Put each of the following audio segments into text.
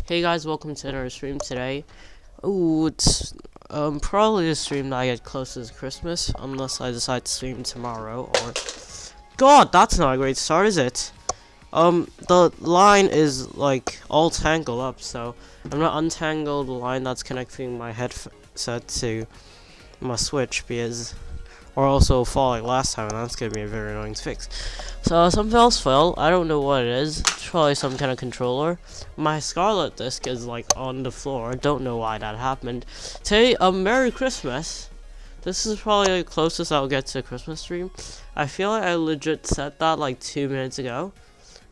Hey guys, welcome to another stream today. Ooh, it's probably a stream that I get closest to Christmas, unless I decide to stream tomorrow or... God, that's not a great start, is it? The line is like all tangled up, so I'm gonna untangle the line that's connecting my headset to my Switch because... Or also fall like last time, and that's gonna be a very annoying to fix. So something else fell. I don't know what it is. It's probably some kind of controller. My Scarlet disc is like on the floor. Don't know why that happened. Today, Merry Christmas. This is probably the closest I'll get to a Christmas stream. I feel like I legit said that like 2 minutes ago.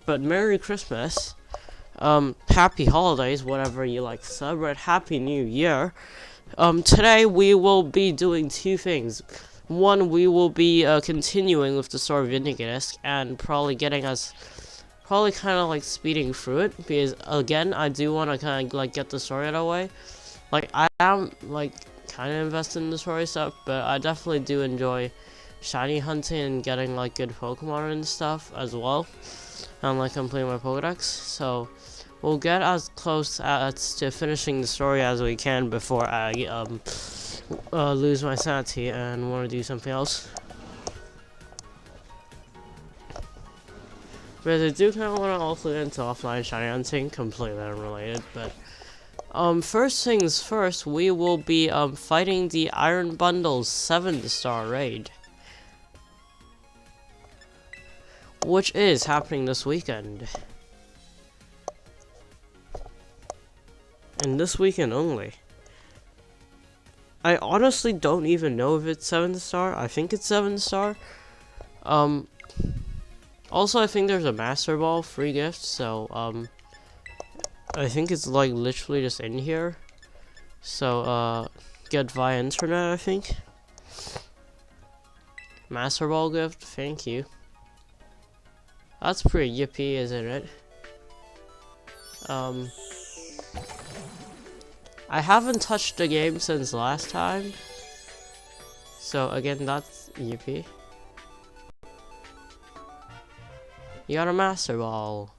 But Merry Christmas. Happy holidays, whatever you like to celebrate. Happy New Year. Today we will be doing two things. One, we will be continuing with the story of Indigo Disc and probably getting us, kind of like speeding through it, because again, I do want to kind of like get the story out of the way. Like, I am like kind of invested in the story stuff, but I definitely do enjoy shiny hunting and getting like good Pokemon and stuff as well, and like completing my Pokedex. So we'll get as close to finishing the story as we can before I lose my sanity and want to do something else. But I do kind of want to also get into offline shiny hunting, completely unrelated. But first things first, we will be fighting the Iron Bundle's 7-star raid, which is happening this weekend, and this weekend only. I honestly don't even know if it's 7-star. I think it's 7-star. Also, I think there's a Master Ball free gift, so, I think it's, like, literally just in here. So, get via internet, I think. Master Ball gift, thank you. That's pretty yippee, isn't it? I haven't touched the game since last time. So again, that's yippee. You got a Master Ball.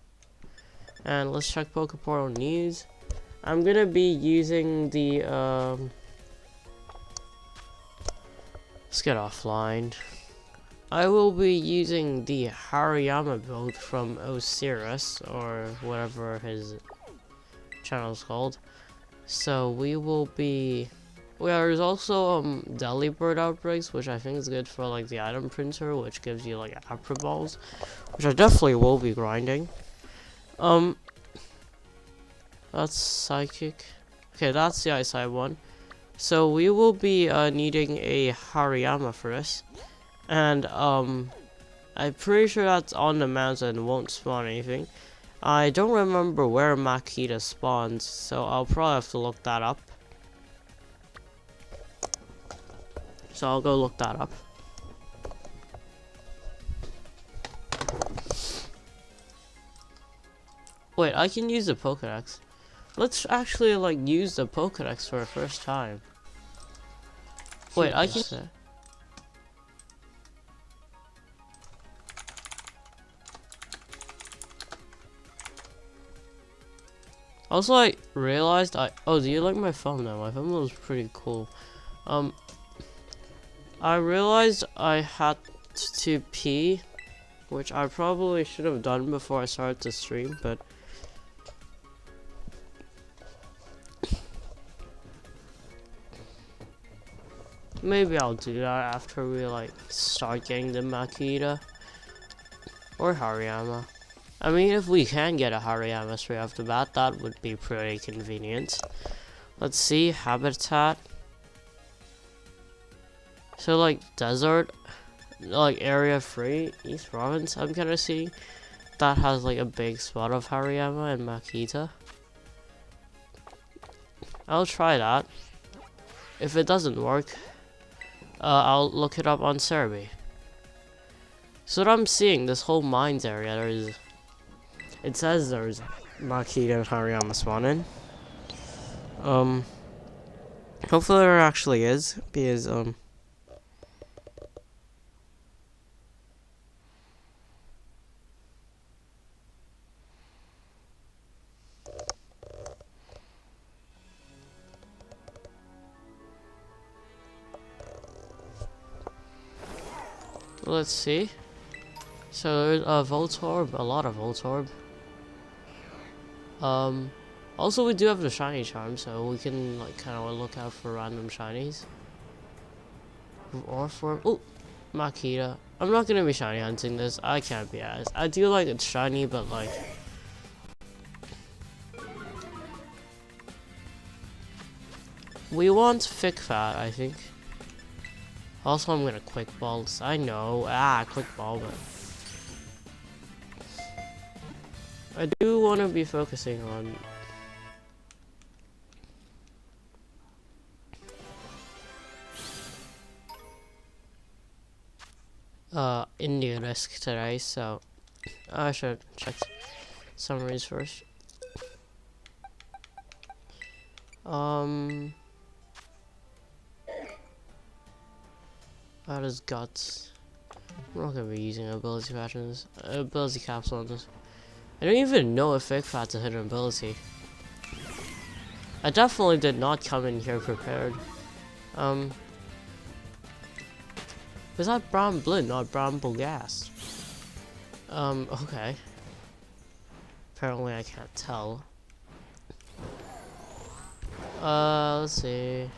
And let's check Pokeportal news. I'm gonna be using the let's get offline. I will be using the Hariyama build from Osiris, or whatever his channel is called. So we will be... Well, there's also Delibird outbreaks, which I think is good for like the item printer, which gives you like Apra balls, which I definitely will be grinding. That's psychic. Okay, that's the eyesight one. So we will be needing a Hariyama for this, and I'm pretty sure that's on the mountain and won't spawn anything. I don't remember where Makita spawns, so I'll probably have to look that up. So I'll go look that up. Wait, I can use the Pokedex. Let's actually like use the Pokedex for the first time. Wait, I can... Also, I realized oh, do you like my thumbnail? My thumbnail was pretty cool. I realized I had to pee, which I probably should have done before I started to stream, but maybe I'll do that after we like start getting the Makita or Hariyama. I mean, if we can get a Hariyama straight off the bat, that would be pretty convenient. Let's see, habitat. So like desert, like area 3, East Province, I'm kind of seeing that has like a big spot of Hariyama and Makita. I'll try that. If it doesn't work, I'll look it up on Cerebi. So what I'm seeing, this whole mines area, it says there's Makita and Hariyama spawning. Hopefully there actually is, because Let's see. So there's a Voltorb, a lot of Voltorb. Also we do have the shiny charm, so we can like kind of look out for random shinies. Or for Makita. I'm not gonna be shiny hunting this. I can't be asked. I do like it's shiny, but like we want thick fat, I think. Also, I'm gonna quick balls. I know. Quick ball, but I do want to be focusing on India risk today, so I should check summaries first. That is guts. I'm not gonna be using ability patterns, ability caps on this. I don't even know if Fake Fat's a hidden ability. I definitely did not come in here prepared. Was that brown blood, not brown gas? Okay. Apparently I can't tell. Let's see.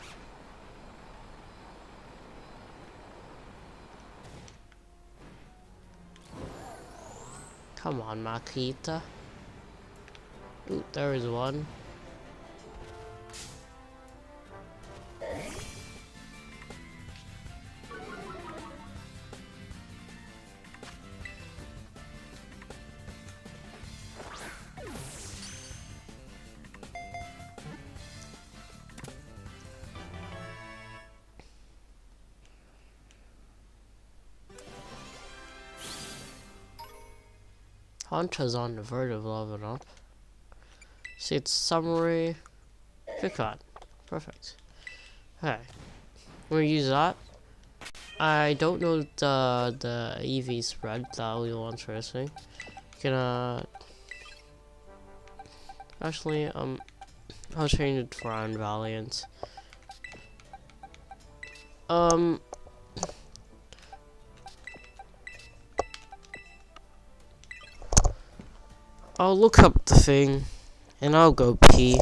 Come on, Makita. Ooh, there is one. Hunter's on the verge of leveling up. See its summary. Picard. Perfect. Okay. We're gonna use that. I don't know the EV spread that we want first thing. Gonna actually I'll change it for Valiant. I'll look up the thing, and I'll go pee.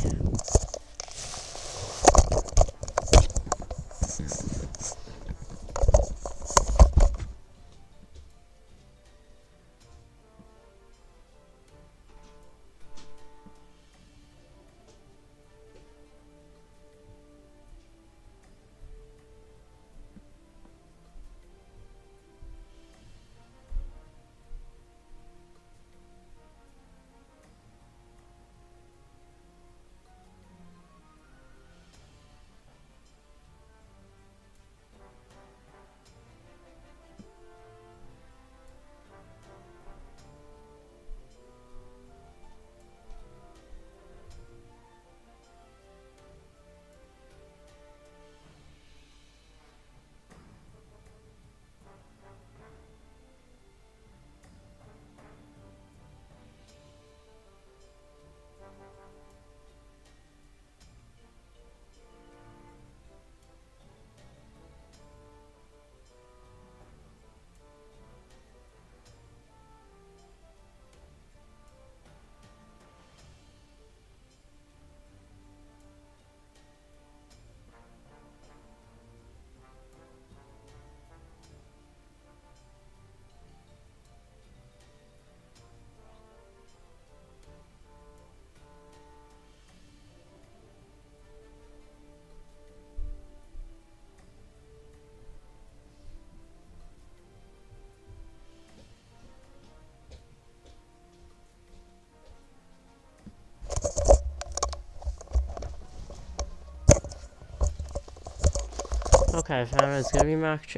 Okay, found it's gonna be max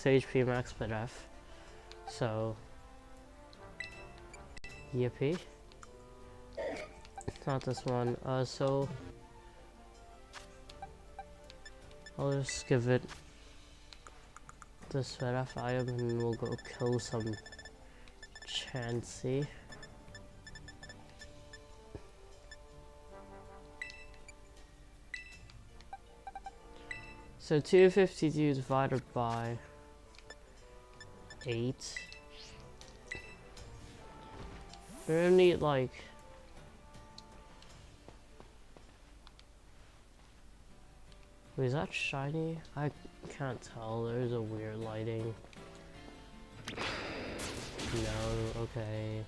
HP, max PDF. So, yippee. It's not this one. So I'll just give it this PDF item and we'll go kill some Chansey. So 252 divided by 8. We're gonna need like... Wait, is that shiny? I can't tell. There's a weird lighting. No, okay.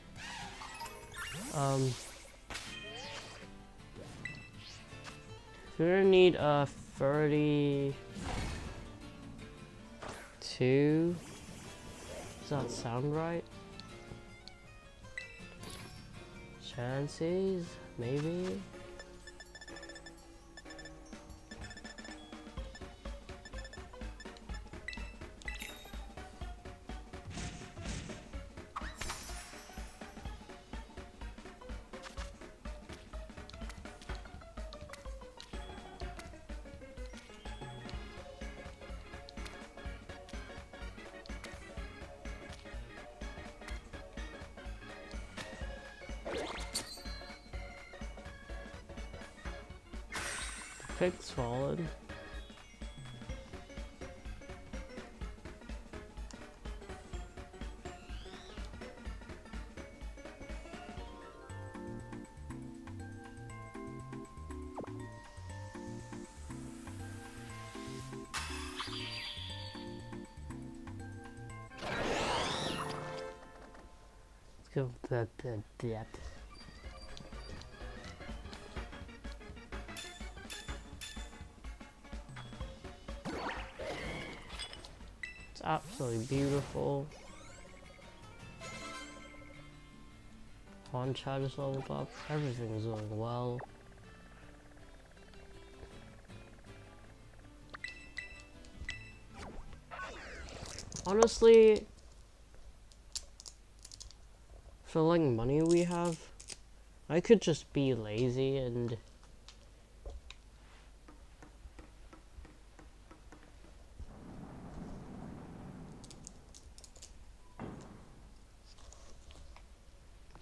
We're gonna need 32. Does that sound right? Chances? Maybe? Pig's fallen. Let's go back to depth. Absolutely beautiful. Pawn chat is leveled up. Everything is going well. Honestly, for like money we have, I could just be lazy and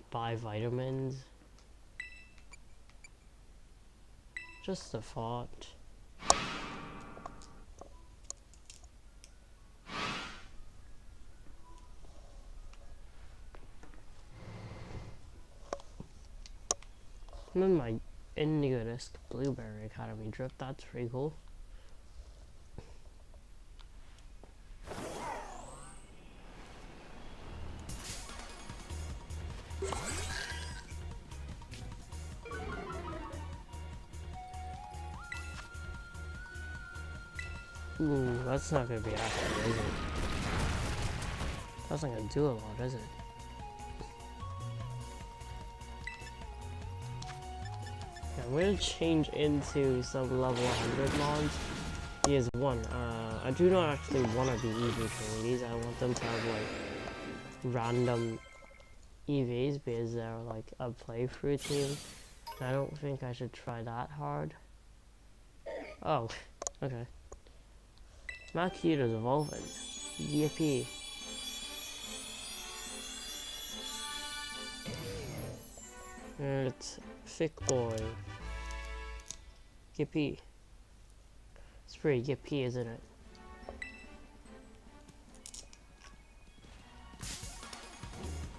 buy vitamins. Just a thought. I'm in my indigo blueberry academy drip. That's pretty cool. Ooh, that's not gonna be accurate, is it? That's not gonna do a lot, is it? Yeah, I'm gonna change into some level 100 mons. Because one, I do not actually want to be EV communities. I want them to have like random EVs because they're like a playthrough team. I don't think I should try that hard. Oh, okay. Makita's evolving. Yippee. It's thick boy. Yippee. It's pretty yippee, isn't it?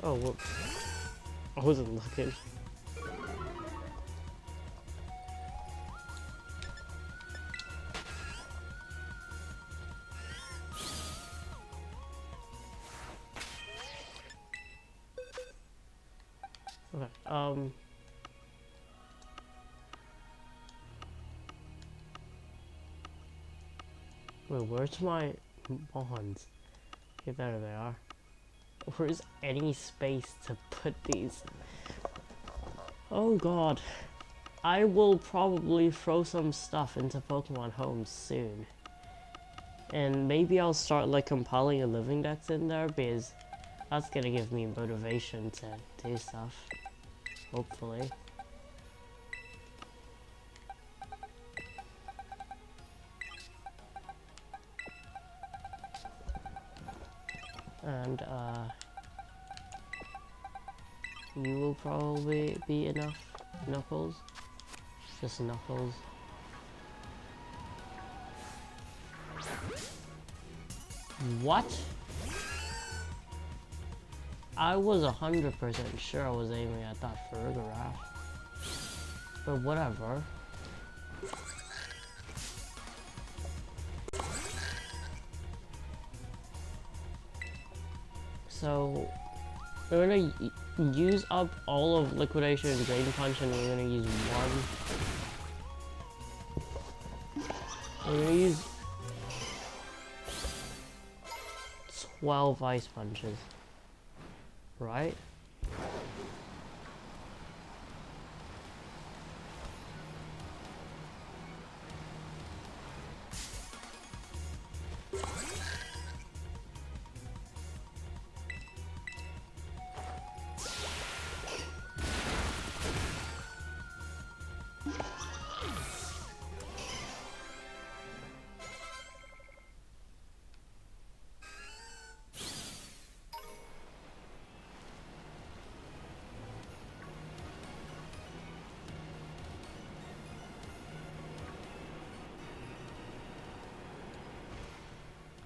Oh, whoops. I wasn't looking. Okay, wait, where's my bonds? Okay, there they are. Where's any space to put these? Oh god. I will probably throw some stuff into Pokemon Homes soon. And maybe I'll start like compiling a living dex in there because that's gonna give me motivation to do stuff. Hopefully. And you will probably be enough. Knuckles. Just Knuckles. What? I was 100% sure I was aiming at that photograph. But whatever. So, we're gonna use up all of Liquidation and Drain Punch, and we're gonna use one. We're gonna use 12 Ice Punches. Right?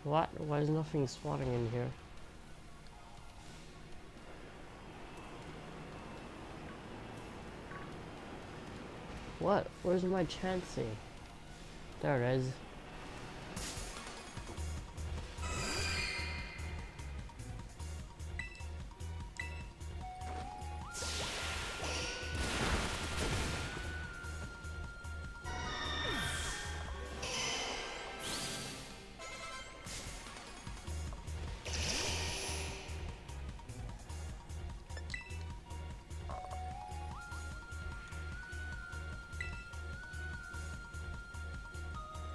What? Why is nothing spawning in here? What? Where's my Chansey? There it is.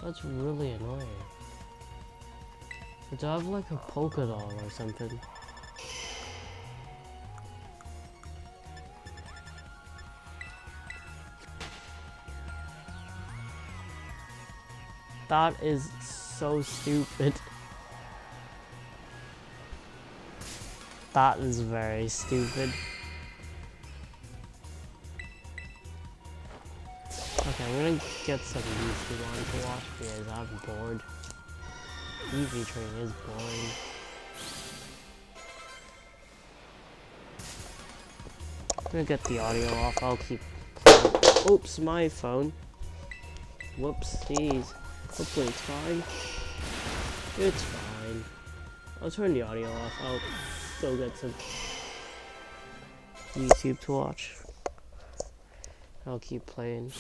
That's really annoying. Do I have like a polka doll or something? That is so stupid. That is very stupid. Okay, I'm gonna get some YouTube on to watch because I'm bored. EV train is boring. I'm gonna get the audio off, I'll keep playing. Oops, my phone. Whoopsies. Hopefully it's fine. It's fine. I'll turn the audio off, I'll go get some YouTube to watch. I'll keep playing.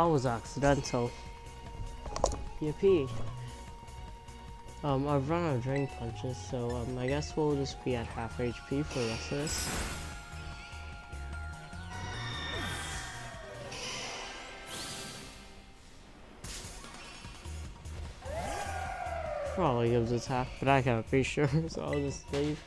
That was accidental. Yippee. I've run out of drain punches, so I guess we'll just be at half HP for the rest of this. Probably gives attack, but I can't be sure, so I'll just leave.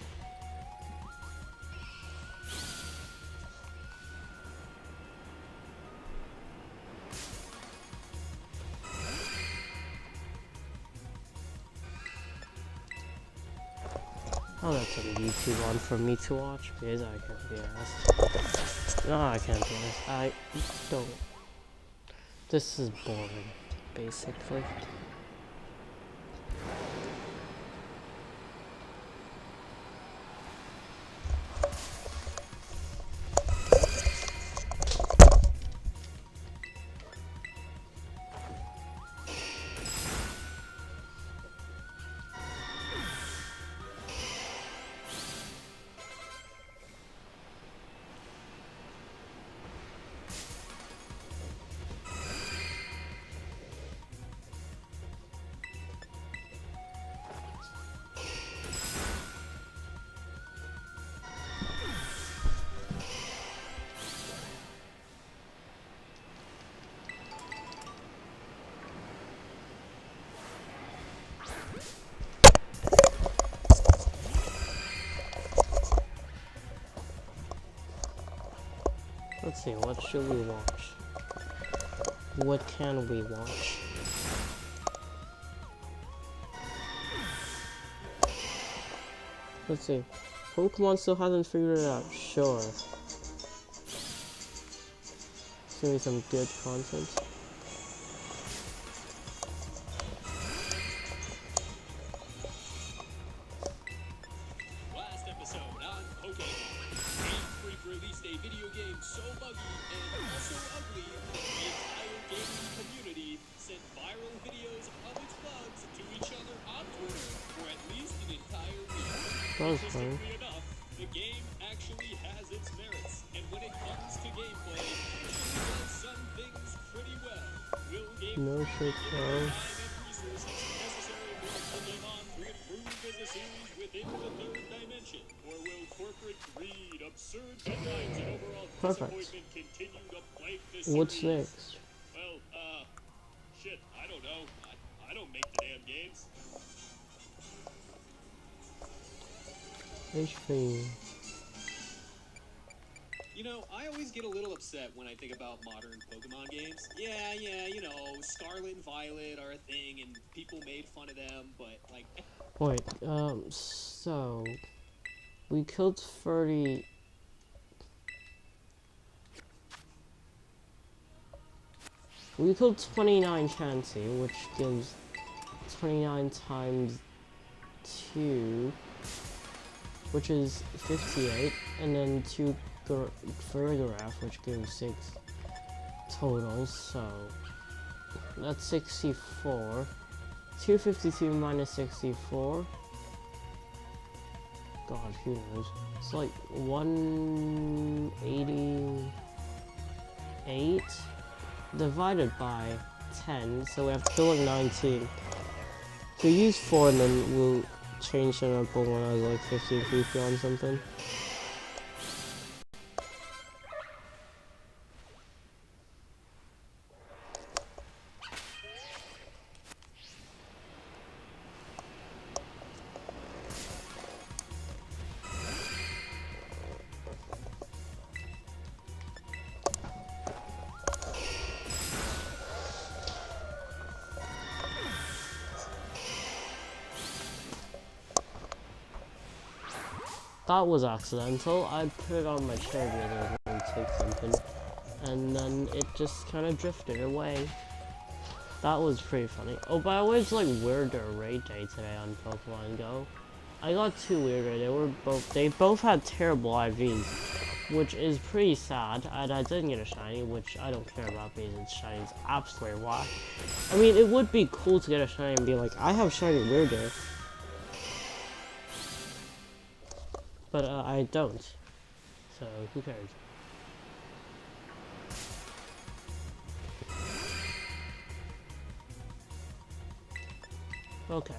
Oh, that's a YouTube one for me to watch, because I can't be asked. No, I can't be asked. I don't. This is boring, basically. Let's see, what should we watch? What can we watch? Let's see. Pokemon still hasn't figured it out. Sure. Give me some good content. Last episode on Pokemon. Game Freak released a video game so buggy and also ugly that the entire gaming community sent viral videos of its bugs to each other on Twitter for at least an entire week. That was fun. Interestingly enough, the game actually has its merits, and when it comes to gameplay, it actually does some things pretty well. Will Game No shit, bro. time and resources necessary for Pokemon to improve as a series within the third dimension? Or will corporate greed, absurd deadlines, and overall disappointment continue to plague this series? What's next? Well, shit, I don't know. I don't make the damn games. HP. You know, I always get a little upset when I think about modern Pokemon games. Yeah, you know, Scarlet and Violet are a thing, and people made fun of them, but, like... Wait, so... We killed 30... We killed 29 Chansey, which gives 29 times 2, which is 58, and then 2 Farigiraf, which gives 6 total, so that's 64. 252 minus 64. God, who knows? It's like 188 divided by 10, so we have to kill like 19. So use 4 and then we'll change it up when I was like 15 50 on something. That was accidental. I put it on my chair the other day and take something, and then it just kind of drifted away. That was pretty funny. Oh, by the way, it's like Weirder Raid Day today on Pokemon Go. I got 2 Weirder. They both had terrible IVs, which is pretty sad. And I didn't get a shiny, which I don't care about because it's shiny. It's absolutely whack. I mean, it would be cool to get a shiny and be like, I have shiny Weirder. But I don't, so who cares? Okay.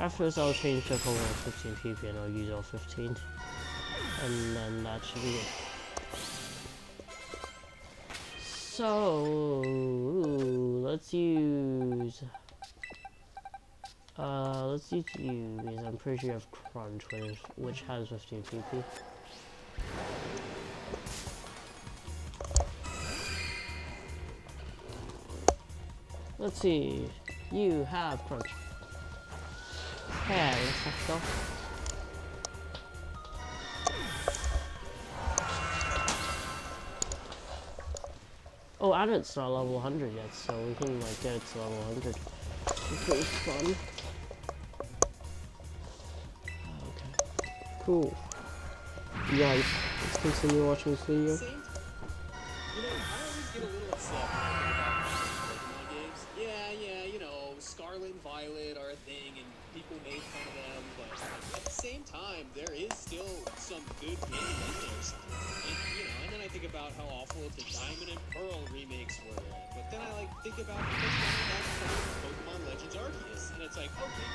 After this, I'll change the color to 15 PP and I'll use all 15. And then that should be it. So, let's use you because I'm pretty sure you have Crunch, which has 15 PP. Let's see. You have Crunch. Okay, let's go. Oh, and it's not level 100 yet, so we can like get it to level 100. Which is fun. Okay. Cool. Yeah, let's continue watching this video. You know, I always get a little upset when I think about Pokemon games. Yeah, you know, Scarlet and Violet are a thing, and people made fun of them, but at the same time, there is still some good gaming in there somewhere. And then I think about how awful the Diamond and Pearl remakes were, but then I think about Pokemon Legends Arceus, and it's like, okay,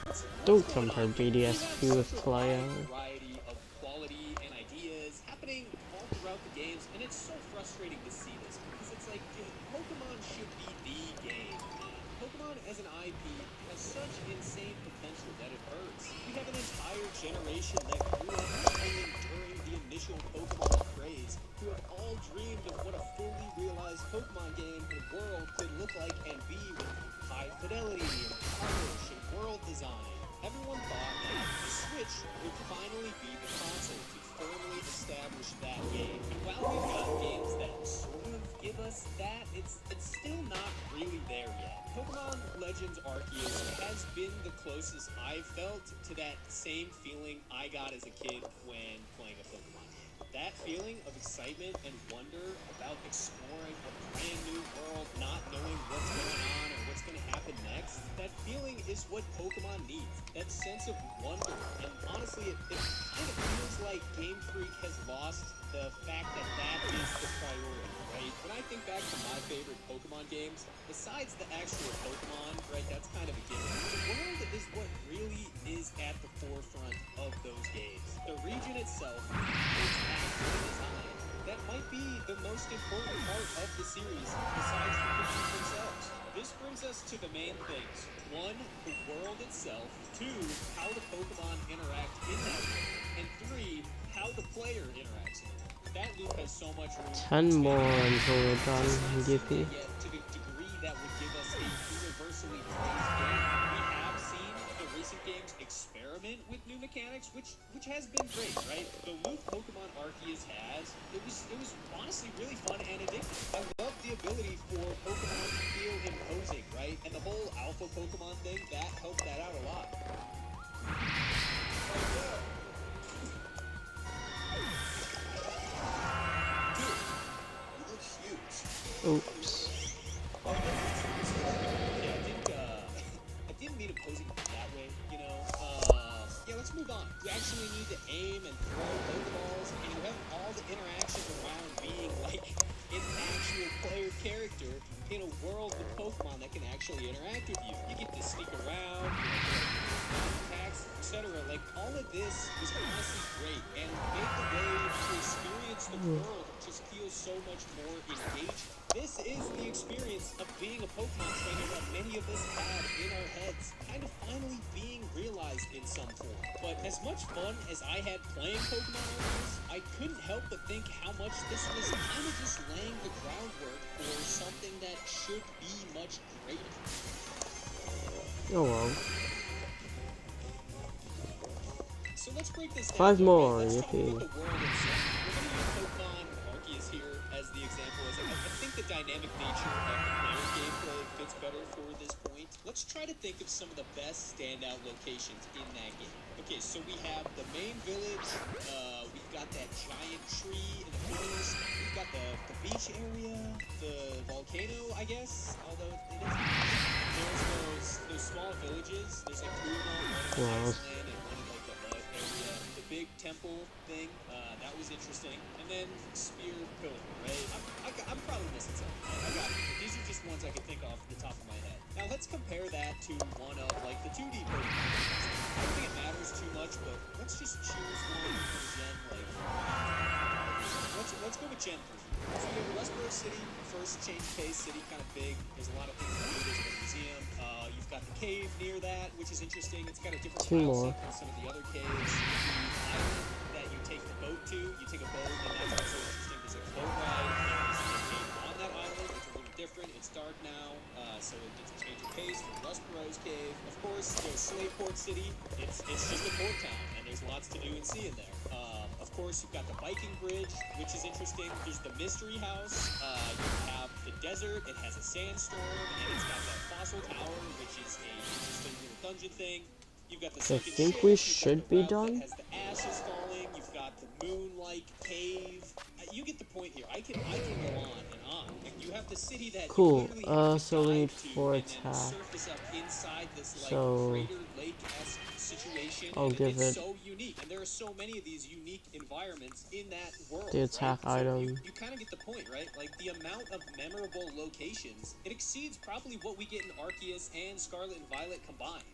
guys, Don't compare BDSP with Playa. Variety of quality and ideas happening all throughout the games, and it's so frustrating to see this because it's like, dude, Pokemon should be the game. Pokemon as an IP has such insane potential that it hurts. We have an entire generation that grew up playing during the initial Pokemon craze, who have all dreamed of what a fully realized Pokemon game and world could look like and be with high fidelity and polish and world design. Everyone thought that the Switch would finally be the console to firmly establish that game. And while we've got games that sort of give us that, it's still not really there yet. Pokemon Legends Arceus has been the closest I've felt to that same feeling I got as a kid when playing a Pokemon game. That feeling of excitement and wonder about exploring a brand new world, not knowing what's going on or what's going to happen next, that feeling is what Pokemon needs. That sense of wonder. And honestly, it kind of feels like Game Freak has lost the fact that that is the priority, right? When I think back to my favorite Pokemon games, besides the actual Pokemon, right, that's kind of a given. The world is what really is at the forefront of those games. The region itself is actually designed. That might be the most important part of the series, besides the pictures themselves. This brings us to the main things. 1, the world itself. 2, how the Pokemon interact in that world. And 3, how the player interacts in it. That loop has so much room. 10 more until we're done, Gippy. Yet to the degree that would give us a universally praised game. We have seen the recent games experiment with new mechanics, which has been great, right? The loop Pokemon Arceus has, it was honestly really fun and addictive. I love the ability for Pokemon to feel imposing, right? And the whole alpha Pokemon thing, that helped that out a lot. Oops. I didn't mean imposing that way, you know. Yeah, let's move on. You actually need to aim and throw Pokeballs, and you have all the interaction around being like an actual player character in a world with Pokemon that can actually interact with you. You get to sneak around, attacks, etc. Like, all of this was honestly great, and made the way to experience the world just feel so much more engaging. This is the experience of being a Pokemon trainer that many of us had in our heads, kind of finally being realized in some form. But as much fun as I had playing Pokemon Arceus, I couldn't help but think how much this was kind of just laying the groundwork for something that should be much greater. Oh well. So let's break this down. 5 more, Let's talk yippee. about the world itself. We're going to use Pokemon Arceus here as the example. I think the dynamic nature of the player gameplay fits better for this point. Let's try to think of some of the best standout locations in that game. Okay, so we have the main village. We've got that giant tree in the forest. We've got the beach area, the volcano, I guess, although it is. There's those small villages. There's like 2 of them, one in Iceland and one in like the mud area. The big temple thing, that was interesting. And then Spear Pillar, right? I'm probably missing something. I got it. These are just ones I can think off the top of my head. Now let's let's compare that to one of like the 2D Pokemon games. I don't think it matters too much, but let's just choose one for Gen like let's go with Gen 3. So we have Westboro City, first change pace city, kind of big. There's a lot of things to do. There's a museum. You've got the cave near that, which is interesting. It's got a different Two tile more. set than some of the other caves. The island that you take the boat to, you take a boat, and that's also interesting. There's a boat ride. There's a cave on that island. It's a little different. It's dark now, so it gets a change of pace from Westboro's cave. Of course, there's Slaveport City. It's just a port town, and there's lots to do and see in there. Of course, you've got the Viking Bridge, which is interesting. There's the Mystery House. You have the desert. It has a sandstorm, and it's got that fossil tower, which is a interesting little dungeon thing. You've got the I sunken think ship. we You've should got the be route done. that has the ashes falling. You've got the moon-like cave. You get the point here. I can go on and on. And you have the city that Cool. you literally have to So we need dive to 4 and then attack. surface up inside this like So crater lake-esque situation. I'll And give it's it so unique. And there are so many of these unique environments in that world. the attack right? So item. you kind of get the point, right? Like the amount of memorable locations, it exceeds probably what we get in Arceus and Scarlet and Violet combined.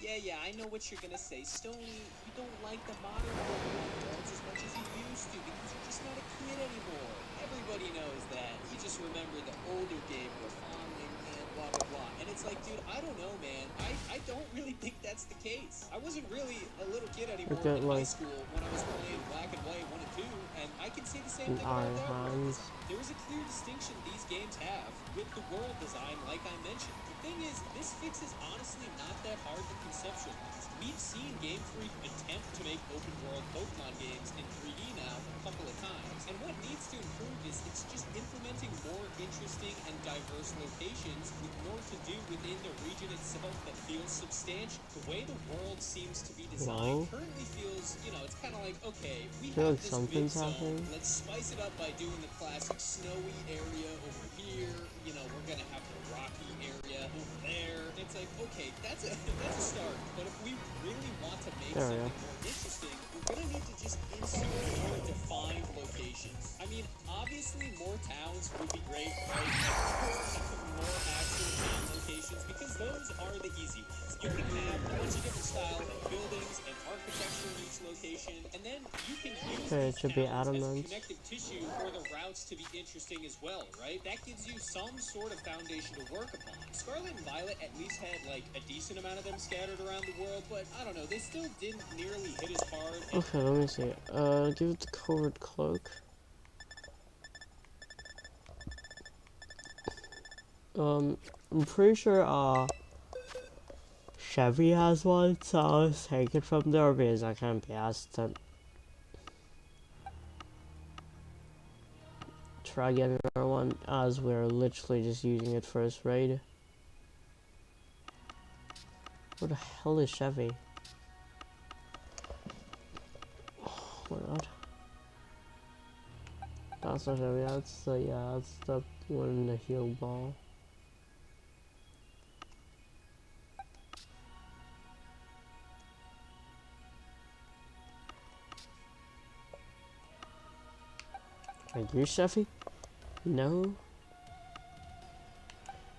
Yeah, I know what you're gonna say. Stony, you don't like the modern Pokemon worlds as much as you used to because you're just not a kid anymore. Everybody knows that. You just remember the older game more fondly and blah, blah, blah. And it's like, dude, I don't know, man. I don't really think that's the case. I wasn't really a little kid anymore Okay, in high like school when I was playing Black and White 1 and 2, and I can say the same an thing about Iron that world. Hands. There is a clear distinction these games have with the world design, like I mentioned. The thing is, this fix is honestly not that hard to conceptualize. We've seen Game Freak attempt to make open world Pokemon games in 3D now a couple of times, and what needs to improve is it's just implementing more interesting and diverse locations with more to do within the region itself that feels substantial. The way the world seems to be designed currently feels, it's kind of like, okay, we feel have like this something's mid-zone, happening. let's spice it up by doing the classic snowy area over here, we're gonna have the rocky area over there. It's like, okay, that's a start, but if we really want to make something more interesting, we're gonna need to just insert more defined locations. I mean, obviously more towns would be great, right? More actual town locations, because those are the easy ones. You can have a bunch of different style of buildings and architecture in each location, and then you can use Okay, it these should be towns as adamant. connective tissue for the routes to be interesting as well, right? That gives you some sort of foundation to work upon. Scarlet and Violet at least had like a decent amount of them scattered around the world, but I don't know, they still didn't nearly hit as hard. Okay, let me see. Give it the covert cloak. I'm pretty sure Chevy has one, so I'll take it from there because I can't be asked to try getting another one as we're literally just using it first raid. What the hell is Chevy? Oh my god. That's not Chevy, that's the one in the heal ball. Are you Chevy? No.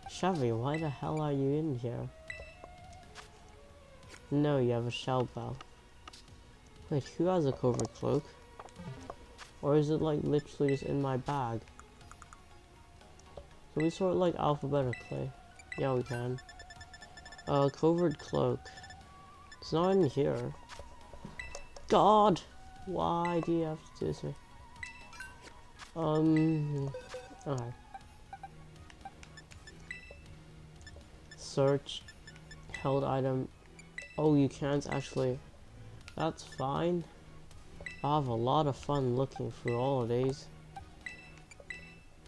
Chevy, why the hell are you in here? No, you have a shell bell. Wait, who has a covert cloak? Or is it like literally just in my bag? Can we sort like alphabetically? Yeah, we can. Covert cloak. It's not in here. God! Why do you have to do this? Okay. Search. Held item. Oh, you can't actually. That's fine. I have a lot of fun looking through all of these.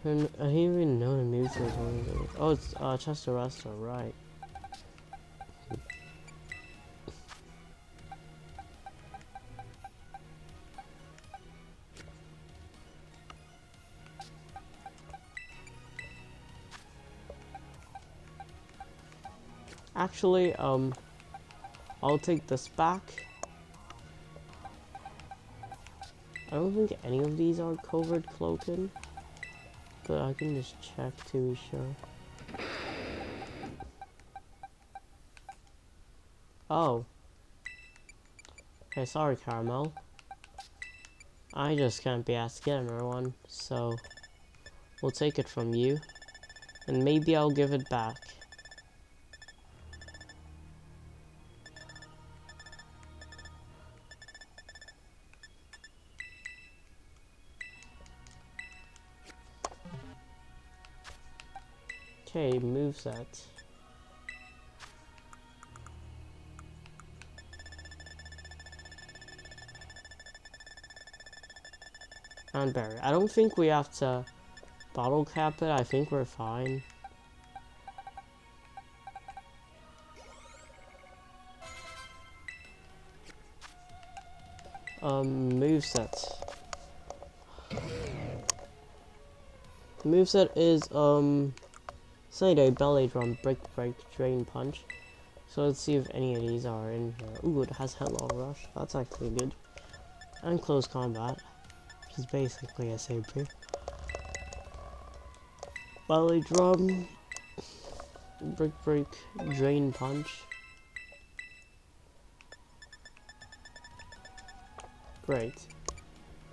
And I didn't even know the music was one of these. Oh, it's Chester Rester, right. Actually, I'll take this back. I don't think any of these are covert cloaking, but I can just check to be sure. Oh. Okay, sorry, Caramel. I just can't be asked to get another one, so we'll take it from you, and maybe I'll give it back. Okay, moveset. And berry. I don't think we have to bottle cap it. I think we're fine. Moveset. Moveset is, Sunny Day, Belly Drum, Brick Break, Drain Punch. So let's see if any of these are in here. Ooh, it has Headlong Rush. That's actually good. And Close Combat, which is basically a SAP. Belly Drum, Brick Break, Drain Punch. Great.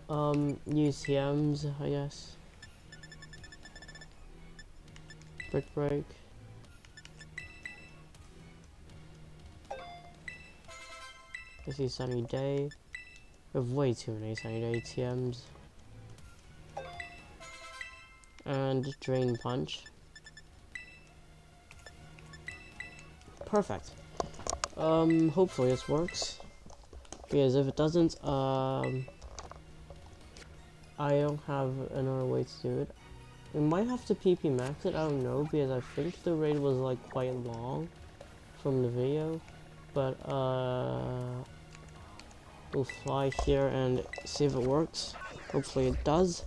UCMs, I guess. Brick Break. I see Sunny Day. We have way too many Sunny Day TMs. And Drain Punch. Perfect. Hopefully this works. Because if it doesn't, I don't have another way to do it. We might have to PP max it, I don't know, because I think the raid was like quite long from the video. But we'll fly here and see if it works. Hopefully it does.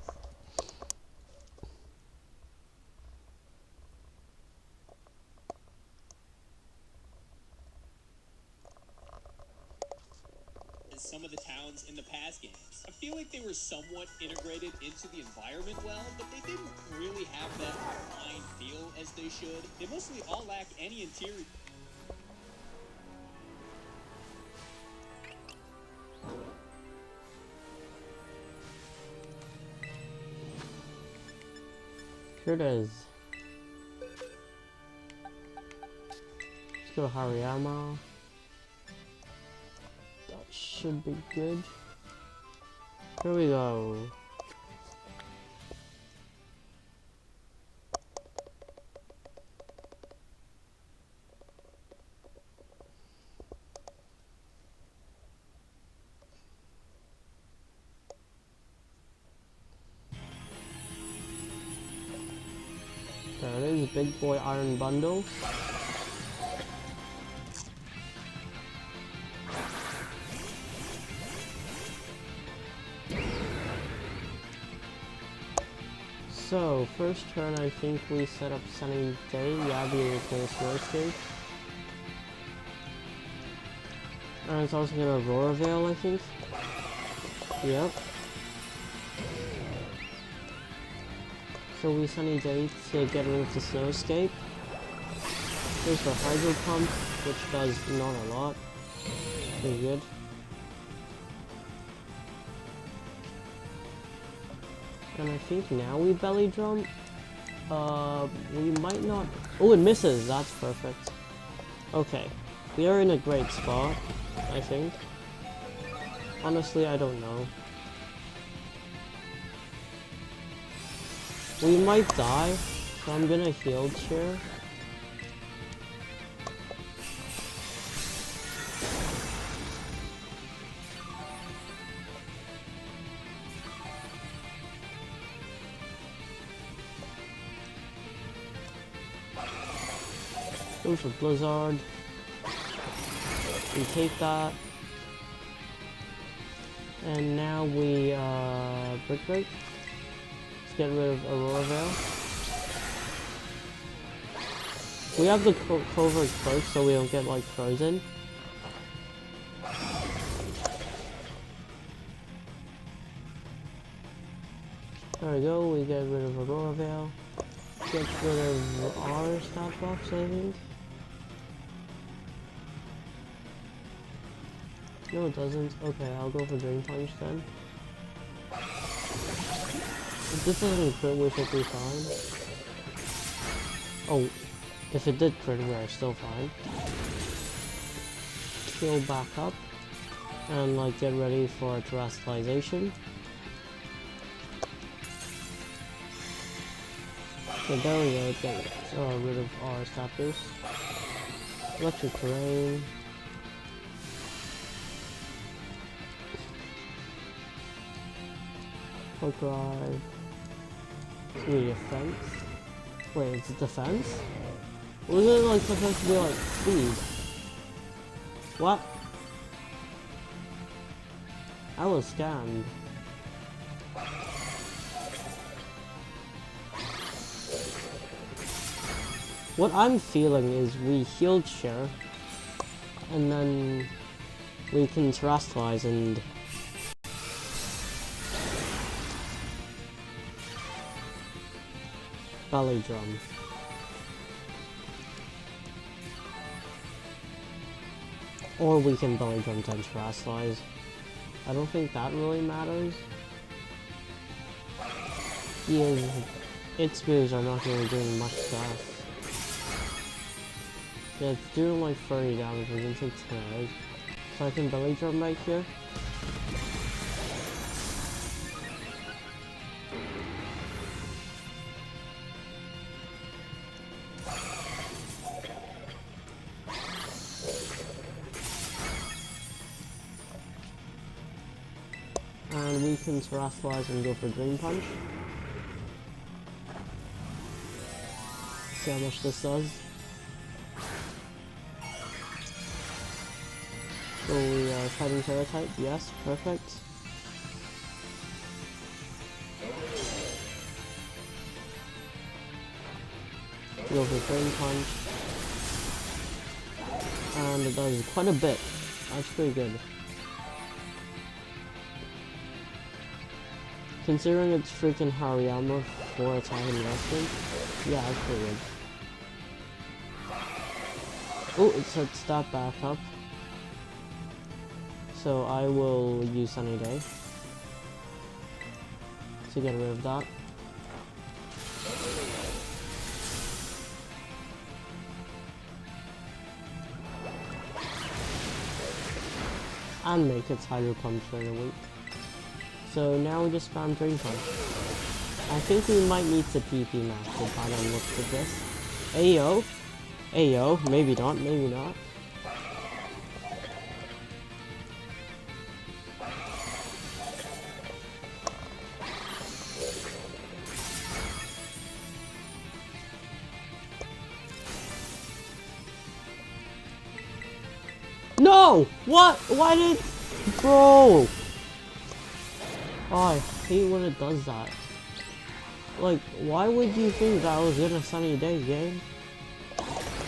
Some of the towns in the past games. I feel like they were somewhat integrated into the environment well, but they didn't really have that refined feel as they should. They mostly all lack any interior. Here it is. Let's go Hariyama. That should be good. Here we go. There it is, Big Boy Iron Bundle. So, first turn I think we set up Sunny Day, yeah, because it's gonna snow escape. And it's also gonna Aurora Veil, I think. Yep. So we Sunny Day to get rid of the snow escape. Here's the Hydro Pump, which does not a lot. Pretty good. And I think now we Belly Drum. We might not. Oh, it misses. That's perfect. Okay, we are in a great spot, I think. Honestly, I don't know. We might die, so I'm gonna heal cheer. Go for Blizzard. We take that. And now we Brick Break. Let's get rid of Aurora Veil. We have the covert cloak so we don't get like frozen. There we go, we get rid of Aurora Veil. Get rid of our stat box, I think. No, it doesn't. Okay, I'll go for Drain Punch then. If this doesn't crit, we should be fine. Oh, if it did crit, we're still fine. Heal back up. And like get ready for terrestrialization. So there we go, get rid of our stat boost. Electric terrain. Quick drive. It's gonna be defense. Wait, it's defense? Wasn't it like supposed to be like speed? What? I was scammed. What I'm feeling is we healed Cher, and then we can terrestrialize and belly drum. Or we can belly drum and terrestrialize. I don't think that really matters. Its moves are not really doing much stuff. Yeah, it's doing like 30 damage, we're gonna take 10 hours. So I can belly drum right here. And we can terrestrialize and go for Drain Punch. See how much this does. So we are fighting Terra type, yes, perfect. Go for Drain Punch. And it does quite a bit. That's pretty good. Considering it's freaking Hariyama for attack investment, yeah, that's pretty good. Oh, it sets that back up. So I will use Sunny Day to get rid of that. And make its Hydro Punch during the week. So now we just spam Drain Punch. I think we might need to PP max to kind of look at this. Ayo! Ayo, maybe not, maybe not. No! What? Why did... Bro! Oh, I hate when it does that. Like, why would you think that I was in a Sunny Day game?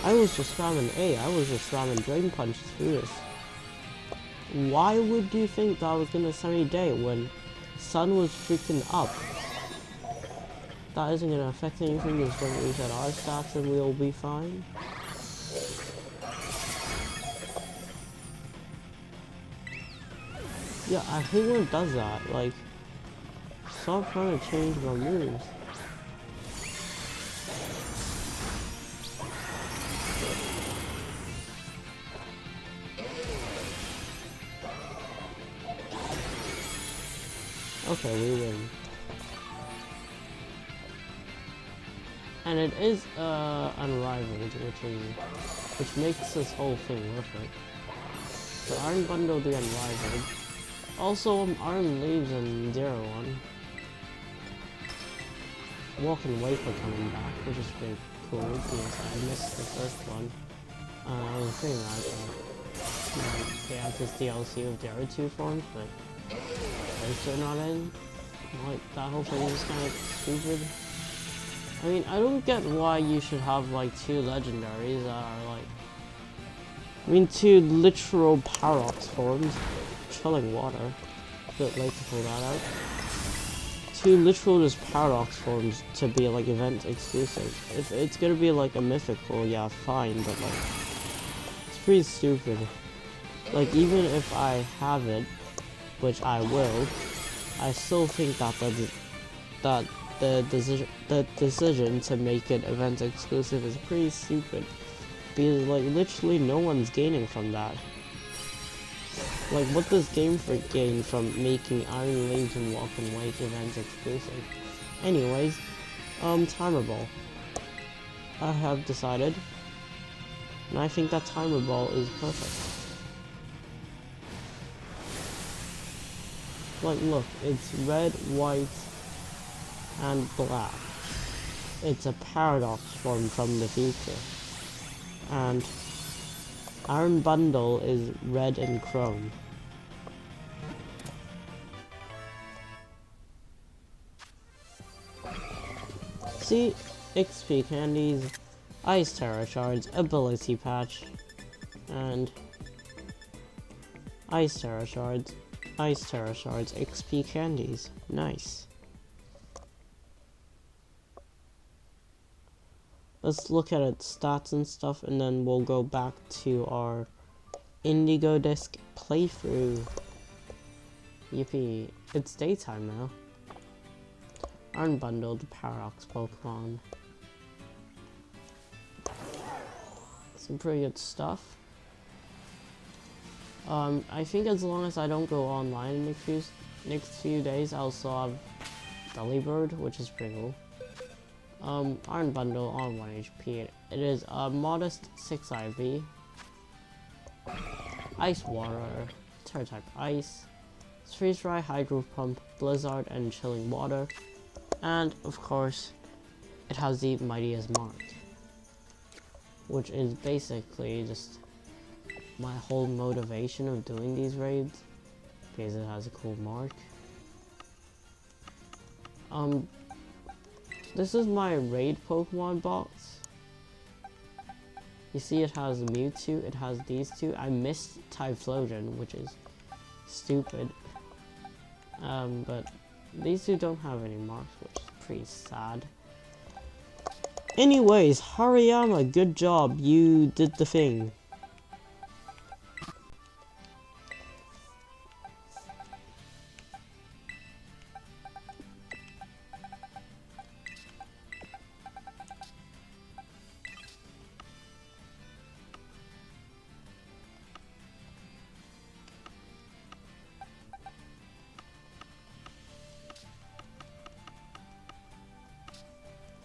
I was just spamming A. I was just spamming Drain Punch through this. Why would you think that I was in a Sunny Day when sun was freaking up? That isn't gonna affect anything. It's gonna reset our stats and we'll be fine. Yeah, I hate when it does that. Like, stop trying to change my moves. Okay, we win. And it is unrivaled, which makes this whole thing worth it. So Iron Bundle the unrivaled. Also, Iron Leaves and 0-1. Walking away for coming back, which is pretty cool because I missed the first one. I was thinking that they have this DLC with Dara 2 forms, but they're still not in. Like, that whole thing is kind of stupid. I mean, I don't get why you should have like 2 legendaries that are like... I mean, 2 literal Paradox forms. Chilling water. A bit late to pull that out. 2 literal just Paradox forms to be like event exclusive. If it's gonna be like a mythical, yeah, fine, but like... It's pretty stupid. Like, even if I have it, which I will, I still think that the decision to make it event exclusive is pretty stupid. Because, like, literally no one's gaining from that. Like, what does Game Freak gain from making Iron Legion Walk and Wake event exclusive? Anyways, Timer Ball. I have decided, and I think that Timer Ball is perfect. Like, look, it's red, white, and black. It's a paradox form from the future. And Iron Bundle is red and chrome. See, XP candies, Ice Terra Shards, Ability Patch, and Ice Terra Shards, XP candies. Nice. Let's look at its stats and stuff, and then we'll go back to our Indigo Disc playthrough. Yippee. It's daytime now. Unbundled Paradox Pokemon. Some pretty good stuff. I think as long as I don't go online in the next few days, I'll still have Delibird, which is pretty cool. Iron Bundle on 1 HP. It is a modest 6 IV. Ice Water, Terra type Ice, Freeze Dry, Hydro Pump, Blizzard, and Chilling Water. And of course, it has the Mightiest Mark, which is basically just my whole motivation of doing these raids, because it has a cool mark. This is my raid Pokemon box. You see it has Mewtwo, it has these two. I missed Typhlosion, which is stupid. But these two don't have any marks, which is pretty sad. Anyways, Hariyama, good job. You did the thing.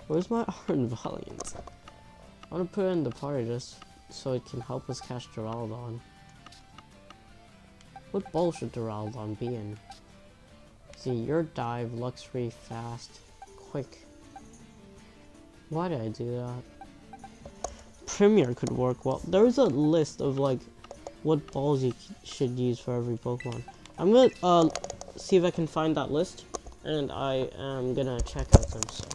Where's my Iron Valiant? I want to put it in the party just so it can help us catch Duraludon. What ball should Duraludon be in? See, your dive, luxury, fast, quick. Why did I do that? Premier could work well. There's a list of like what balls you should use for every Pokemon. I'm gonna see if I can find that list, and I am gonna check out some stuff.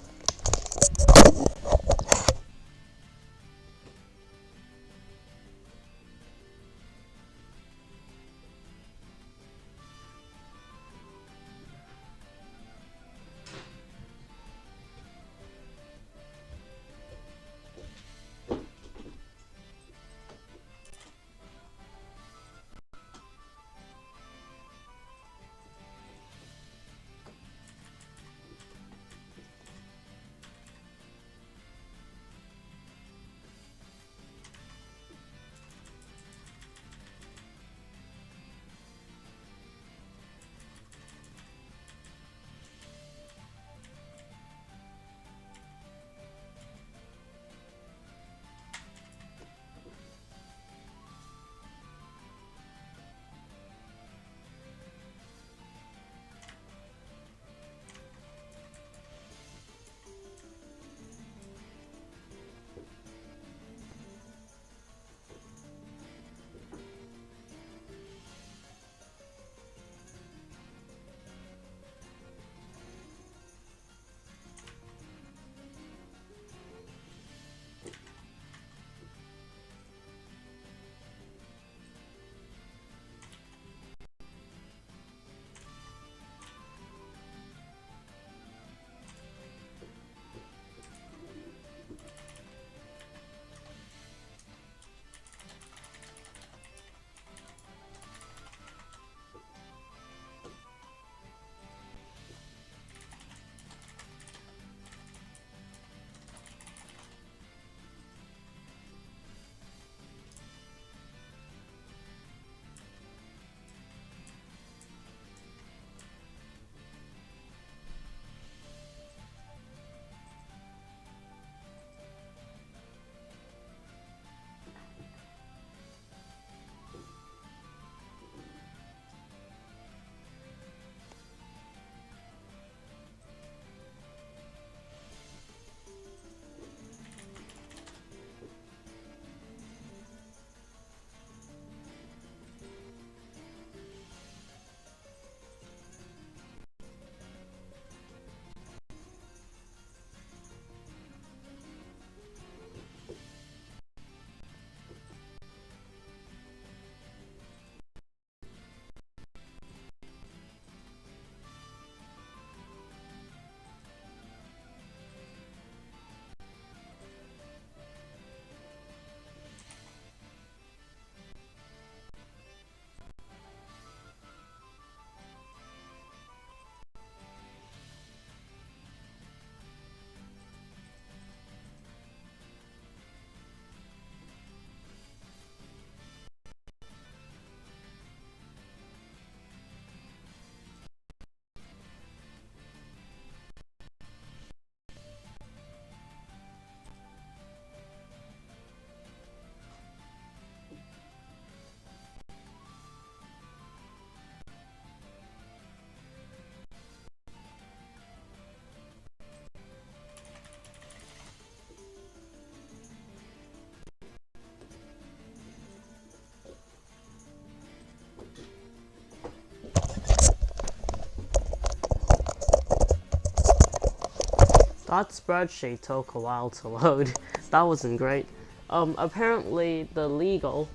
That spreadsheet took a while to load. That wasn't great. Apparently the legal,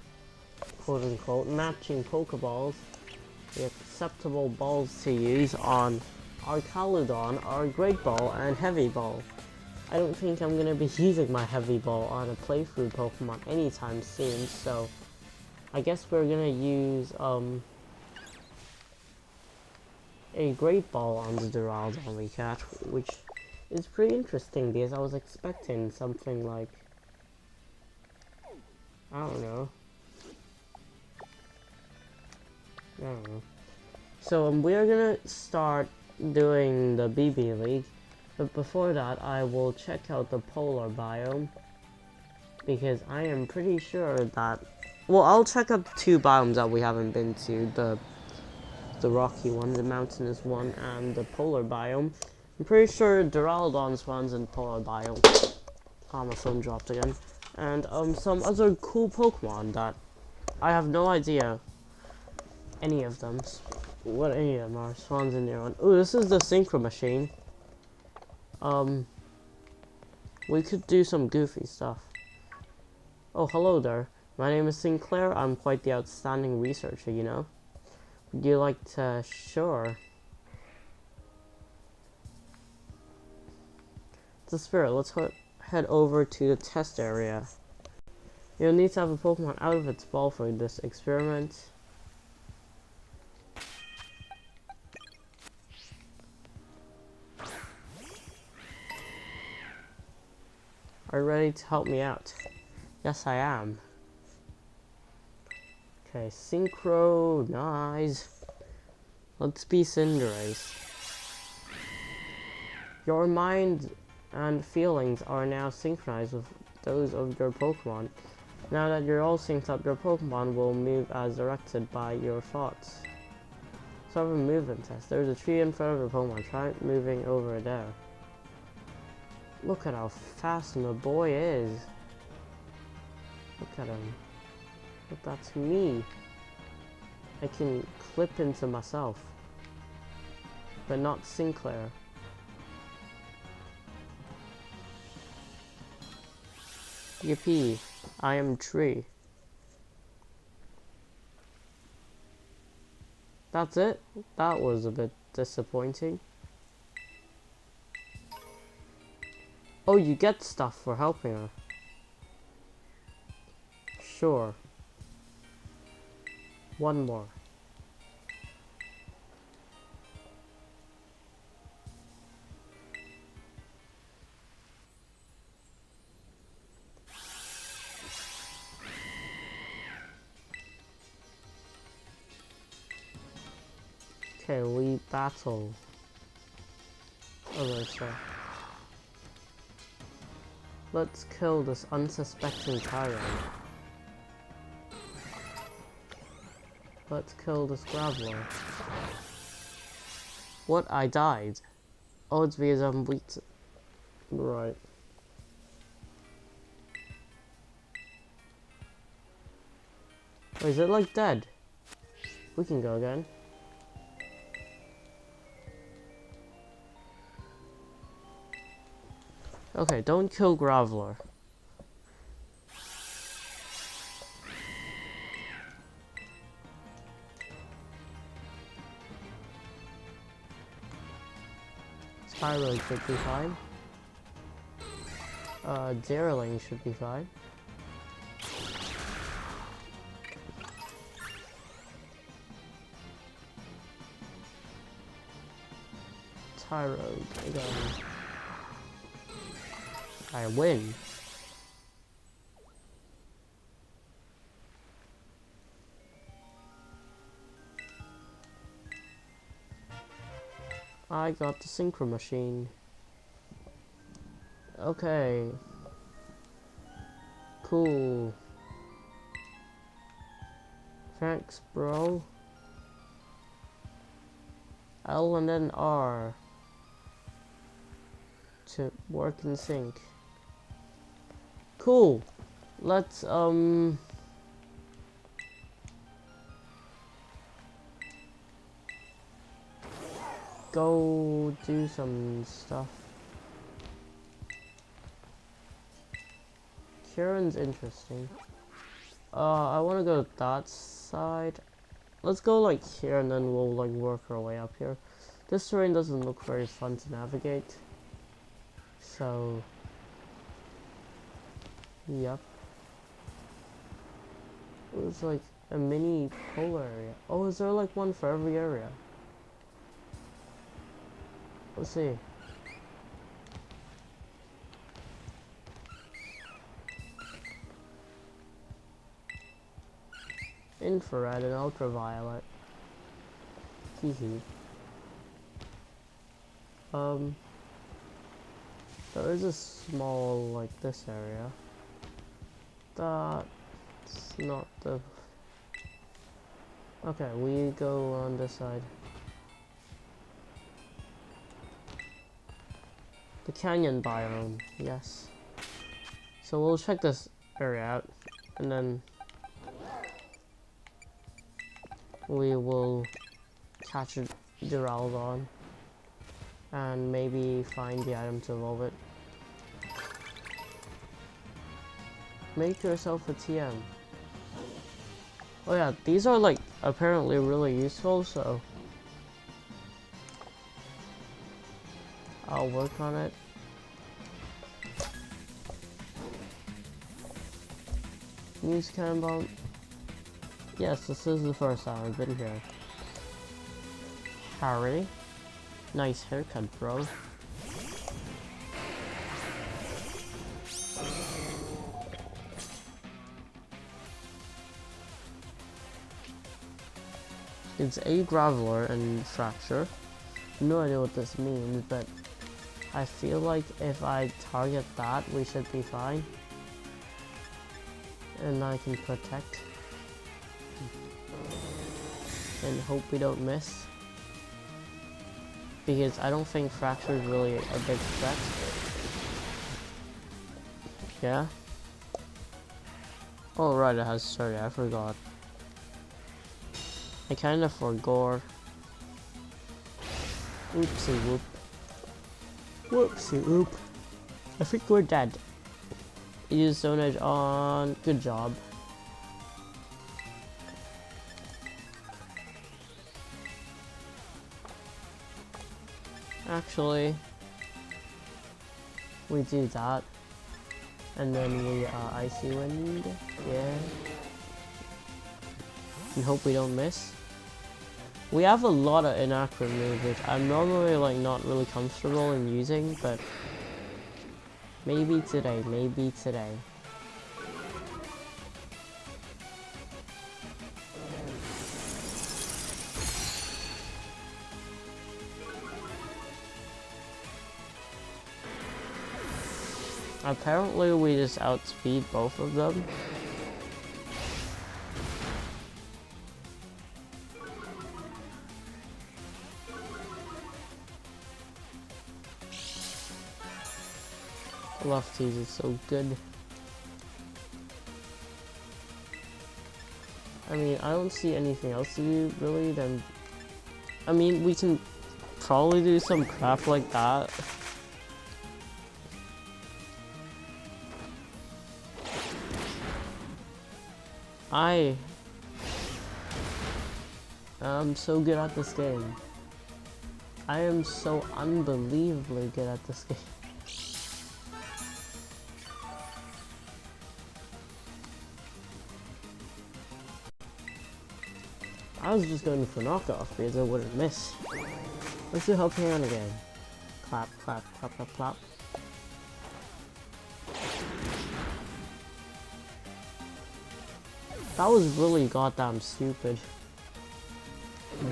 quote unquote, matching Pokeballs, the acceptable balls to use on Arcaludon are Great Ball and Heavy Ball. I don't think I'm gonna be using my Heavy Ball on a playthrough Pokemon anytime soon, so I guess we're gonna use a Great Ball on the DorianDaBanny we catch, which is pretty interesting because I was expecting something like, I don't know. So we're gonna start doing the BB League, but before that I will check out the polar biome, because I am pretty sure that, well, I'll check out 2 biomes that we haven't been to, the rocky one, the mountainous one, and the polar biome. I'm pretty sure Duraludon spawns in polar biome. Ah, my phone dropped again. And some other cool Pokemon that I have no idea any of them, what any of them are, spawns in there one. Ooh, this is the Synchro Machine. We could do some goofy stuff. Oh, hello there. My name is Sinclair. I'm quite the outstanding researcher, you know. Would you like to? Sure. It's a spirit. Let's head over to the test area. You'll need to have a Pokemon out of its ball for this experiment. Are you ready to help me out? Yes, I am. Okay, synchronize. Let's be Cinderace. Your mind and feelings are now synchronized with those of your Pokemon. Now that you're all synced up, your Pokemon will move as directed by your thoughts. Start with a movement test. There's a tree in front of your Pokemon. Try moving over there. Look at how fast my boy is. Look at him. But that's me. I can clip into myself. But not Sinclair. Yippee. I am tree. That's it? That was a bit disappointing. Oh, you get stuff for helping her. Sure. One more. Okay, we battle. Oh, sorry. Let's kill this unsuspecting tyrant. Let's kill this Graveler. What? I died? Oh, it's because I'm weak to... Right. Wait, is it like dead? We can go again. Okay, don't kill Graveler. Spyro should be fine. Darling should be fine. Tyro again. I win. I got the Synchro Machine. Okay. Cool. Thanks, bro. L and then R to work in sync. Cool. Let's go do some stuff. Kieran's interesting. I want to go that side. Let's go like here and then we'll like work our way up here. This terrain doesn't look very fun to navigate. So, yep. It was like a mini polar area. Oh, is there like one for every area? Let's see. Infrared and ultraviolet. Hehe. There is a small, like, this area. That's not the... Okay, we go on this side. The canyon biome, yes. So we'll check this area out, and then we will catch a Duraludon and maybe find the item to evolve it. Make yourself a TM. Oh yeah, these are like apparently really useful, so I'll work on it. Use cannon bomb. Yes, this is the first time I've been here. Already? Nice haircut, bro. It's a Graveler and Fracture. No idea what this means, but I feel like if I target that, we should be fine. And I can protect. And hope we don't miss. Because I don't think Fracture is really a big threat. Yeah? Oh right, it has 30, I forgot. I kinda forgot. Oopsie whoop. Whoopsie whoop. I think we're dead. Use Stone Edge on. Good job. Actually, we do that. And then we Icy Wind. Yeah. And hope we don't miss. We have a lot of inaccurate moves, which I'm normally like not really comfortable in using, but maybe today, maybe today. Apparently we just outspeed both of them. Lefties is so good. I mean, I don't see anything else to do, really, then... I mean, we can probably do some crap like that. I am so good at this game. I am so unbelievably good at this game. I was just going for knockoff because I wouldn't miss. Let's do Helping Hand again. Clap, clap, clap, clap, clap. That was really goddamn stupid.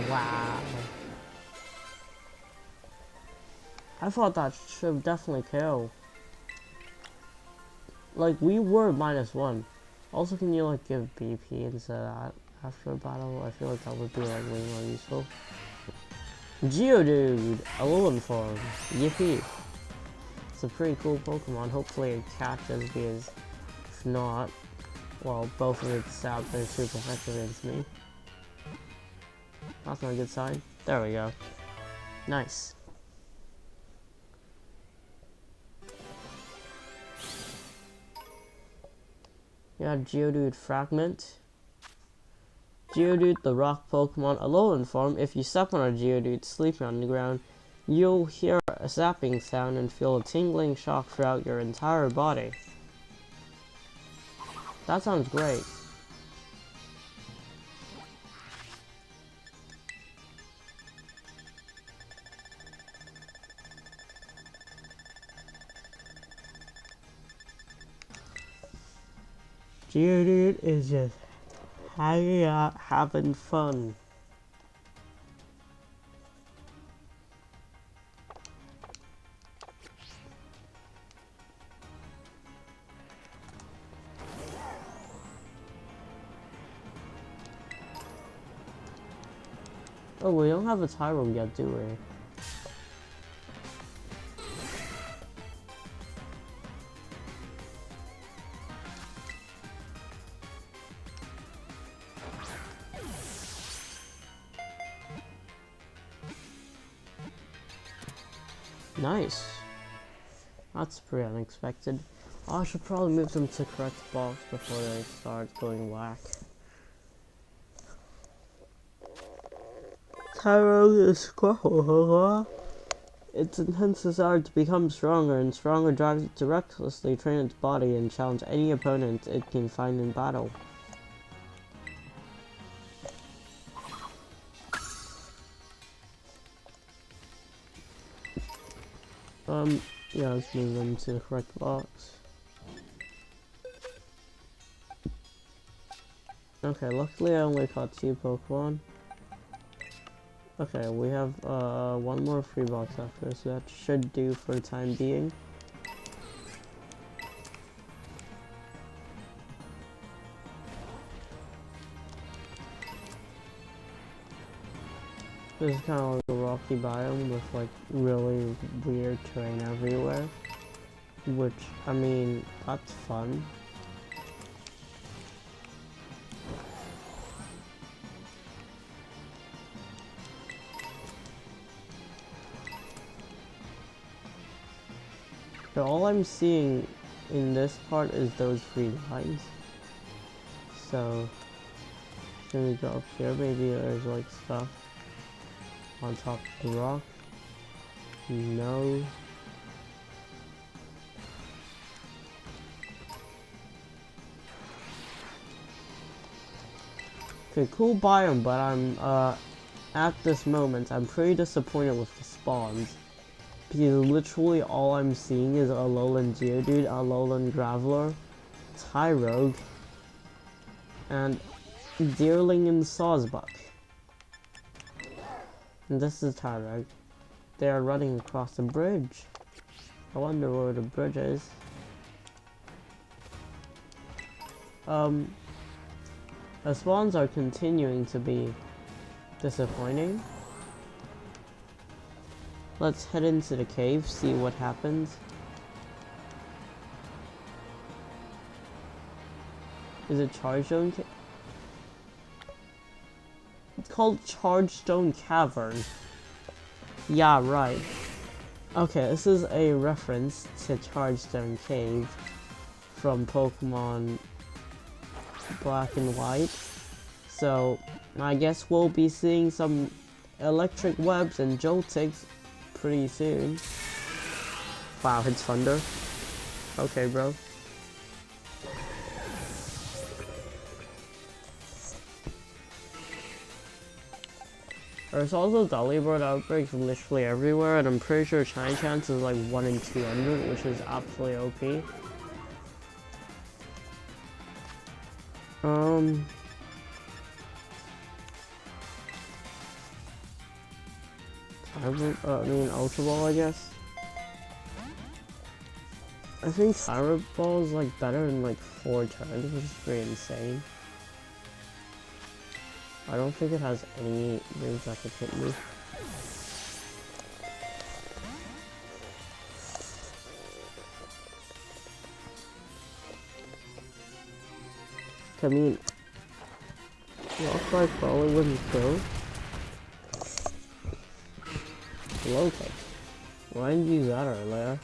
Wow. I thought that should definitely kill. Like, we were -1. Also, can you, like, give BP instead of that after a battle? I feel like that would be, like, way more useful. Geodude! Alolan form. Yippee. It's a pretty cool Pokemon. Hopefully it catches, because if not, well, both of its stats are super effective against me. That's not a good sign. There we go. Nice. Yeah, Geodude Fragment. Geodude, the rock Pokemon, Alolan form. If you step on a Geodude sleeping on the ground, you'll hear a zapping sound and feel a tingling shock throughout your entire body. That sounds great. Geodude is just hanging out, having fun. Oh, we don't have a Tyro yet, do we? Nice. That's pretty unexpected. Oh, I should probably move them to correct box before they start going whack. Tyro is Squirtle. Its intense desire to become stronger and stronger drives it to recklessly train its body and challenge any opponent it can find in battle. Yeah, let's move them to the correct box. Okay, luckily I only caught 2 Pokemon. Okay, we have one more free box after, so that should do for the time being. This is kind of like a rocky biome with like really weird terrain everywhere, which, I mean, that's fun. But all I'm seeing in this part is those 3 lines. So, can we go up here? Maybe there's like stuff on top of the rock. No. Okay, cool biome, but I'm at this moment I'm pretty disappointed with the spawns. Because literally all I'm seeing is Alolan Geodude, Alolan Graveler, Tyrogue, and Deerling and Sawsbuck. And this is Tyrogue. They are running across the bridge. I wonder where the bridge is. The spawns are continuing to be disappointing. Let's head into the cave, see what happens. Is it Chargestone Cave? It's called Chargestone Cavern. Yeah, right. Okay, this is a reference to Chargestone Cave from Pokemon Black and White. So, I guess we'll be seeing some electric webs and Joltigs pretty soon. Wow, it's thunder. Okay, bro. There's also Dollyboard outbreaks literally everywhere, and I'm pretty sure Shine Chance is like 1 in 200, which is absolutely OP. I mean Ultra Ball, I guess. I think Tyro Ball is like better in like 4 turns, which is pretty insane. I don't think it has any moves that could hit me. I mean, Rock Slide probably wouldn't kill. Low kick. Why didn't you use that earlier?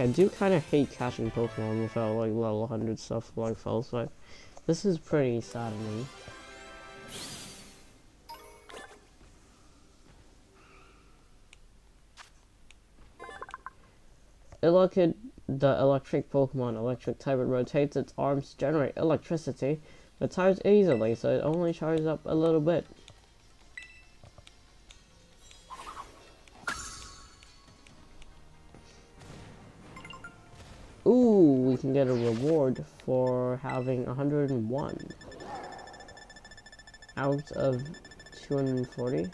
Okay, I do kind of hate catching Pokemon without like level 100 stuff like Falsight. This is pretty saddening. Illichid, the electric Pokemon, electric type, it rotates its arms to generate electricity, but charges easily, so it only charges up a little bit. Ooh, we can get a reward for having 101 out of 240.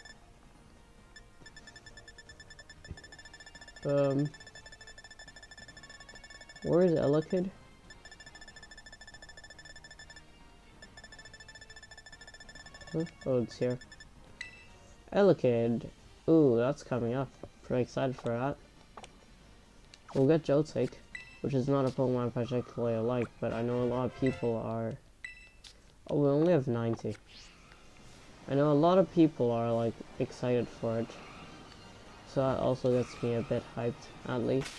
Where is Illichid? Huh? Oh, it's here. Illichid. Ooh, that's coming up. Pretty excited for that. We'll get Joltik, which is not a Pokemon I particularly like, but I know a lot of people are... Oh, we only have 90. I know a lot of people are, like, excited for it. So that also gets me a bit hyped, at least.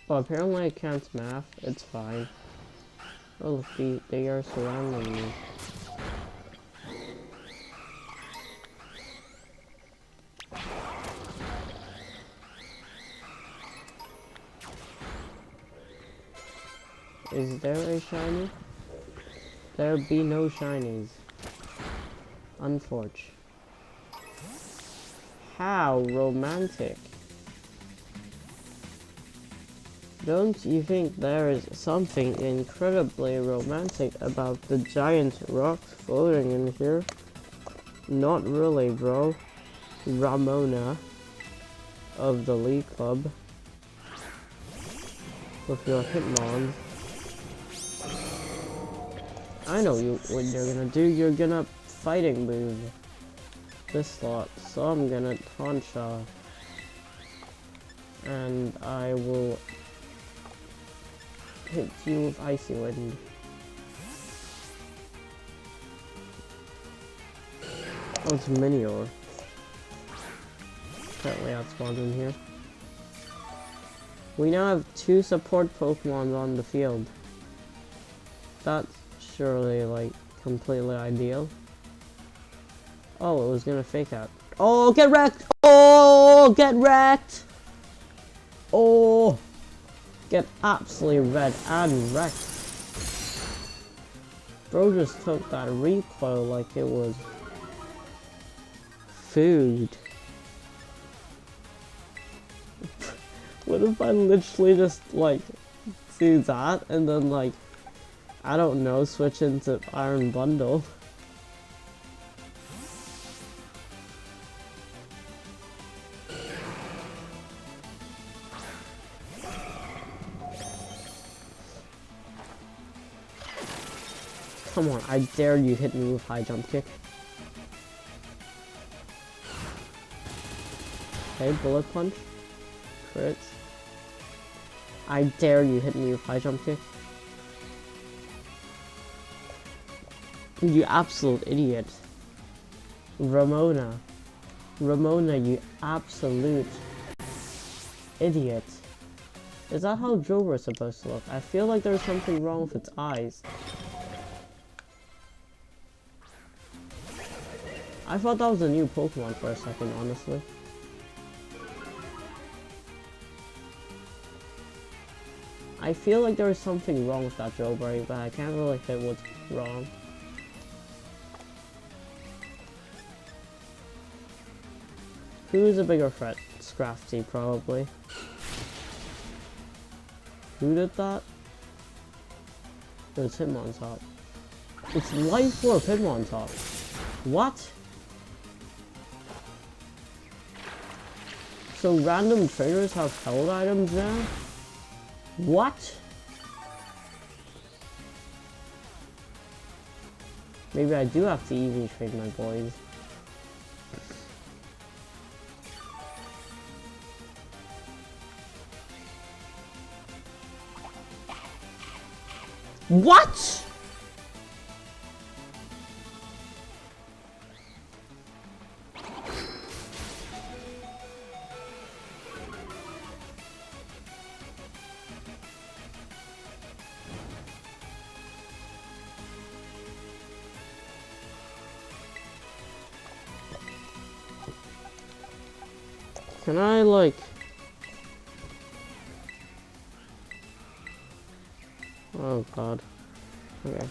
Well, apparently I can't math. It's fine. Oh, look, they are surrounding me. Is there a shiny? There be no shinies. Unfortunate. How romantic. Don't you think there is something incredibly romantic about the giant rocks floating in here? Not really, bro. Ramona of the League Club with your Hitmon. I know what you're gonna do. You're gonna fighting move this slot, so I'm gonna Taunt-Shaw, and I will hit you with Icy Wind. Oh, it's Minior. Apparently outspawned in here. We now have 2 support Pokemon on the field. That's surely, like, completely ideal. Oh, it was gonna fake out. Oh, get wrecked! Oh, get wrecked! Oh, get absolutely red and wrecked. Bro just took that recoil like it was food. What if I literally just, like, do that and then, like, I don't know, switch into Iron Bundle? Come on, I dare you hit me with high jump kick. Okay, bullet punch. Crits. I dare you hit me with high jump kick. You absolute idiot. Ramona. Ramona, you absolute idiot. Is that how Jover is supposed to look? I feel like there's something wrong with its eyes. I thought that was a new Pokemon for a second, honestly. I feel like there is something wrong with that Jolberry, but I can't really hit what's wrong. Who's a bigger threat? Scrafty, probably. Who did that? It's Hitmontop. It's Life Orb Hitmontop. What? So random trainers have held items now? What? Maybe I do have to EV trade my boys. What? Can I, like... Oh, God. Okay.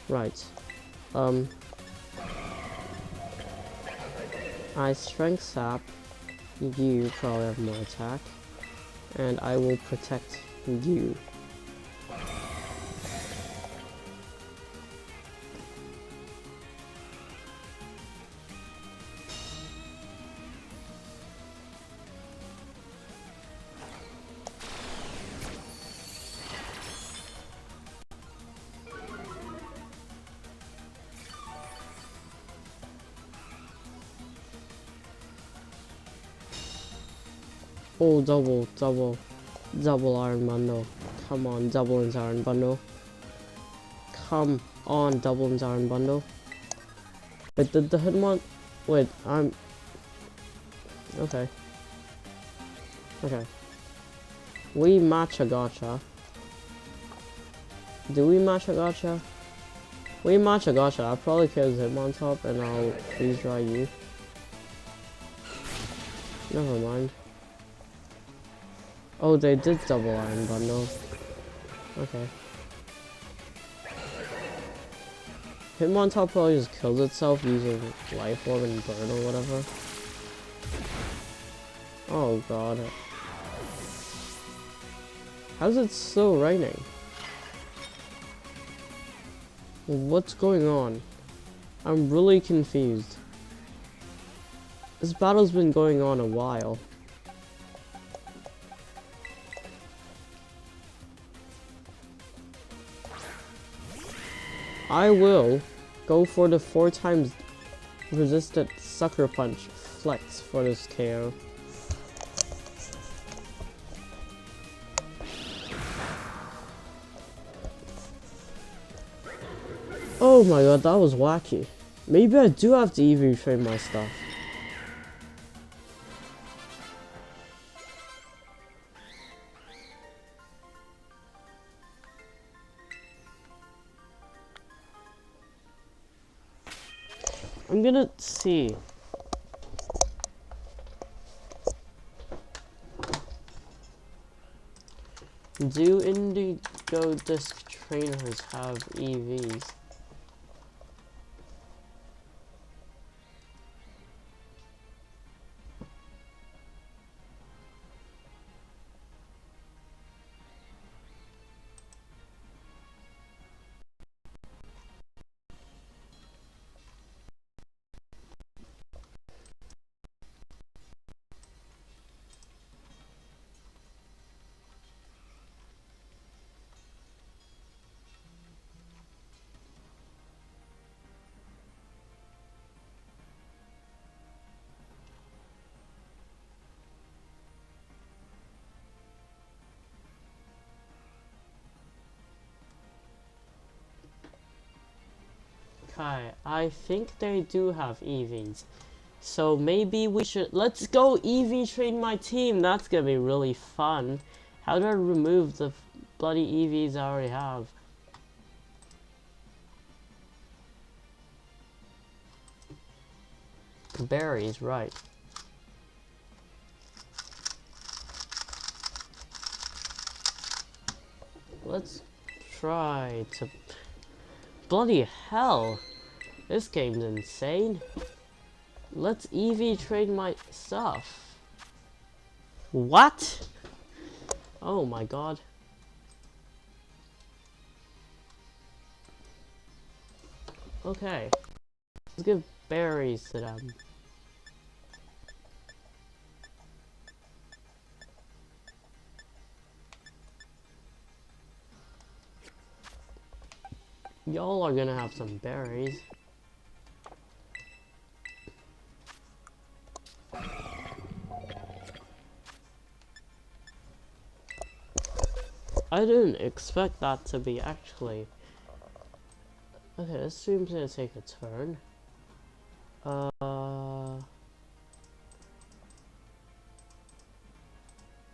Right. I strength sap. You probably have more attack. And I will protect you. Oh, double iron bundle. Come on, double into iron bundle. Come on, double into iron bundle. Wait, did the Hitmon... Wait, I'm... Okay. Okay. We match a gacha. Do we match a gacha? We match a gacha. I'll probably kill Hitmontop and I'll freeze dry you. Never mind. Oh, they did double iron bundle. Okay. Hitmontop probably just killed itself using life orb and burn or whatever. Oh god. How's it still raining? What's going on? I'm really confused. This battle's been going on a while. I will go for the 4 times resistant sucker punch flex for this KO. Oh my god, that was wacky. Maybe I do have to EV train my stuff. I'm gonna see. Do indigo disc trainers have EVs? Okay, I think they do have EVs. So maybe we should... Let's go EV train my team. That's gonna be really fun. How do I remove the bloody EVs I already have? Berries, right. Let's try to... Bloody hell! This game's insane. Let's EV trade my stuff. What? Oh my god. Okay. Let's give berries to them. Y'all are gonna have some berries. I didn't expect that to be actually. Okay, this stream's gonna take a turn.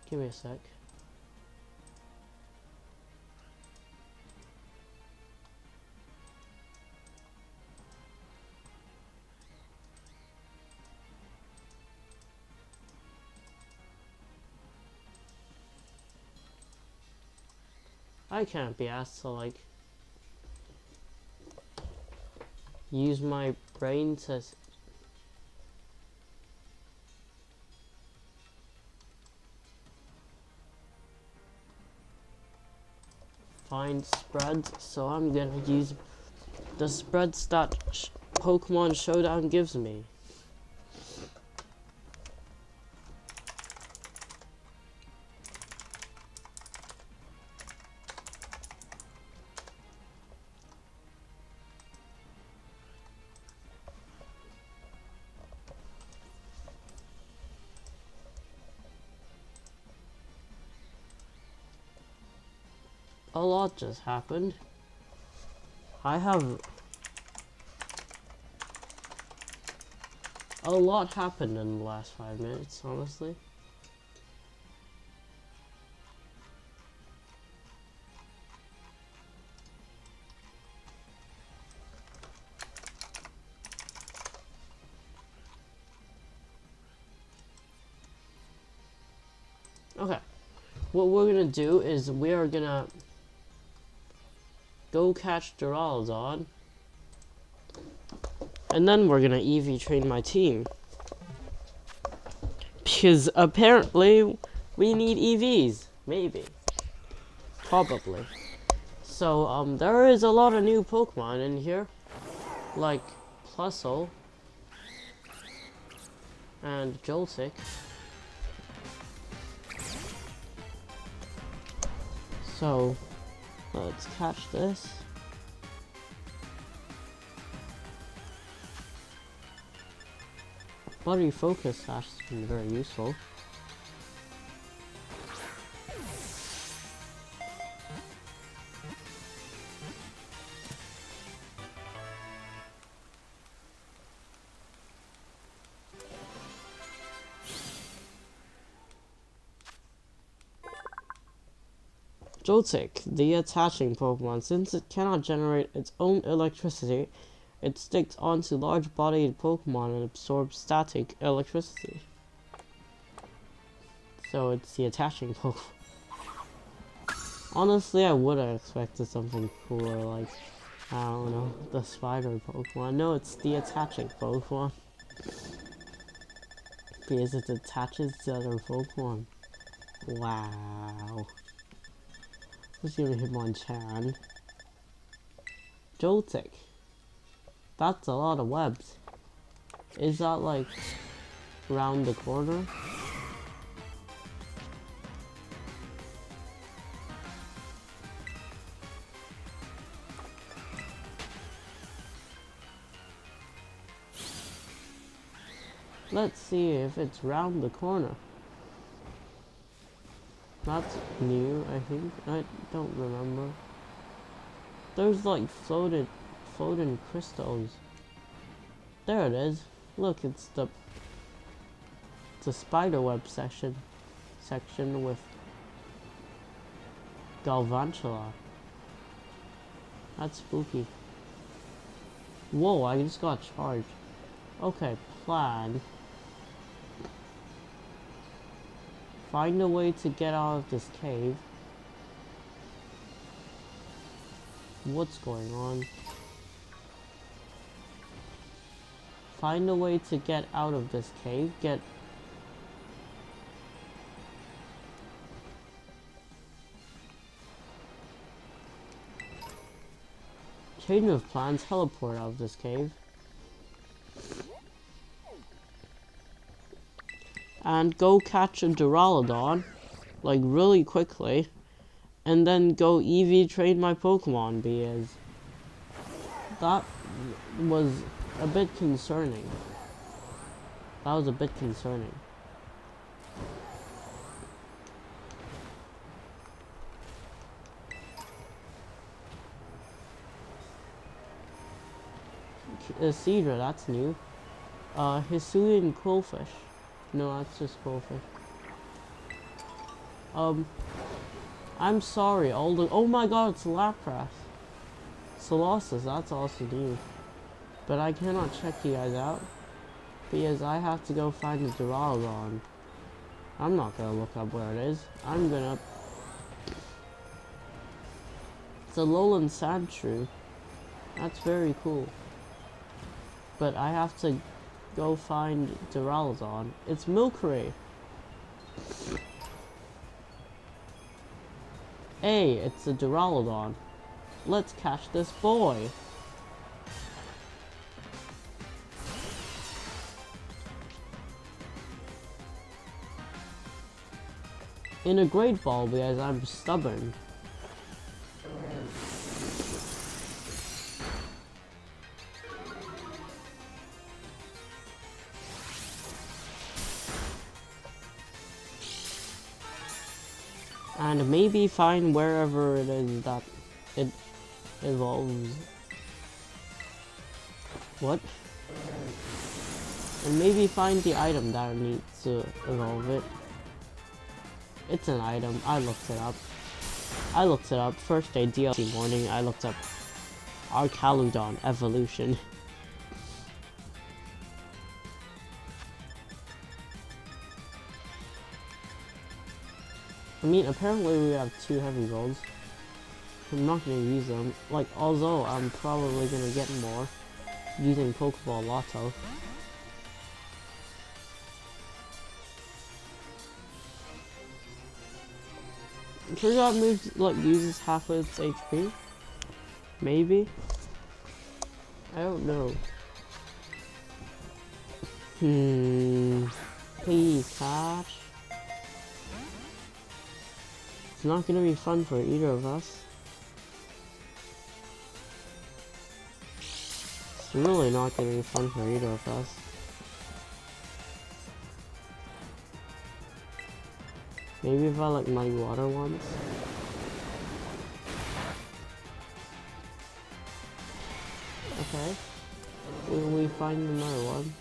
Give me a sec. I can't be asked to like use my brain to find spreads, so I'm gonna use the spreads that Pokemon Showdown gives me. A lot just happened. A lot happened in the last 5 minutes, honestly. Okay, what we're gonna do is we are gonna go catch Duraludon, and then we're gonna EV train my team. Because apparently we need EVs. Maybe. Probably. So, there is a lot of new Pokemon in here. Like Plusle and Joltik. So, let's catch this. Buddy Focus Sash is very useful. Joltik, the attaching Pokemon. Since it cannot generate its own electricity, it sticks onto large-bodied Pokemon and absorbs static electricity. So it's the attaching Pokemon. Honestly, I would have expected something cooler, like, I don't know, the spider Pokemon. No, it's the attaching Pokemon. Because it attaches to other Pokemon. Wow. Let's give it Hitmonchan. Joltik. That's a lot of webs. Is that like round the corner? Let's see if it's round the corner. That's new, I think. I don't remember. There's like floating crystals. There it is. Look, it's the spiderweb section with Galvantula. That's spooky. Whoa, I just got charged. Okay, plan. Find a way to get out of this cave. What's going on? Find a way to get out of this cave. Change of plans, teleport out of this cave. And go catch a Duraludon, like really quickly, and then go EV train my Pokemon, because that was a bit concerning. That was a bit concerning. Cedra, that's new. Hisuian Quillfish. No, that's just Quillfish. I'm sorry, all the- oh my god, it's Lapras. Colossus, that's also new. But I cannot check you guys out, because I have to go find the Duraludon. I'm not gonna look up where it is. I'm gonna... It's a Lowland Sandshrew. That's very cool. But I have to go find Duraludon. It's Milcery. Hey, it's a Duraludon. Let's catch this boy. In a Great Ball because I'm stubborn. And maybe find wherever it is that it evolves. What? And maybe find the item that needs to evolve it. It's an item. I looked it up. First day DLC morning, I looked up Archaludon evolution. I mean, apparently we have 2 heavy rolls. I'm not gonna use them. Like, although I'm probably gonna get more using Pokeball Lotto. I'm sure that move like uses half of its HP. Maybe. I don't know. Please catch. It's not gonna be fun for either of us. It's really not gonna be fun for either of us. Maybe if I like muddy water once. Okay. Will we find another one?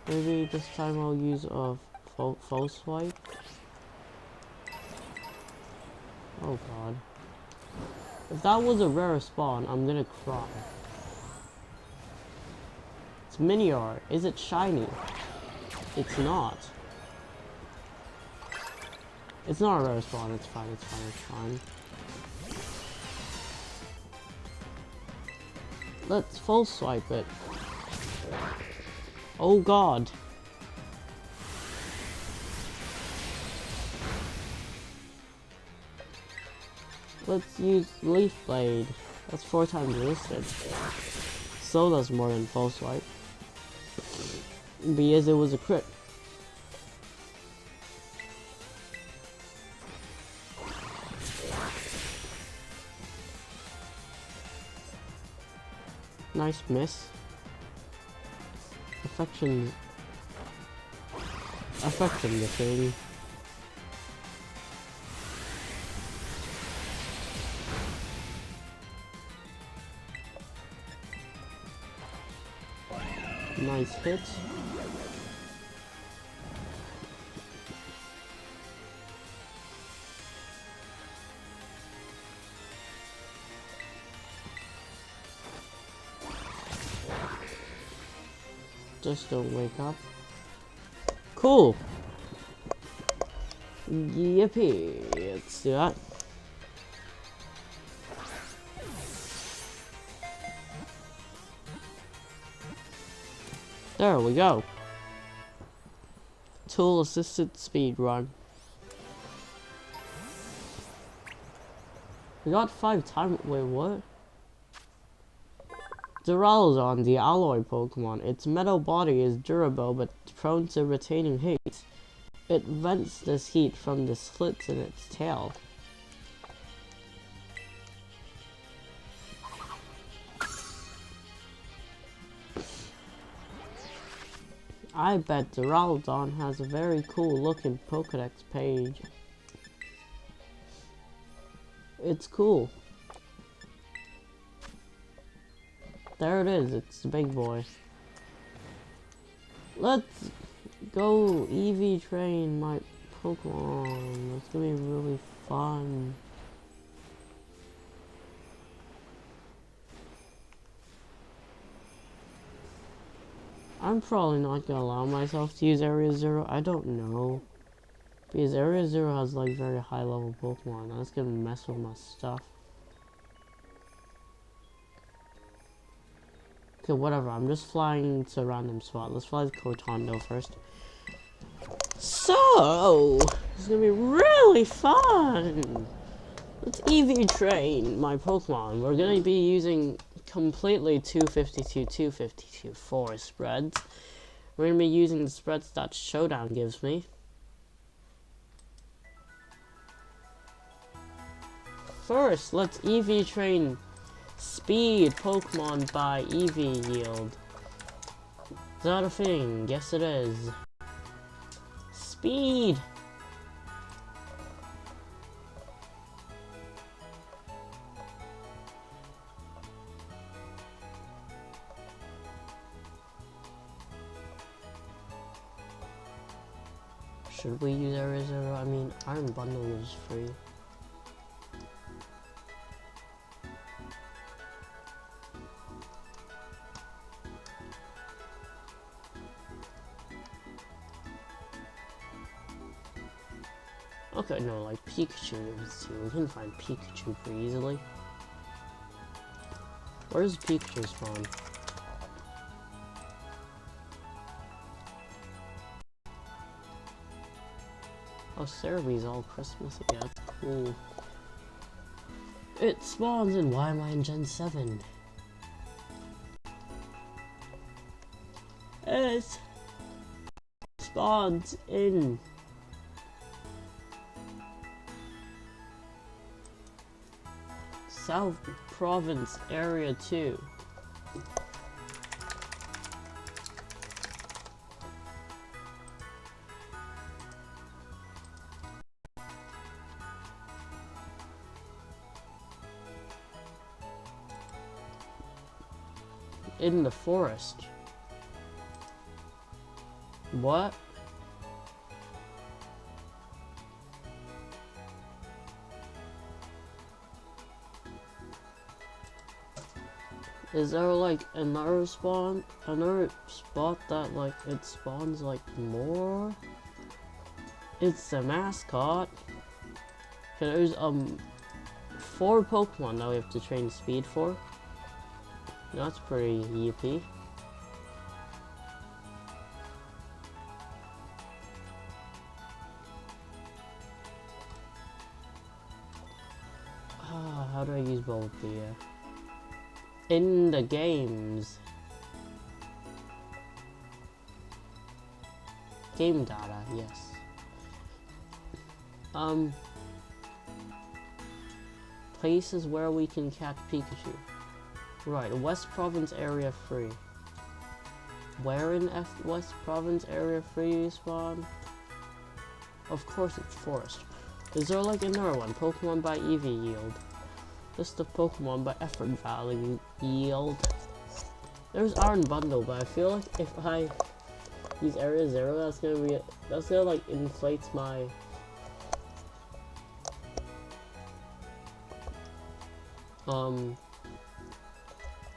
Maybe this time I'll use a false swipe. Oh god. If that was a rare spawn, I'm gonna cry. It's Minior. Is it shiny? It's not. It's not a rare spawn. It's fine. It's fine. It's fine. Let's full swipe it. Oh god. Let's use Leaf Blade. That's 4 times resistant. So that's more than full swipe. Because it was a crit. Nice miss. Affection the thing. Nice hit. Just don't wake up. Cool. Yippee. Let's do that. There we go. Tool assisted speed run. We got 5 time. Wait, what? Duraludon, the alloy Pokemon. Its metal body is durable but prone to retaining heat. It vents this heat from the slits in its tail. I bet Duraludon has a very cool looking Pokedex page. It's cool. There it is. It's the big boy. Let's go EV train my Pokemon. It's gonna be really fun. I'm probably not gonna allow myself to use Area Zero. I don't know. Because Area Zero has like very high level Pokemon. That's gonna mess with my stuff. Okay, whatever. I'm just flying to a random spot. Let's fly to Cortondo first. So, it's gonna be really fun. Let's EV train my Pokemon. We're gonna be using completely 252, 252 forest spreads. We're gonna be using the spreads that Showdown gives me. First, let's EV train speed Pokemon by EV yield. Is that a thing? Yes, it is. Speed! Should we use Area Zero? I mean, Iron Bundle is free. Okay, no, like Pikachu is too. We can find Pikachu pretty easily. Where's Pikachu spawn? Oh, Cerebee's all Christmassy. Yeah, that's cool. It spawns in. Why am I in Gen 7? It spawns in South Province Area 2. In the forest. What? Is there like another spot that like it spawns like more? It's the mascot. Okay, there's 4 Pokemon that we have to train speed for. That's pretty yippee. How do I use Bulbapedia? In the games. Game data, yes. Places where we can catch Pikachu. Right, West Province Area 3. Where in West Province Area 3 you spawn? Of course it's Forest. Is there like another one? Pokemon by EV yield. Just the Pokemon by effort value yield. There's Iron Bundle, but I feel like if I use Area Zero, that's gonna like inflate my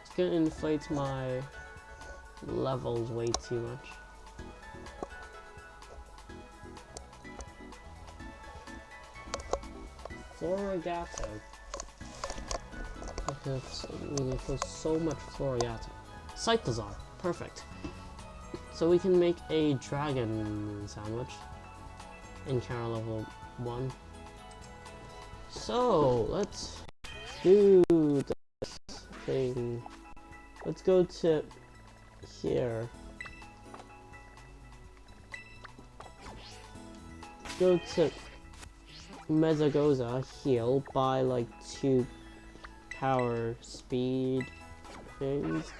it's gonna inflate my levels way too much. Florigato. Okay, we can so much Florigato. Cyclozar, perfect. So we can make a dragon sandwich in Carol level 1. So let's do this thing. Let's go to here. Go to Mezagoza, heal, buy like 2 power speed things.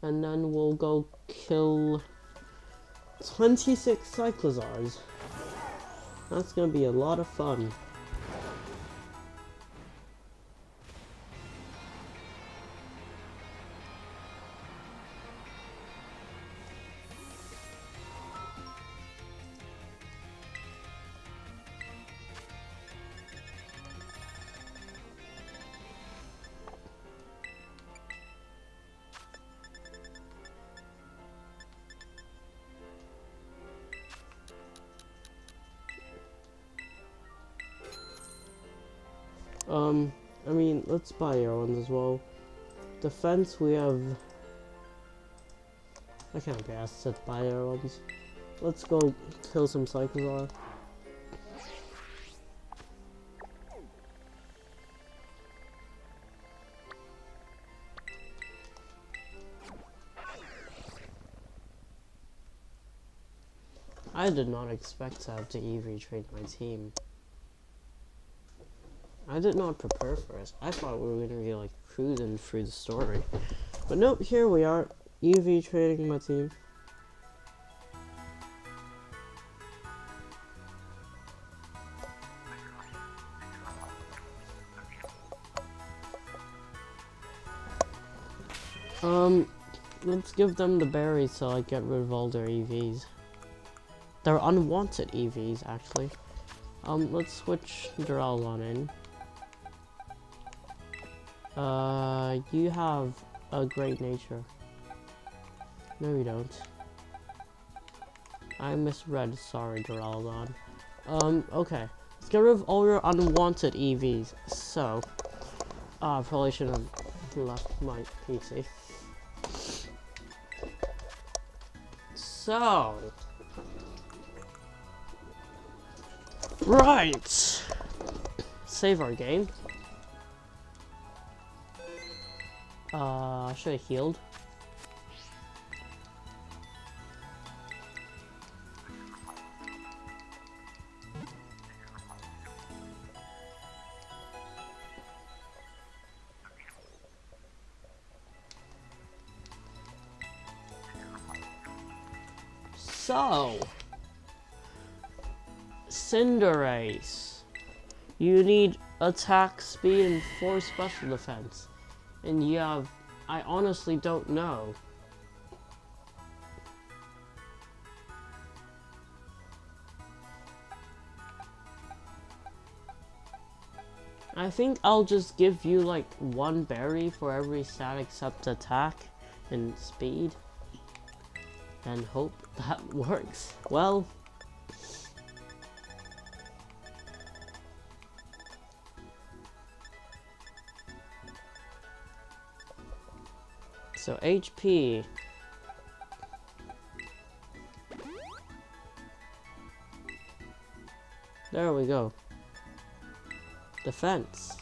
And then we'll go kill 26 Cyclozars. That's gonna be a lot of fun. I mean, let's buy our ones as well. Defense, we have... I can't be asked to buy our ones. Let's go kill some Cyclozar. I did not expect to have to EV trade my team. I did not prepare for this. I thought we were gonna be like cruising through the story. But nope, here we are, EV trading my team. Let's give them the berries so I get rid of all their EVs. They're unwanted EVs, actually. Let's switch Duralon in. You have a great nature. No, you don't. I misread. Sorry, Duralon. Okay. Let's get rid of all your unwanted EVs. So, I probably should have left my PC. So, right. Save our game. Should have healed. So, Cinderace. You need attack, speed, and 4 special defense. And you have... I honestly don't know. I think I'll just give you like 1 berry for every stat except attack and speed. And hope that works. Well... So HP. There we go. Defense.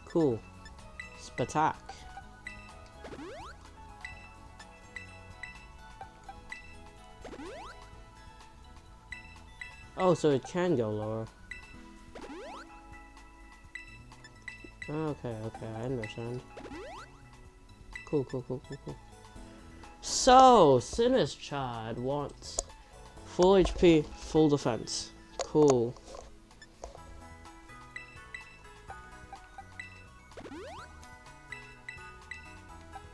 Cool. Spatak. Oh, so it can go lower. Okay, I understand. Cool. So, Sinistchad wants full HP, full defense. Cool.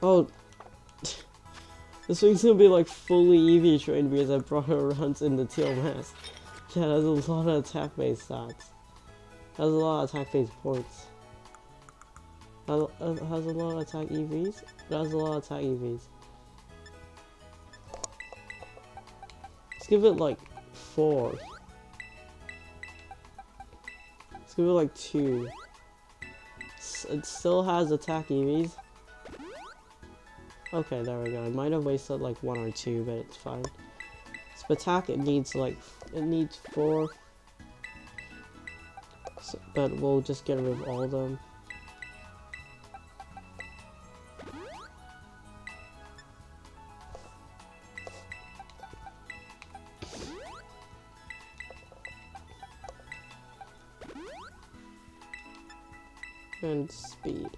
Oh, this thing's gonna be like fully EV trained because I brought her around in the teal mask. Yeah, that's a lot of attack based stats. That's a lot of attack based points. Has a lot of attack EVs? It has a lot of attack EVs. Let's give it like 4. Let's give it like 2. It still has attack EVs. Okay, there we go. I might have wasted like 1 or 2, but it's fine. Spatak, it needs 4. So, but we'll just get rid of all of them. And speed.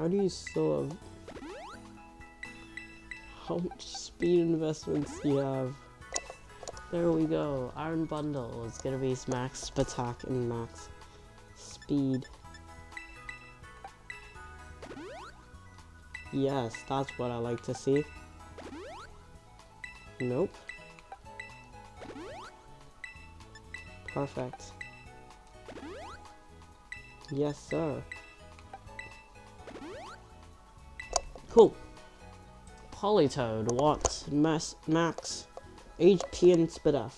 Why do you still have... How much speed investments do you have? There we go. Iron Bundle is gonna be max attack and max speed. Yes, that's what I like to see. Nope. Perfect. Yes, sir. Cool. Polytoad wants max HP and speed up.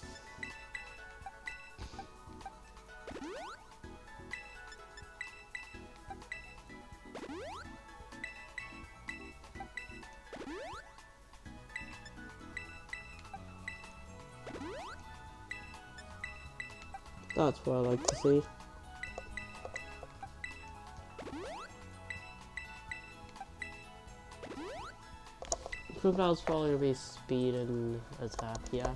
That's what I like to see. Crocodile's probably gonna be speed and attack, yeah.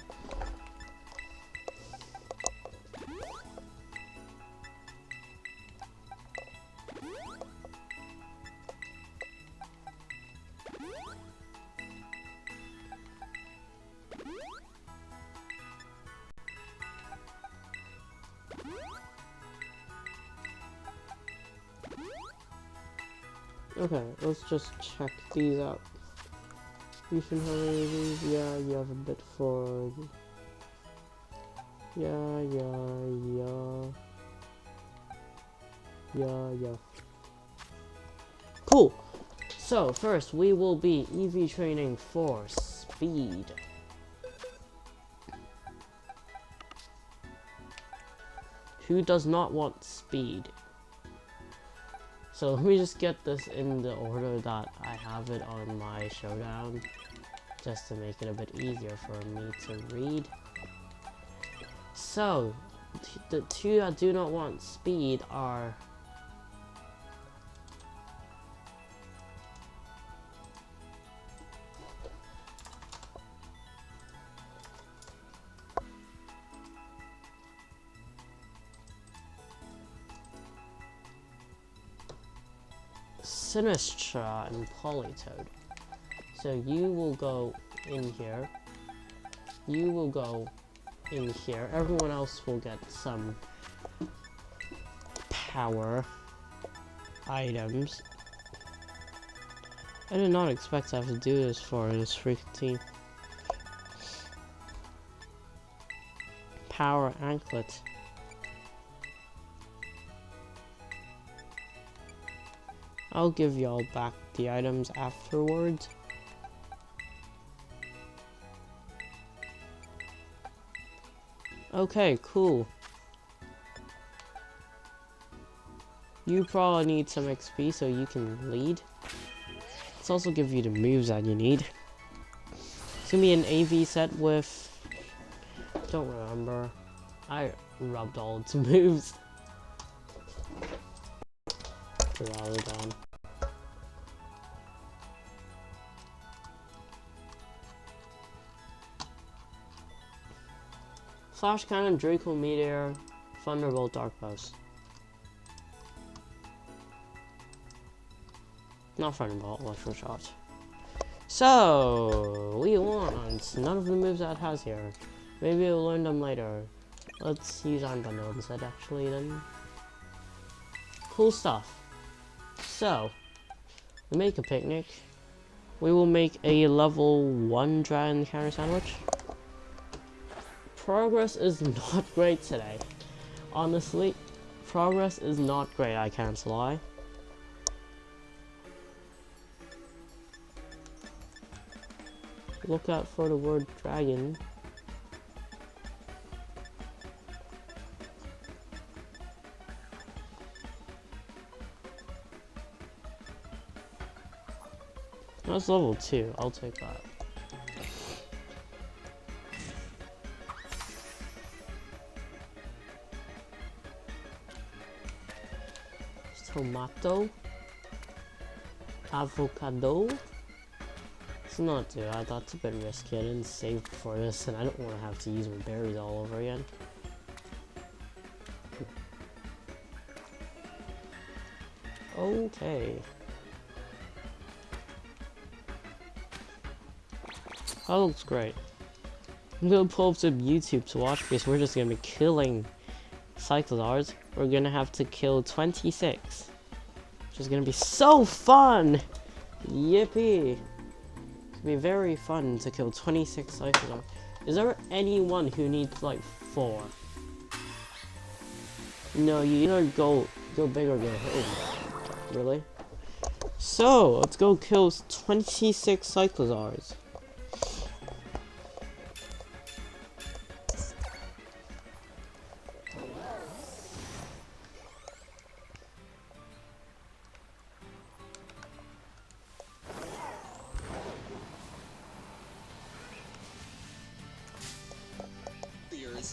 Okay, let's just check these out. You should have these. Yeah, you have a bit for. Yeah. Cool. So first, we will be EV training for speed. Who does not want speed? So let me just get this in the order that I have it on my showdown, just to make it a bit easier for me to read. So, the two that do not want speed are Sinistra and Polytoad. So you will go in here. You will go in here. Everyone else will get some power items. I did not expect to have to do this for this freaking team. Power anklet. I'll give y'all back the items afterwards. Okay, cool. You probably need some XP so you can lead. Let's also give you the moves that you need. It's gonna be an AV set with... Don't remember. I rubbed all its moves. Down. Flash Cannon, Draco Meteor, Thunderbolt, Dark Pulse. Not Thunderbolt, Electro Shot. So, we want none of the moves that it has here. Maybe we'll learn them later. Let's use Iron Bundle instead, actually, then. Cool stuff. So, we make a picnic. We will make a level 1 dragon counter sandwich. Progress is not great today. Honestly, progress is not great, I can't lie. Look out for the word dragon. That's level 2, I'll take that. Tomato. Avocado. It's not, dude. I thought it's a bit risky. I didn't save for this, and I don't want to have to use my berries all over again. Okay. That looks great. I'm gonna pull up some YouTube to watch because we're just gonna be killing Cyclozars. We're gonna have to kill 26. Which is gonna be so fun! Yippee! It's gonna be very fun to kill 26 Cyclozars. Is there anyone who needs like 4? No, you either go big or go home. Really? So, let's go kill 26 Cyclozars.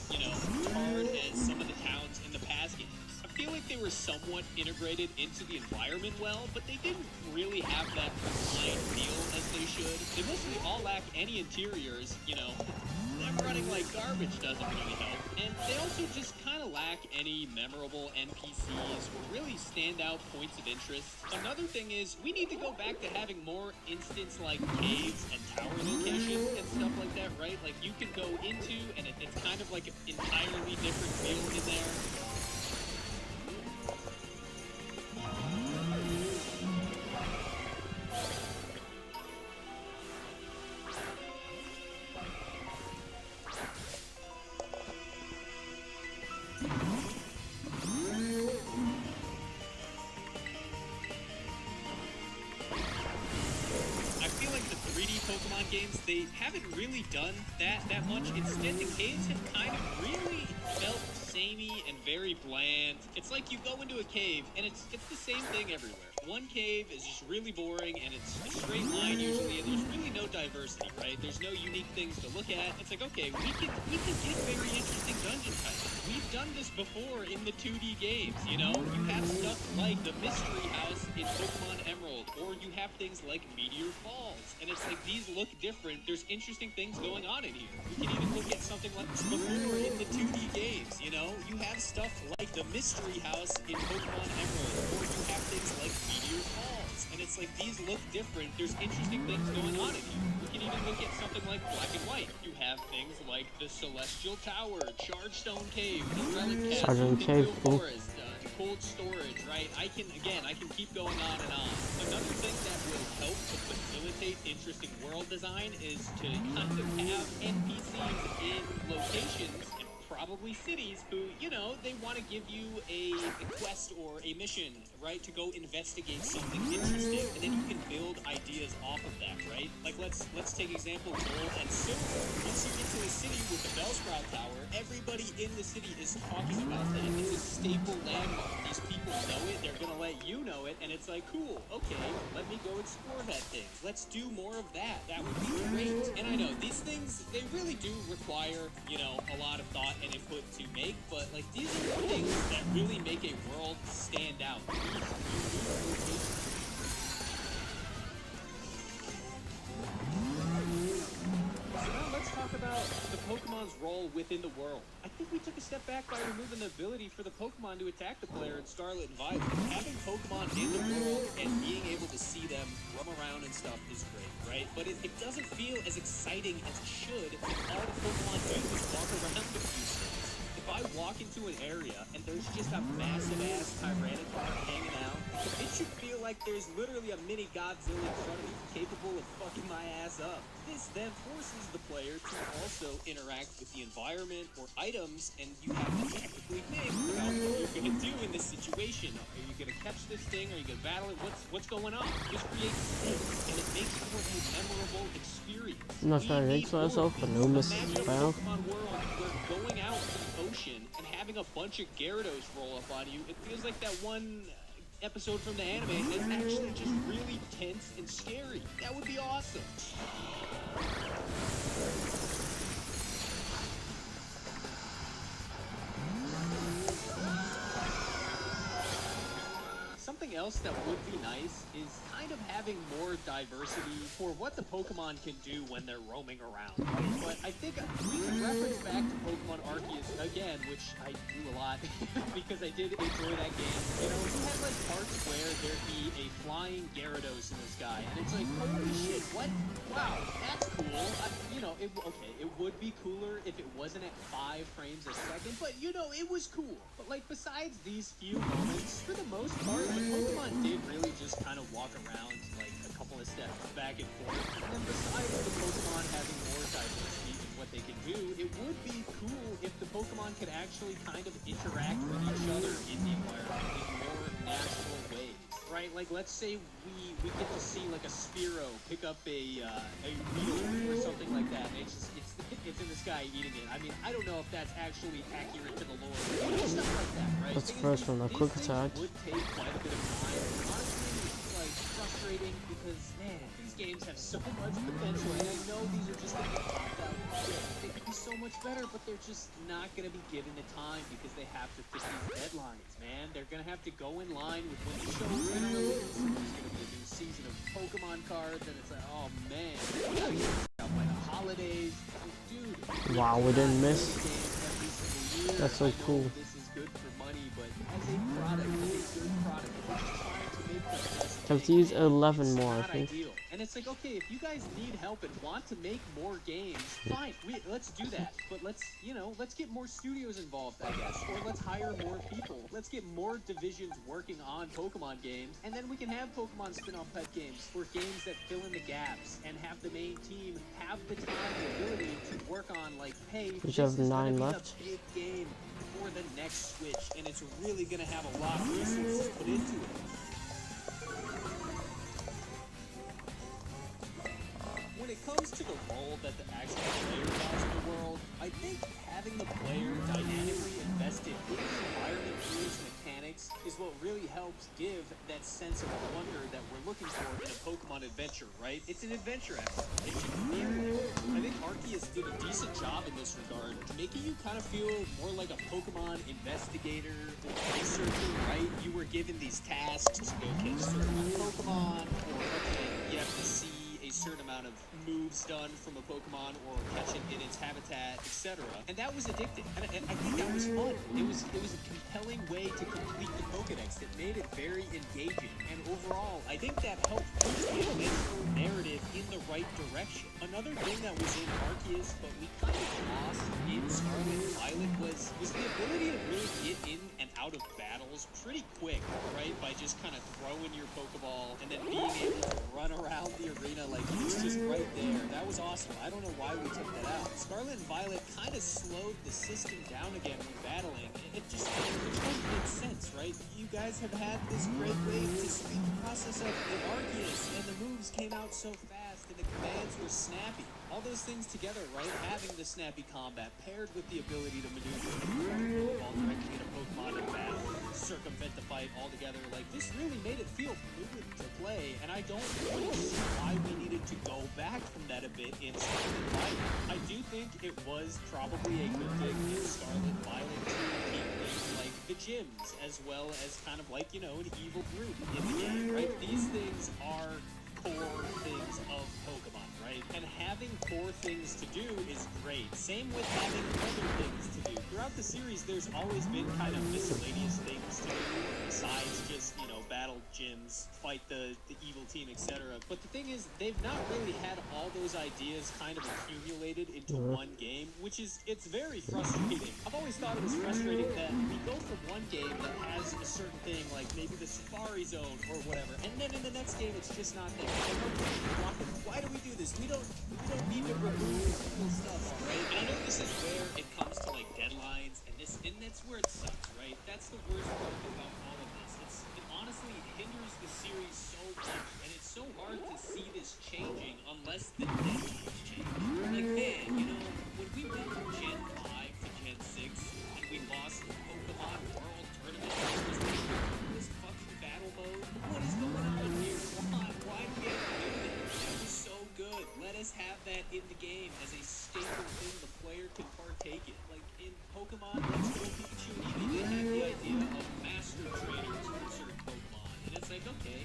You know, as hard as some of the towns in the past games. I feel like they were somewhat integrated into the environment well, but they didn't really have that refined feel as they should. They mostly all lack any interiors, you know. Them running like garbage doesn't really help. And they also just kind of lack any memorable NPCs or really standout points of interest. Another thing is, we need to go back to having more instance like caves and tower locations and stuff like that, right? Like you can go into and it's kind of like an entirely different feel in there. Pokemon games, they haven't really done that much. Instead, the caves have kind of really felt samey and very bland. It's like you go into a cave and it's the same thing everywhere. One cave is just really boring and it's a straight line usually, and there's really no diversity, right? There's no unique things to look at. It's like, okay, we can get very interesting dungeon types. We've done this before in the 2D games, you know? You have stuff like the Mystery House in Pokemon Emerald, or you have things like Meteor Falls, and it's like these look different. There's interesting things going on in here. We can even look at something like before in the 2D games, you know? You have stuff like the Mystery House in Pokemon Emerald, or you have things like Meteor Falls, and it's like these look different. There's interesting things going on in here. We can even look at something like Black and White. You have things like the Celestial Tower, Chargestone Cave, the Relic Castle, the Forest, cold storage, right? I can keep going on and on. Another thing that will help to facilitate interesting world design is to kind of have NPCs in locations and probably cities who, you know, they want to give you a quest or a mission, right, to go investigate something interesting, and then you can build ideas off of that, right? Like let's take example Gold and Silver. Once you get to a city with the Bellsprout Tower, everybody in the city is talking about that. It's a staple landmark. These people know it, they're gonna let you know it, and it's like, cool, okay, let me go explore that thing. Let's do more of that. That would be great. And I know these things, they really do require, you know, a lot of thought and input to make, but like these are the things that really make a world stand out. So now let's talk about the Pokemon's role within the world. I think we took a step back by removing the ability for the Pokemon to attack the player in Scarlet and Violet. Having Pokemon in the world and being able to see them roam around and stuff is great, right? But it doesn't feel as exciting as it should if all the Pokemon do is walk around a few things. If I walk into an area and there's just a massive-ass Tyranitar hanging out, it should feel like there's literally a mini Godzilla in front of me capable of fucking my ass up. This then forces the player to also interact with the environment or items, and you have to technically think about what you're going to do in this situation. Are you going to catch this thing? Are you going to battle it? What's going on? This creates stakes, and it makes for a memorable experience. I'm not trying to make myself, but no miss foul. Pokemon world where going out to the ocean and having a bunch of Gyarados roll up on you, it feels like that one episode from the anime that's actually just really tense and scary. That would be awesome. Something else that would be nice is kind of having more diversity for what the Pokemon can do when they're roaming around. But I think we can reference back to Pokemon Arceus again, which I do a lot because I did enjoy that game. You know, you had like parts where there'd be a flying Gyarados in the sky, and it's like, holy shit, what? Wow, that's cool. you know, it would be cooler if it wasn't at 5 frames a second, but you know, it was cool. But like, besides these few moments, for the most part, like, Pokemon did really just kind of walk around like a couple of steps back and forth. And besides the Pokemon having more diversity in what they can do, it would be cool if the Pokemon could actually kind of interact with each other in the environment in more natural ways. Right, like let's say we get to see like a Spearow pick up a beetle or something like that, and it's in the sky eating it. I mean, I don't know if that's actually accurate to the lore, but stuff like that, right? That's the first one, a quick attack. Would take quite a bit of time. Honestly, it's like frustrating because man, these games have so much potential, and I know these are just gonna be popped out. They could be so much better, but they're just not gonna be given the time because they have to fit these deadlines, man. They're gonna have to go in line with when the show's gonna release. There's gonna be a new season of Pokemon cards, and it's like, oh man, we gotta get it out by the holidays. Dude, Wow, we didn't miss. That's so cool. this is good for money, but as a product, it's a good product. If we're just trying to make the best Have to use game, 11 it's more, I not think. ideal. And it's like, okay, if you guys need help and want to make more games, fine, let's do that. But let's get more studios involved, I guess. Or let's hire more people. Let's get more divisions working on Pokemon games. And then we can have Pokemon spin-off pet games or games that fill in the gaps and have the main team have the time and ability to work on, like, hey, We this have is gonna 9 be left. the big game for the next Switch. And it's really going to have a lot of resources put into it. When it comes to the role that the actual player has in the world, I think having the player dynamically invested in the environment through its mechanics is what really helps give that sense of wonder that we're looking for in a Pokemon adventure, right? It's an adventure act. It should be there. I think Arceus did a decent job in this regard, making you kind of feel more like a Pokemon investigator or researcher, right? You were given these tasks to go catch certain Pokemon, or okay, you have to see a certain amount of moves done from a Pokemon or catch it in its habitat, etc. And that was addictive. And I think that was fun. It was a compelling way to complete the Pokedex that made it very engaging. And overall, I think that helped push the adventure narrative in the right direction. Another thing that was in Arceus, but we kind of lost in Scarlet and Violet was the ability to really get in and out of battles pretty quick, right? By just kind of throwing your Pokeball and then being able to run around the arena like it's just right there. That was awesome. I don't know why we took that out. Scarlet and Violet kind of slowed the system down again when battling. It just makes sense, right? You guys have had this great way to speed the process up in Arceus, and the moves came out so fast, and the commands were snappy. All those things together, right? Having the snappy combat paired with the ability to maneuver the Pokeball directly at a Pokemon in battle, circumvent the fight altogether, like this really made it feel fluid to play, and I don't really see why we needed to go back from that a bit in Scarlet Violet. I do think it was probably a good thing in Scarlet Violet to keep things like the gyms, as well as kind of like, an evil group in the game, right? These things are core things of Pokemon, right? And having core things to do is great. Same with having other things to do. Throughout the series, there's always been kind of miscellaneous things to do besides just, battle gyms, fight the evil team, etc. But the thing is, they've not really had all those ideas kind of accumulated into one game, it's very frustrating. I've always thought it was frustrating that we go from one game that has a certain thing, like maybe the Safari Zone or whatever, and then in the next game it's just not there. Why do we do this? We don't need to remove cool stuff, right? And I know this is where it comes to like deadlines, and that's where it sucks, right? That's the worst part about all of this. It honestly hinders the series so much, and it's so hard to see this changing unless the deadlines change. Like, man, when we went from Gen 5 to Gen 6, and we lost the Pokemon World Tournament, this fucking battle mode, what is going on here? Why do we have to do this? That was so good. Let us have that in the game as a staple thing the player can partake in. Like in Pokemon Let's Go Pikachu and Eevee, they had the idea of master trainers for certain Pokemon. And it's like, okay,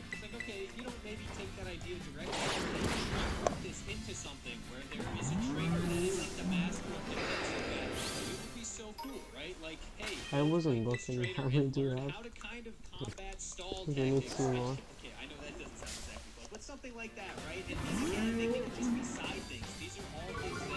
you don't maybe take that idea directly, but put this into something where there is a trainer that is like the master of defensive battle. It would be so cool, right? Like, hey, I wasn't looking how many do you have. how to kind of combat stall Okay, me tactics. too, more. Okay, I know that doesn't sound exactly fun, but something like that, right? And these, again, they can just be side things. These are all things that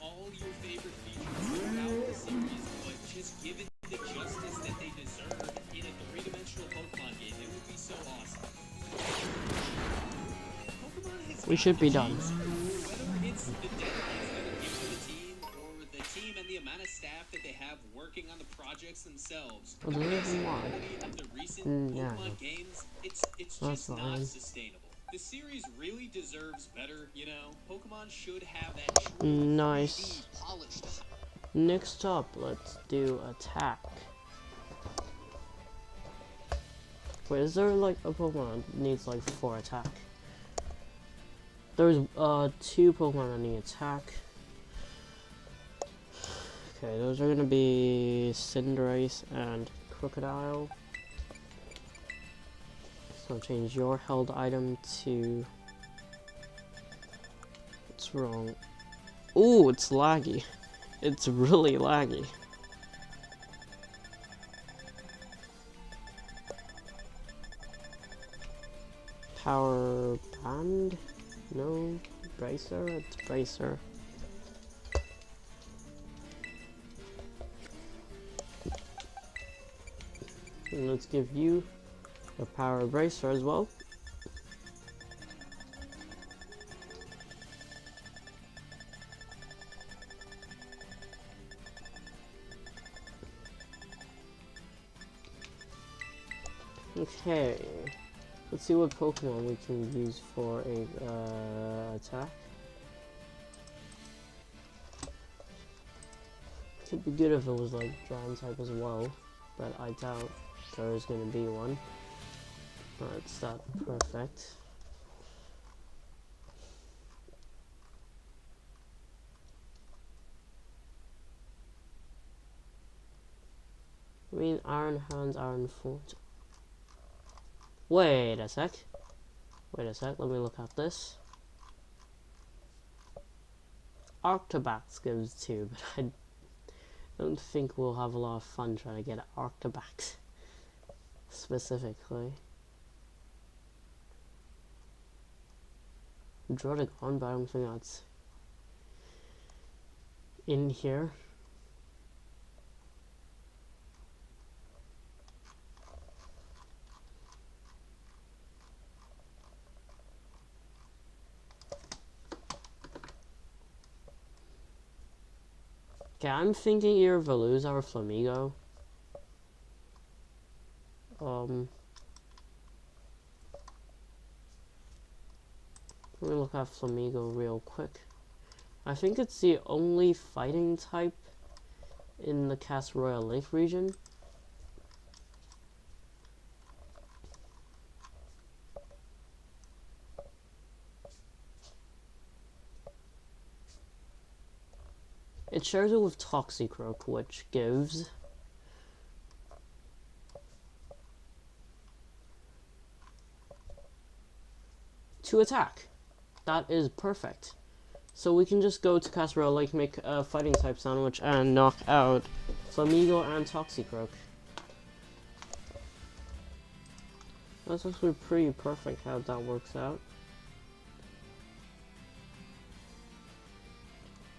all your favorite features throughout the series, but just given the justice that they deserve in a three-dimensional Pokemon game, it would be so awesome. Pokemon has We should be done. whether it's the deadlines that are given to the team or the team and the amount of staff that they have working on the projects themselves, Oh, the there pace is and one. quality of the recent Yeah. Pokemon games, it's That's just not fine. sustainable. The series really deserves better, you know? Pokemon should have that true Nice. 3D polished. Next up, let's do attack. Wait, is there like a Pokemon that needs like 4 attack? There's 2 Pokemon that need attack. Okay, those are gonna be Cinderace and Crocodile. So change your held item to... What's wrong? Ooh, it's laggy. It's really laggy. Power band? No. Bracer? It's bracer. And let's give you a power bracer as well. Okay, let's see what Pokemon we can use for a attack. Could be good if it was like Dragon type as well, but I doubt there is going to be one. That's that perfect. I mean, Iron Hands, Iron Foot. Wait a sec. Wait a sec, let me look at this. Octobats gives 2, but I don't think we'll have a lot of fun trying to get Octobats specifically. Druddigon, but I don't think that's in here. Okay, I'm thinking either Veluza or Flamigo. Let me look at Flamigo real quick. I think it's the only fighting type in the Castle Royale Lake region. It shares it with Toxicroak, which gives 2 attack. That is perfect. So we can just go to Castle Royale Lake, make a fighting type sandwich, and knock out Flamigo and Toxicroak. That's actually pretty perfect how that works out.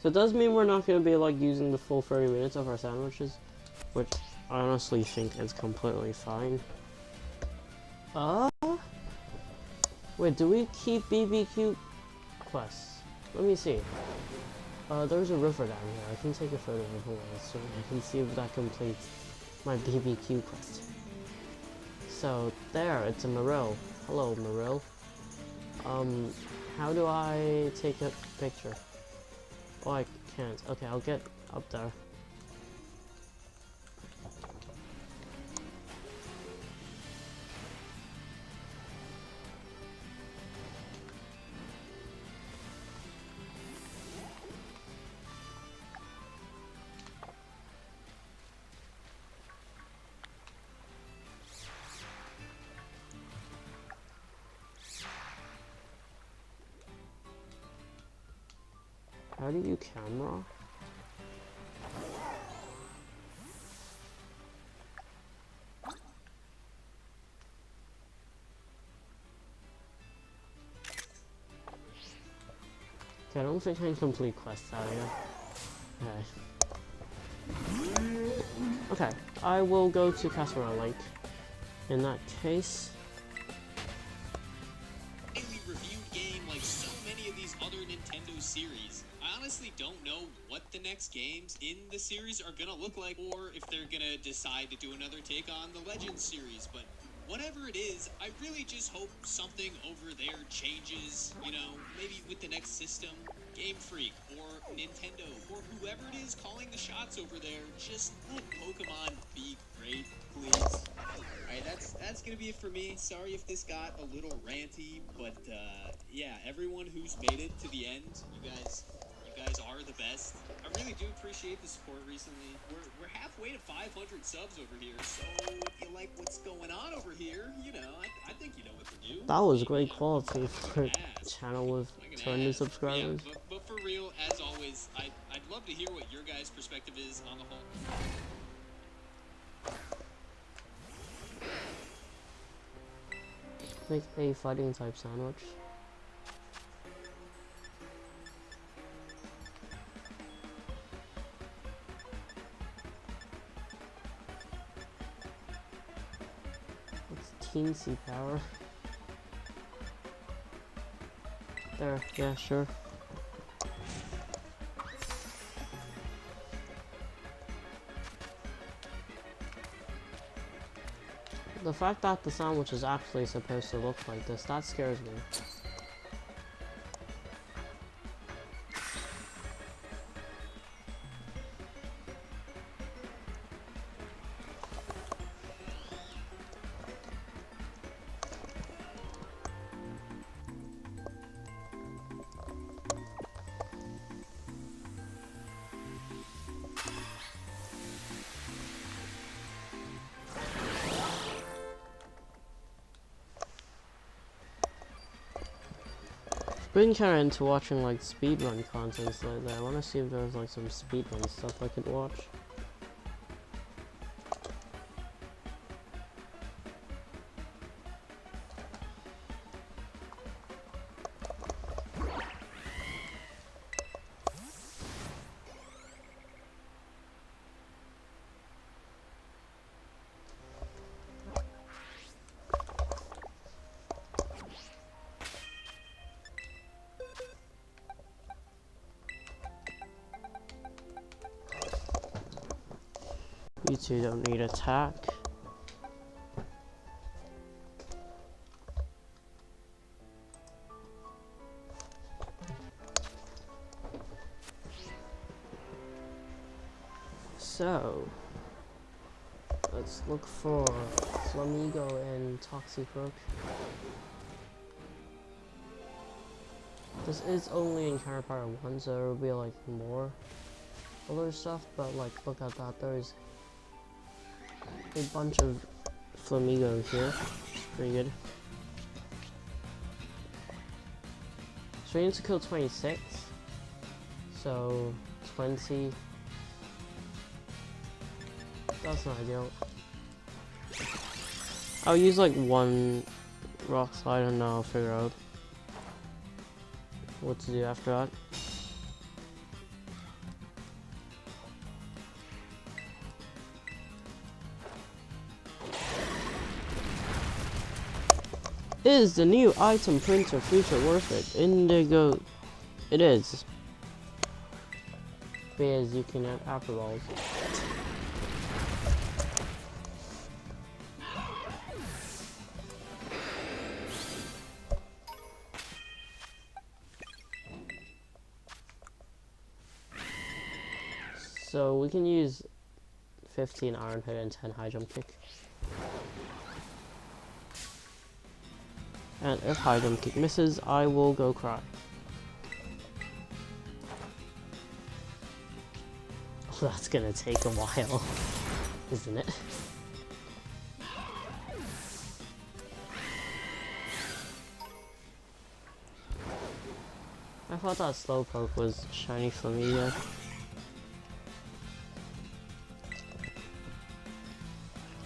So it does mean we're not going to be like using the full 30 minutes of our sandwiches, which I honestly think is completely fine. Wait, do we keep BBQ quests? Let me see. There's a river down here. I can take a photo of it so I can see if that completes my BBQ quest. So there, it's a Marill. Hello, Marill. How do I take a picture? Oh, I can't. Okay, I'll get up there. How do you camera? Okay, I don't think I can complete quests out here. Okay, I will go to Castle Lake. In that case, Daily reviewed game like so many of these other Nintendo series. I honestly don't know what the next games in the series are gonna look like, or if they're gonna decide to do another take on the Legends series, but whatever it is, I really just hope something over there changes, you know, maybe with the next system. Game Freak or Nintendo or whoever it is calling the shots over there, just let Pokemon be great, please. Alright, that's gonna be it for me. Sorry if this got a little ranty, but yeah, everyone who's made it to the end, you guys are the best. I really do appreciate the support recently. We're halfway to 500 subs over here, so if you like what's going on over here, you know, I think you know what to do. that was great quality for a channel with I can 200 ask. subscribers. Yeah, but for real, as always, I'd love to hear what your guys' perspective is on the whole. Make a fighting type sandwich. It's teensy power. There, yeah, sure. The fact that the sandwich is actually supposed to look like this, that scares me. Been kinda into watching like speedrun contents lately. I wanna see if there's like some speedrun stuff I could watch. You two don't need attack. So, let's look for Flamigo and Toxicroak. This is only in Counterpart 1, so there will be like more other stuff, but like look at that, there's a bunch of Flamigos here. It's pretty good. So we need to kill 26. So 20. That's not ideal. I'll use like one rock slide and I'll figure out what to do after that. Is the new item printer feature worth it? Indigo. It is. Because you can have After Balls. So we can use 15 Iron Hit and 10 High Jump Kick. And if High Jump Kick misses, I will go cry. Oh, that's gonna take a while, isn't it? I thought that Slowpoke was Shiny Flamigo.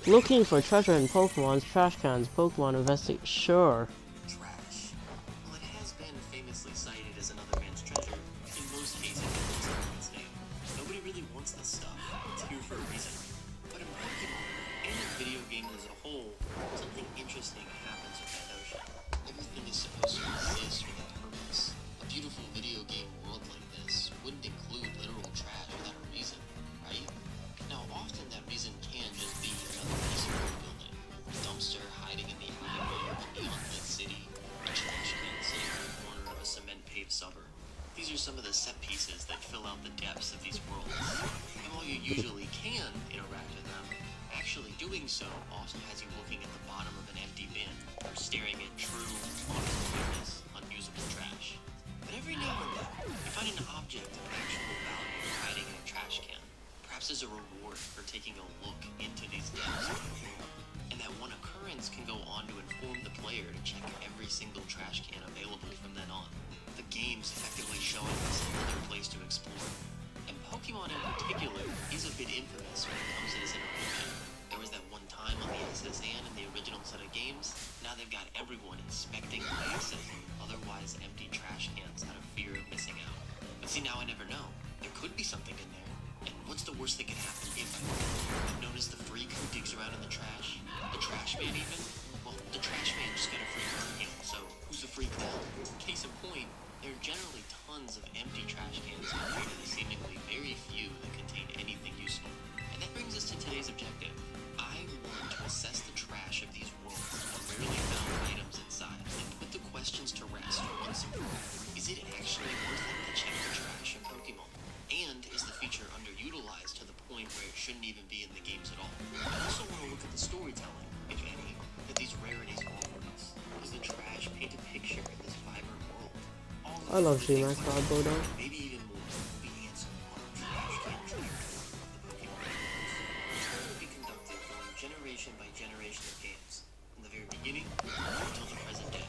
Looking for treasure in Pokemon's trash cans. Pokemon investigate. Sure. Trash. Well, it has been famously cited as another man's treasure. In most cases, it's someone's name. Nobody wants this stuff. It's here for a reason. But in Pokemon, and in video games as a whole, something interesting happens with that notion. Everything is supposed to exist for that purpose. A beautiful video game world like this wouldn't include literal trash without a reason, right? Now, often that reason can just be another piece of world building. A dumpster hiding in the alleyway of a neon-lit city, a trash can sitting in the corner of a cement-paved suburb. These are some of the set pieces that fill out the depths of these worlds. And while you usually can interact with them, actually doing so also has you looking at the bottom of an empty bin or staring at true, honest goodness, unusable trash. But every now and then, you find an object of actual value hiding in a trash can, perhaps as a reward for taking a look into these depths of the world. And that one occurrence can go on to inform the player to check every single trash can available from then on. The game's effectively showing us another place to explore. And Pokemon in particular is a bit infamous when it comes to this interaction. There was that one time on the SSN in the original set of games, now they've got everyone inspecting massive, otherwise empty trash cans out of fear of missing out. But see, now I never know. There could be something in there. And what's the worst that could happen if I'm known as the freak who digs around in the trash? The trash man even? Well, the trash man just got a free burn heal, so who's the freak now? Case in point, there are generally tons of empty trash cans compared to the seemingly very few that contain anything useful. And that brings us to today's objective. I want to assess the trash of these worlds and rarely found items inside, and put the questions to rest once and for all. Is it actually worth it to check the trash in Pokemon? And is the feature underutilized to the point where it shouldn't even be in the games at all? I also want to look at the storytelling, if any, that these rarities offer us. Does the trash paint a picture in this vibrant world? I love G-Max Cardboard. Maybe even more will be answered on our trash can tracker, the Pokemon universe. The trial will be conducted from generation by generation of games, from the very beginning until the present day,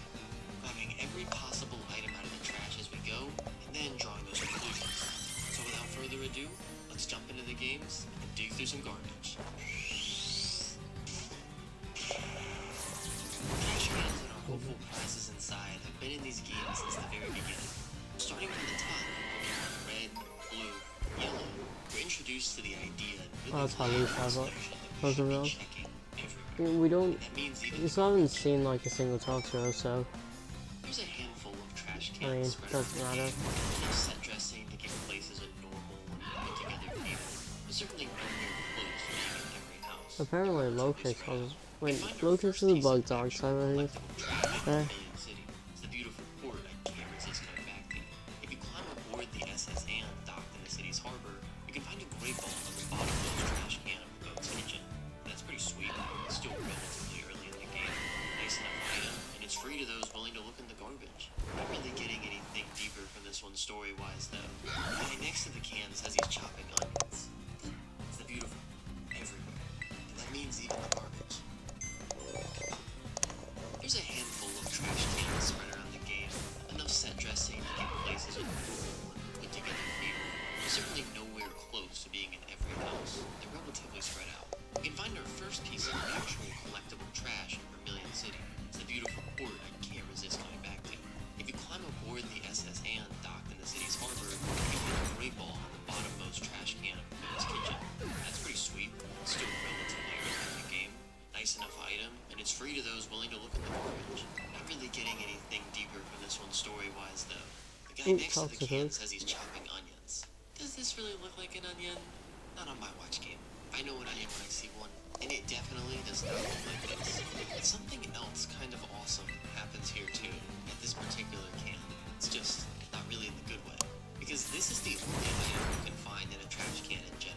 grabbing every possible item out of the trash as we go, and then drawing those conclusions. So without further ado, let's jump into the games and dig through some garbage. Trash cans and our hopeful prizes inside have been in these games since the very beginning. Starting from the top, Pokemon Red, Blue, Yellow, we're introduced to the idea that Oh, that's how we have it. we should be Pokemon. checking everywhere. We don't. That means even We still haven't seen like a single Toxero, so there's a handful of trash I mean, cans spread doesn't around the matter. game. Enough set dressing to give places a normal and put together feel, but certainly nowhere close to being in every house. apparently Locust has. Wait, Locust is a bug dog type, I think. Eh. It's the beautiful port I can't resist going back to. If you climb aboard the SSN docked in the city's harbor, you can find a great ball on the bottom of the trash can of the boat's kitchen. That's pretty sweet. It's still relatively early in the game. Nice enough item, and it's free to those willing to look in the garbage. Not really getting anything deeper from this one story-wise, though. The guy next to the cans says he's chopping onions. It's the beautiful everywhere. And that means even the garbage. There's a handful of trash cans spread around the game, enough set dressing to give places a normal and put together feel. They're certainly nowhere close to being in every house. They're relatively spread out. We can find our first piece of actual collectible trash in Vermilion City. It's the beautiful port I can't resist going back to. If you climb aboard the SSN docked in the city's harbor, you can find a great ball on the bottommost trash can of the boat's kitchen. That's pretty sweet. It's still relatively early in the game. Nice enough item, and it's free to those willing to look in the garbage. Not really getting anything deeper from this one story-wise, though. The guy next to the can says he's chopping onions. Does this really look like an onion? Not on my watch game. I know an onion when I see one, and it definitely does not look like this. But something else kind of awesome happens here too, at this particular can. It's just not really in the good way. Because this is the only item you can find in a trash can in Gen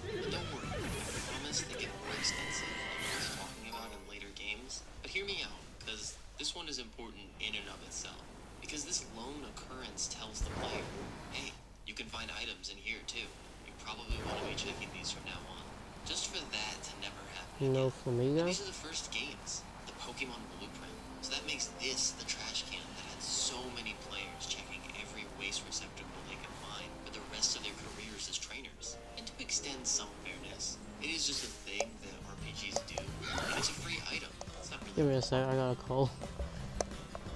1. But don't worry, I promise they get more extensive like I was talking about in later games. But hear me out, because this one is important in and of itself. Because this lone occurrence tells the player, hey, you can find items in here too. You probably want to be checking these from now on. Just for that to never happen No again. Flamingo. These are the first games, the Pokemon Blueprint. So that makes this the trash can that had so many players checking every waste receptacle they could find for the rest of their careers as trainers. And to extend some fairness, it is just a thing that RPGs do, and it's a free item. It's not Give really me a sec, I got a call.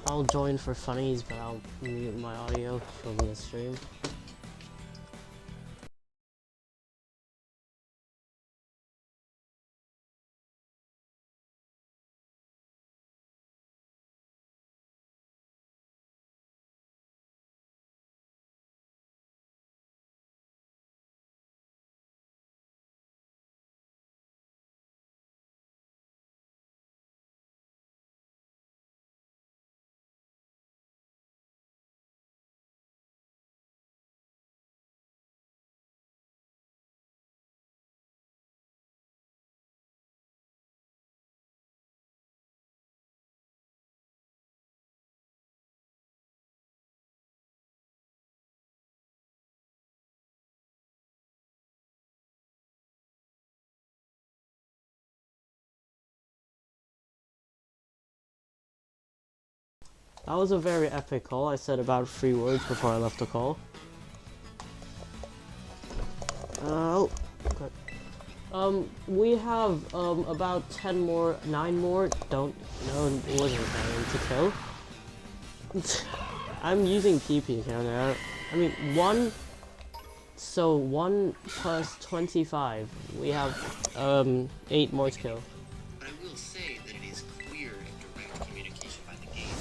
I'll join for funnies, but I'll mute my audio for the stream. That was a very epic call. I said about 3 words before I left the call. Oh, okay. We have about 9 more. Don't know. It wasn't to kill. I'm using PP counter. I mean 1. So 1 plus 25. We have 8 more to kill. But I will say that it is clear and direct communication by the game.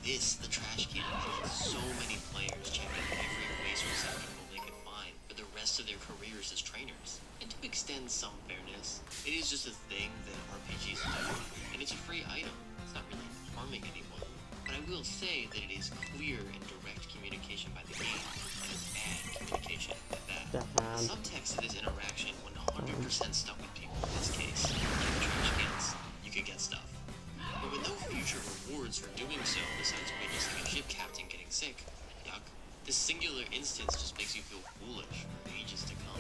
This, the trash can, has so many players checking every race receptacle they can find for the rest of their careers as trainers. And to extend some fairness, it is just a thing that RPGs do, and it's a free item. It's not really harming anyone. But I will say that it is clear and direct communication by the game, and it's bad communication at that. The subtext of this interaction 100% stuck with people in this case. Like trash cans, you could get stuff. But with no future rewards for doing so besides witnessing a ship captain getting sick, yuck. This singular instance just makes you feel foolish for ages to come.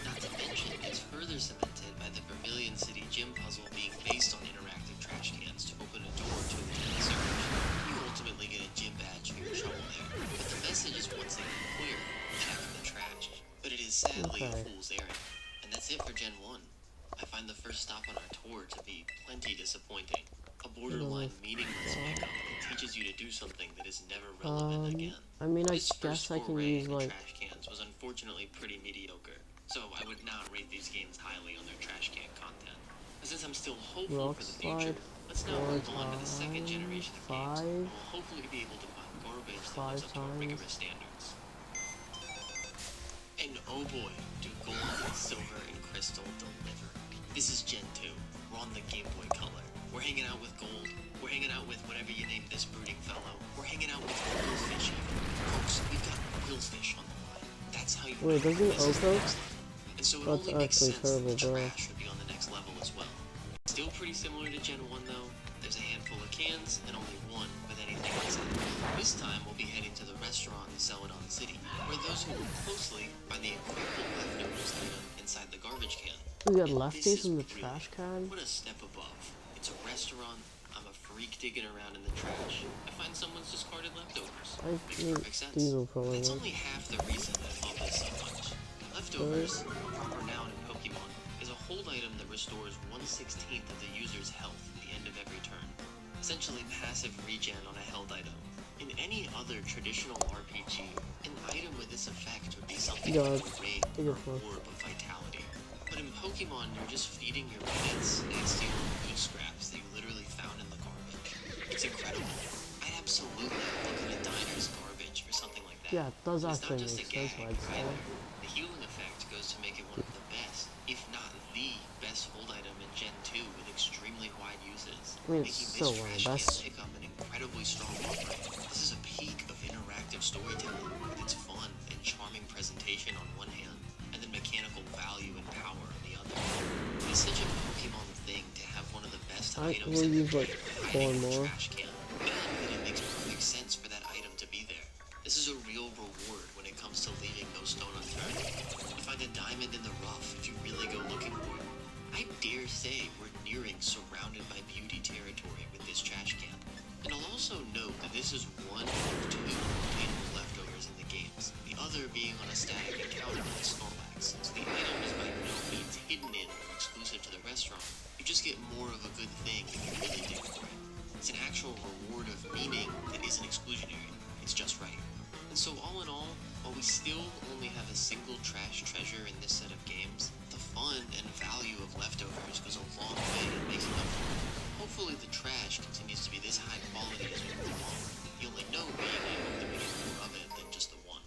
Not to mention, it's further cemented by the Vermilion City gym puzzle being based on interactive trash cans to open a door to the hidden surge. You ultimately get a gym badge for your trouble there, but the message is once again clear: check the trash. But it is sadly a fool's errand. And that's it for Gen 1. I find the first stop on our tour to be plenty disappointing. A borderline meaningless pickup that teaches you to do something that is never relevant again. I mean, I This guess first I can foray use into like. trash cans was unfortunately pretty mediocre, so I would not rate these games highly on their trash can content. And since I'm still hopeful Rock for the future, slide, let's now 4 move on to the second generation of games, 5, and we'll hopefully be able to find garbage that lives 5 up to our times. rigorous standards. And oh boy, do gold, silver, and crystal deliver. This is Gen 2. We're on the Game Boy Color. We're hanging out with gold. We're hanging out with whatever you name this brooding fellow. We're hanging out with real fish even. Folks, we've got real fish on the line. That's how you Wait, know doesn't this is the Oko? next level. And so it That's only makes actually sense that the terrible, bro. trash should be on the next level as well. Still pretty similar to Gen 1 though. There's a handful of cans and only one with anything inside. This time we'll be heading to the restaurant in Celadon City, where those who look closely find the incredible leftovers item inside the garbage can. We got And lefties in the really trash can. what a step above. It's a restaurant. I'm a freak digging around in the trash. I find someone's discarded leftovers. I Makes think perfect sense. Diesel probably That's would. only half the reason that I love this so much. Leftovers, a proper noun in Pokemon, is a hold item that restores 1/16 of the user's health at the end of every turn. Essentially passive regen on a held item. In any other traditional RPG, an item with this effect would be something like a ring or orb of vitality. But in Pokemon, you're just feeding your units next to your food scraps that you literally found in the garbage. It's incredible. I'd absolutely look at a diner's garbage for something like that. Yeah, it does It's not actually just make a sense, gag I'd say. either. The healing effect goes to make it one of the best, if not the best hold item in Gen 2 with extremely wide uses, I mean, it's making still this one of trash the can best. pickup an incredibly strong offering. This is a peak of interactive storytelling with its fun and charming presentation on one hand, and then mechanical value and power on the other. It's such a Pokemon thing to have one of the best I items will in the use like game 4 hiding in the more. trash can, and that it makes perfect sense for that item to be there. This is a real reward when it comes to leaving no stone unturned. You find a diamond in the rough if you really go looking for it. I dare say we're nearing surrounded by beauty territory with this trash can. And I'll also note that this is one of 2 obtainable leftovers in the games, the other being on a static encounter with a Snorlax, so the item is by no means hidden in or exclusive to the restaurant. You just get more of a good thing if you really dig for it. It's an actual reward of meaning that isn't exclusionary, it's just right. And so all in all, while we still only have a single trash treasure in this set of games, the fun and value of leftovers goes a long way in making up for it. Hopefully the trash continues to be this high quality as we move along. The only note being I hope that we get more of it than just the one.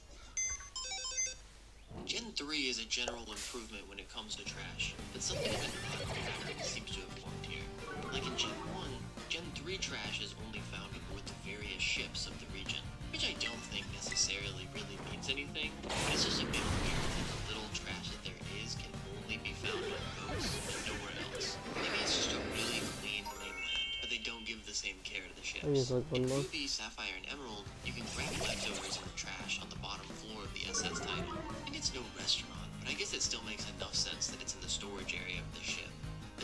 Gen 3 is a general improvement when it comes to trash, but something of an odd pattern seems to have formed here. Like in Gen 1, Gen 3 trash is only found aboard the various ships of the region, which I don't think necessarily really means anything, but it's just a bit weird that the little trash that there is can only be found on boats and nowhere else. Maybe it's just a really clean mainland, but they don't give the same care to the ships. I use like In 1 more. Ruby, Sapphire, and Emerald, you can grab leftovers in the trash on the bottom floor of the SS title. And it's no restaurant, but I guess it still makes enough sense that it's in the storage area of the ship.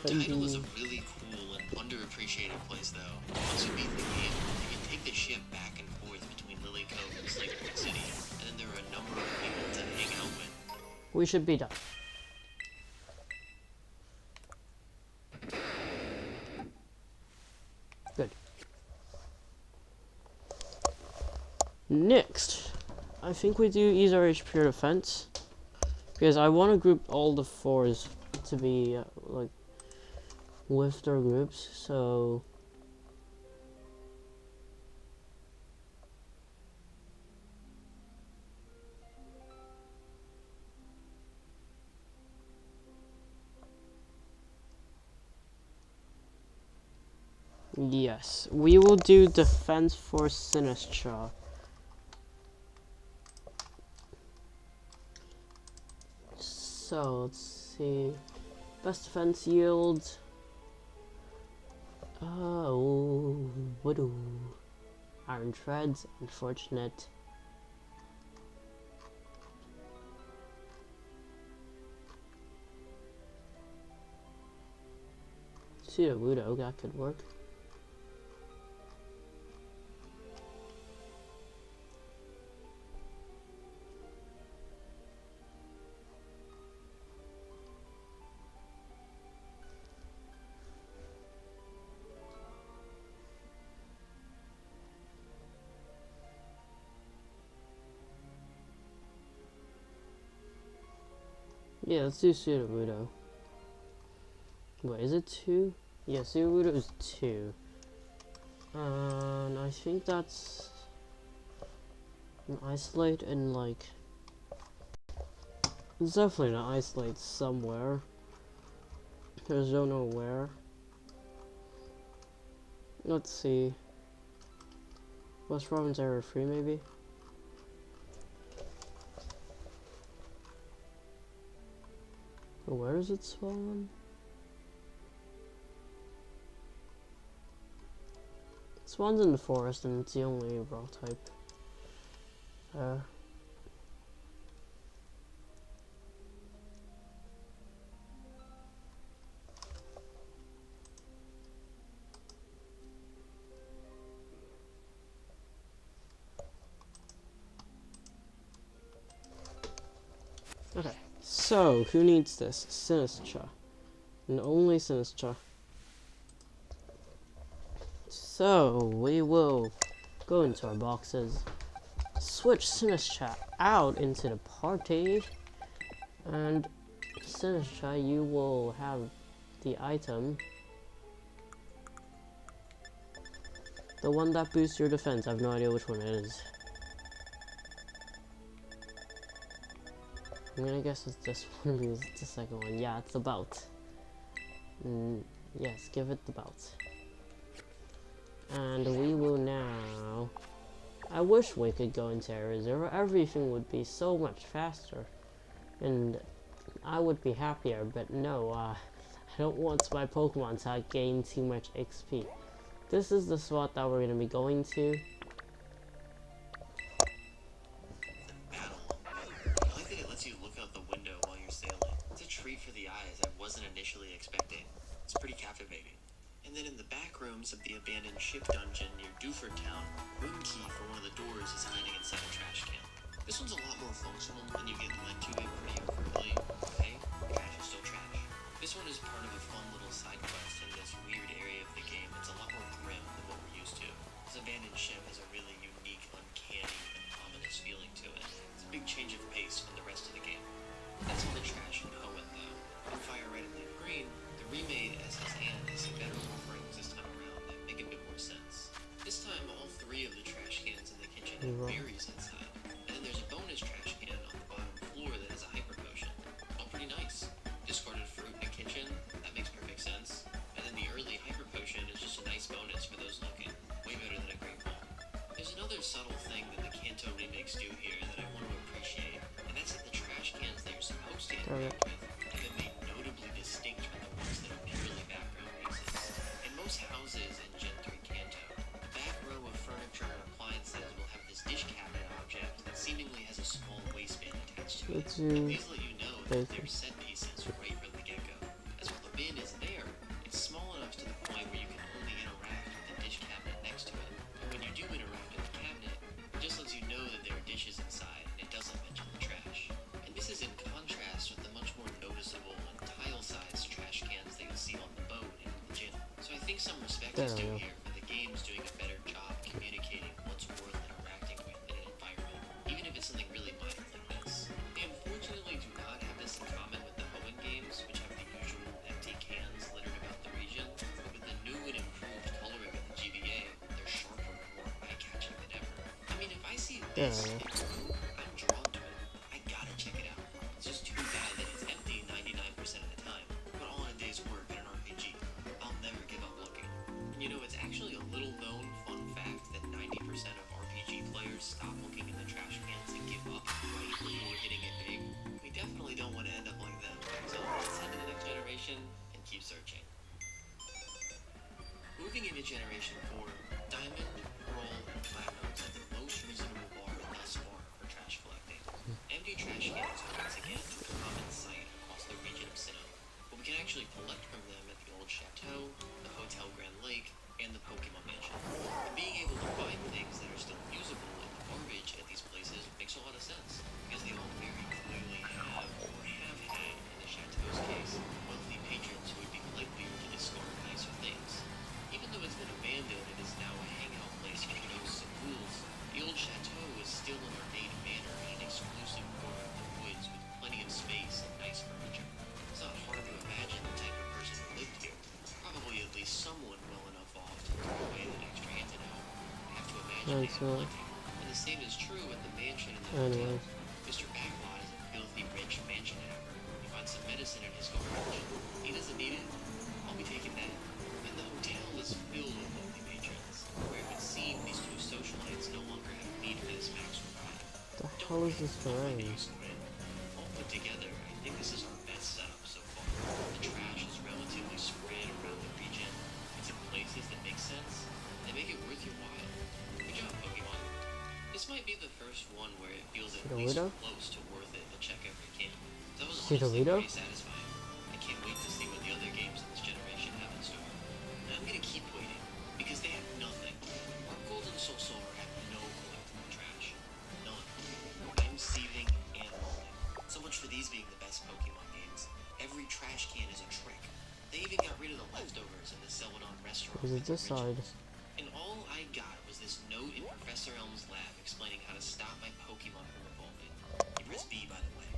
The title is a really cool and underappreciated place, though. Once you beat the game, you can take the ship back and forth between Lily Cove and Slateport City, and then there are a number of people to hang out with. We should be done. Good. Next, I think we do use our pure defense, because I want to group all the 4s to be like with their groups. So yes, we will do defense for Sinistra. So let's see. Best defense yield. Oh, woo. Iron Treads, unfortunate. Pseudo-Wudo, that could work. Yeah, let's do Pseudo-Wudo. Wait, is it 2? Yeah, Pseudo-Wudo is 2. And I think that's an isolate and like... It's definitely an isolate somewhere. I just don't know where. Let's see. West Province Area 3 maybe? Where does it spawn? It spawns in the forest and it's the only raw type. Okay. So, who needs this? Sinistra. And only Sinistra. So, we will go into our boxes, switch Sinistra out into the party, and Sinistra, you will have the item. The one that boosts your defense. I have no idea which one it is. I'm gonna guess it's this one because it's the second one. Yeah, it's the belt. Yes, give it the belt. And we will now... I wish we could go into Area 0. Everything would be so much faster. And I would be happier, but no, I don't want my Pokemon to gain too much XP. This is the spot that we're gonna be going to. It's pretty captivating. And then in the back rooms of the abandoned ship dungeon near Duford Town, room key for one of the doors is hiding inside a trash can. This one's a lot more functional and you get led to it pretty overtly. Hey, trash is still trash. This one is part of a fun little side quest in this weird area of the game. It's a lot more grim than what we're used to. This abandoned ship has a really unique, uncanny, and ominous feeling to it. It's a big change of pace from the rest of the game. That's all the trash and Hoenn, though. On fire red and leaf green, the remade SS Hand has some better offerings this time around that make a bit more sense. This time, all 3 of the trash cans in the kitchen have berries inside. And then there's a bonus trash can on the bottom floor that has a hyper potion. All pretty nice. Discarded fruit in a kitchen, that makes perfect sense. And then the early hyper potion is just a nice bonus for those looking. Way better than a great ball. There's another subtle thing that the Kanto remakes do here that I want to appreciate, and that's that the trash cans that you're supposed to interact with have been made notably distinct from the ones that are purely background pieces. In most houses in Gen 3 Kanto, the back row of furniture and appliances will have this dish cabinet object that seemingly has a small waistband attached to it. And these let you know that they're set pieces right from the get-go. As while the bin is there, practice There we do go. here for the game's doing a better job communicating what's worth interacting with in an environment, even if it's something really minor like this. They unfortunately do not have this in common with the Hoenn games, which have the usual empty cans littered about the region, but with the new and improved coloring of the GBA, they're sharper and more eye-catching than ever. I mean, if I see There this we in go. a room, I'm drawn to it. I gotta check it out. It's just too bad that it's empty 99% of the time, but all in a day's work in an RPG. I'll never give up looking. You know, it's actually a little known fun fact that 90% of RPG players stop looking in the trash cans and give up right before hitting it big. We definitely don't want to end up like them, so let's head to the next generation and keep searching. Moving into Generation 4, Diamond, Pearl, and Platinum set the most reasonable bar thus far for trash collecting. Empty trash cans are once again a common sight across the region of Sinnoh, but we can actually collect from them at the old chateau, the Hotel Grand Lake, and the Pokemon Mansion. And being able to find things that are still usable in the garbage at these places makes a lot of sense, because they all very clearly have, or have had, in the chateau's case, wealthy patrons who would be likelier to discard nicer things. Even though it's been abandoned, it is now a hangout place for ghosts and ghouls. The old chateau is still an ornate manor in an exclusive corner of the woods with plenty of space and nice furniture. It's not hard to imagine the type of person who lived here. Probably at least someone well enough off to throw away that extra antidote. I have to imagine they were collecting. And the same is true at the mansion and the hotel. Anyways. Mr. Backlot is a filthy rich mansion hacker. He finds some medicine in his garbage. He doesn't need it. I'll be taking that. And the hotel is filled with wealthy patrons, where it would seem these two socialites no longer have need for this max ride. The hell is this terrain? All put together, I think this is our best setup so far. The trash is relatively spread around the region. It's in places that make sense. They make it worth your while. Good job, Pokemon. This might be the first one where it feels at least close to worth it to check every can. That was honestly pretty satisfying. I can't wait to see what the other games in this generation have in store. And I'm gonna keep waiting, because they have nothing. Our Gold and Soul Silver have no collectible trash. None. I'm seething and moaning. So much for these being the best Pokemon games. Every trash can is a trick. They even got rid of the leftovers in the Celadon restaurant. Is it this side? And all I got was this note in Professor Elm's lab explaining how to stop my Pokemon from evolving. You press B, by the way.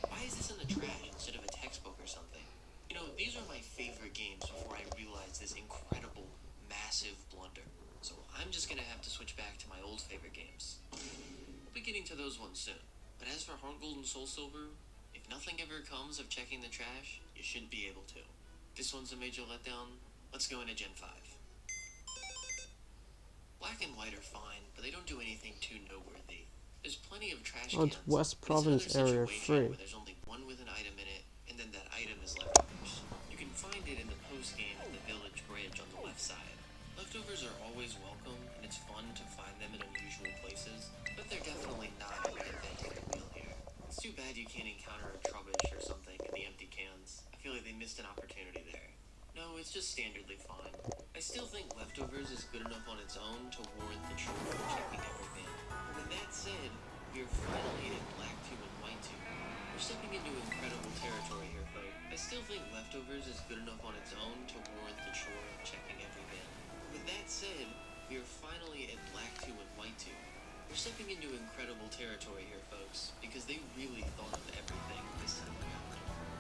Why is this in the trash instead of a textbook or something? You know, these are my favorite games before I realized this incredible, massive blunder. So I'm just gonna have to switch back to my old favorite games. We'll be getting to those ones soon. But as for Heart Gold and Soul Silver, if nothing ever comes of checking the trash, you shouldn't be able to. This one's a major letdown. Let's go into Gen 5. Black and white are fine, but they don't do anything too noteworthy. There's plenty of trash cans. It's West but it's Province another area situation 3. where there's only one with an item in it, and then that item is leftovers. You can find it in the post-game at the village bridge on the left side. Leftovers are always welcome, and it's fun to find them in unusual places, but they're definitely not reinventing the wheel here. It's too bad you can't encounter a Trubbish or something in the empty cans. I feel like they missed an opportunity there. No, it's just standardly fine. I still think Leftovers is good enough on its own to warrant the chore of checking every bin. But with that said, we're finally at Black 2 and White 2. We're stepping into incredible territory here, folks. I still think Leftovers is good enough on its own to warrant the chore of checking every bin. With that said, we are finally at Black 2 and White 2. We're stepping into incredible territory here, folks, because they really thought of everything this time around.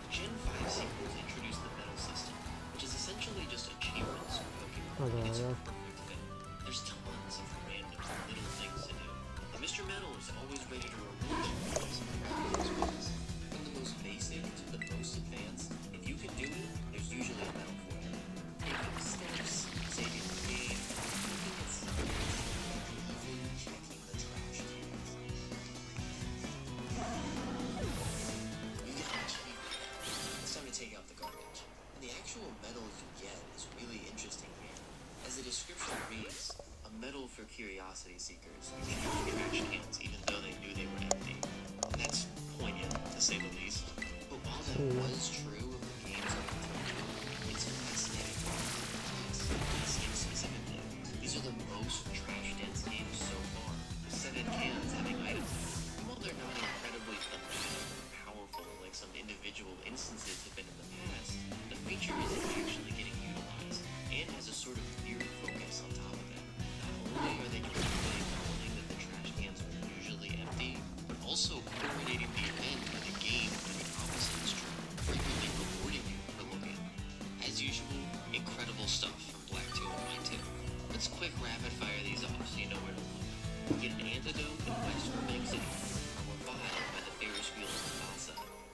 The Gen 5 sequels introduced the medal system, which is essentially just achievements for Pokemon, and it's a perfect fit. There's tons of random little things to do, and Mr. Metal is always ready to reward you for those ways. From the most basic to the most advanced, if you can do it, there's usually a medal for you. Taking steps, saving the game, looking at something, even checking the trash cans. You get an achievement. It's time to take out the garbage. And the actual medal you get is really interesting here. As the description reads, a medal for curiosity seekers who check the trash cans even though they knew they were empty. And that's poignant, to say the least. But while that was true of the games on the Nintendo, it's fascinating. This game specifically. These are the most trash-dense games so far, with 7 cans having items. And while they're not incredibly thematic or powerful like some individual instances have been in the past, the feature isn't actually getting utilized, and has a sort of weird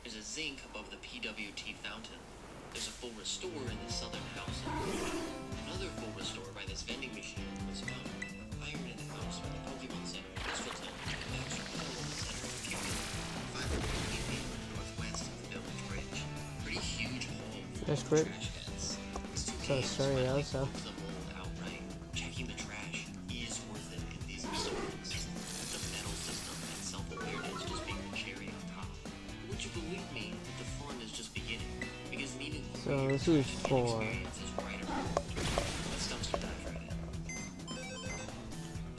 There's a zinc above the PWT fountain. There's a full restore in the southern house. Another full restore by this vending machine was found. Iron in the house by the Pokemon Center in Bristolton. Extra metal in the center of Cuban. Finally, in northwest of the village bridge. Pretty huge hole full That's of great. trash cans. These two So games sorry, finally Elsa. broke the mold outright. Checking the trash is worth it in these facilities. The metal system and self-awareness just being the cherry on top. Would you believe me that the fun is just beginning? Because an even So greater this is trash can for- experience is right around the corner. Let's dumpster dive right in.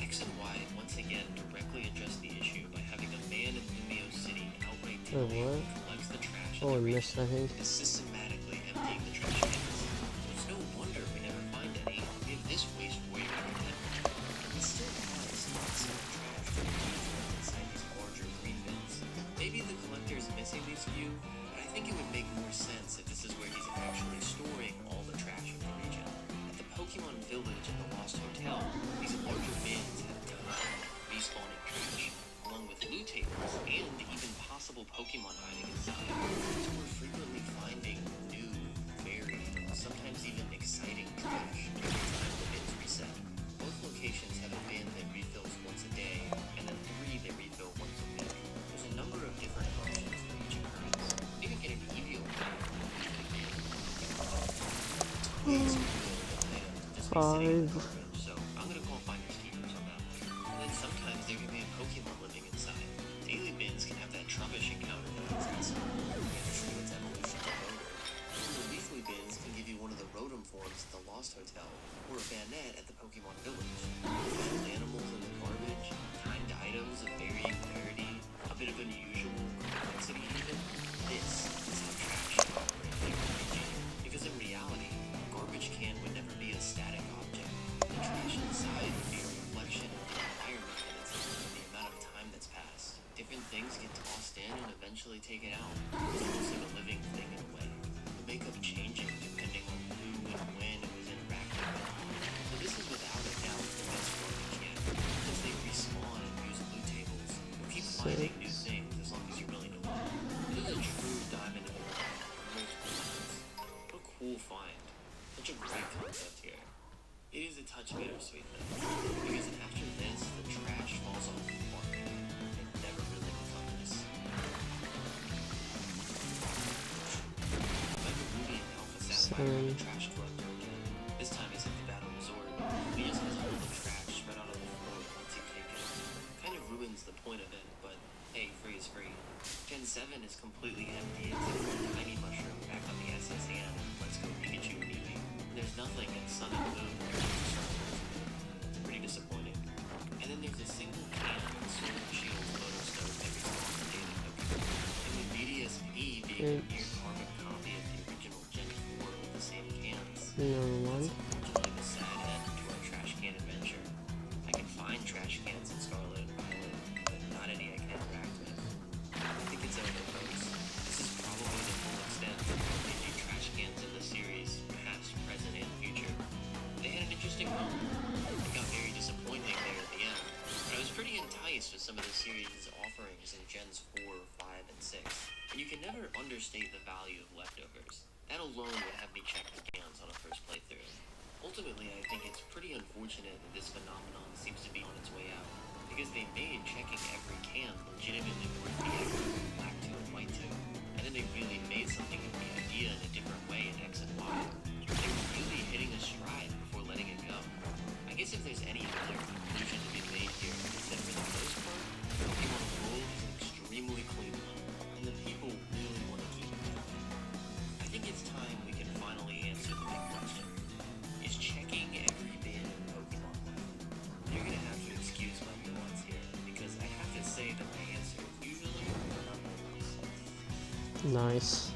X and Y once again directly address the issue by having a man in Lumio City outright Wait, telling what? who collects the trash Oh, I at the missed, I think. is systematically emptying the trash cans. It's no wonder we never find any. We have this waste warrior to contend with. We still have lots of trash to be inside these larger green bins. Maybe the collector is missing these few, but I think it would make more sense if this is where he's actually storing all the trash of the region. At the Pokemon Village and the Lost Hotel, these larger bins have tons of respawning trash, along with loot tables and even possible Pokemon hiding inside. So we're frequently finding new, varied, sometimes even exciting trash every time the bins reset. Both locations have a bin that refills once a day, and then 3 that refill once a week. There's a number of different options for each occurrence. Maybe get an EVO bin. Five. So I'm gonna call finders keepers on that one. And then sometimes there can be a Pokemon living inside. Daily bins can have that Trubbish encounter that was awesome. Through its evolution to Rotom. And the Leafly bins can give you one of the Rotom forms at the Lost Hotel, or a Banette at the Pokemon Village. Wild animals in the garbage, timed items of varying rarity, a bit of unusual complexity even. This is how trash should operate in RPG. Because in reality, a garbage can would never be a static object. The trash inside would be a reflection of the environment that it's in and the amount of time that's passed. Different things get tossed in and eventually taken out. It's almost like a living thing in a way. The makeup changing depending on who and when it was interacting with. So this is without a doubt the best garbage can. Since they respawn and use loot tables, you'll keep finding new things as long as you're willing to look. This is a true diamond in the rough on multiple levels. What a cool find. Such a great concept here. It is a touch bittersweet though, because after this, the trash falls off the mark. It never really recovers. Like a Ruby and Alpha Sapphire and the trash collector again. This time it's at the Battle Resort. He just has all the trash spread out on the floor once you take it. Kind of ruins the point of it, but hey, free is free. Gen 7 is completely empty except for a tiny mushroom back on the SSN and Let's Go Pikachu and Eevee. There's nothing in Sun and Moon. It's pretty disappointing. And then there's a single can of Sword and Shield photo stone every so often daily Pokemon. And with BDSP being a near carbon copy of the original Gen 4 with the same cans. Number one. Unfortunately, the sad end to our trash can adventure. I can find trash cans in Scarlet and Violet, but not any I can interact with. I think it's over, folks. This is probably the full extent of the new trash cans in the series, past, present, and future. They had an interesting run. It got very disappointing there at the end, but I was pretty enticed with some of the series' offerings in Gens 4, 5, and 6. And you can never understate the value of leftovers. That alone would have me check the cans on a first playthrough. Ultimately, I think it's pretty unfortunate that this phenomenon seems to be on its way out, because they made checking every can legitimately worth the effort in Black 2 and White 2, and then they really made something of the idea in a different way in X and Y. They were really hitting a stride before letting it go. I guess if there's any other conclusion to be made here, it's that for the most part, the Pokemon world is an extremely clean one, and the people really want to keep it that way. I think it's time we can finally answer the big question. Is checking every bin in Pokemon worth it? You're gonna have to excuse my nuance here, because I have to say that my answer is usually Nice.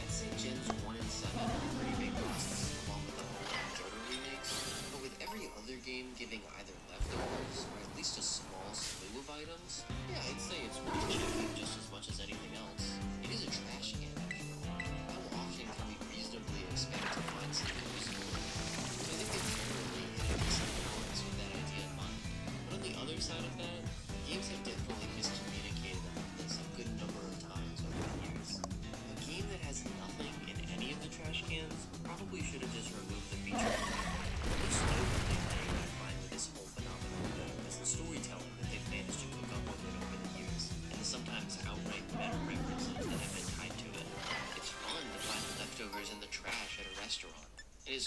I'd say Gens 1 and 7 are pretty big busts, along with the whole Johto remakes, but with every other game giving either leftovers or at least a small slew of items, yeah, I'd say it's worth checking just as much as anything else. It is a trash can after all. How often can we reasonably expect to find something useful? So I think they're generally hitting a decent balance with that idea in mind. But on the other side of that, games have definitely miscommunicated about this a good number of times over the years.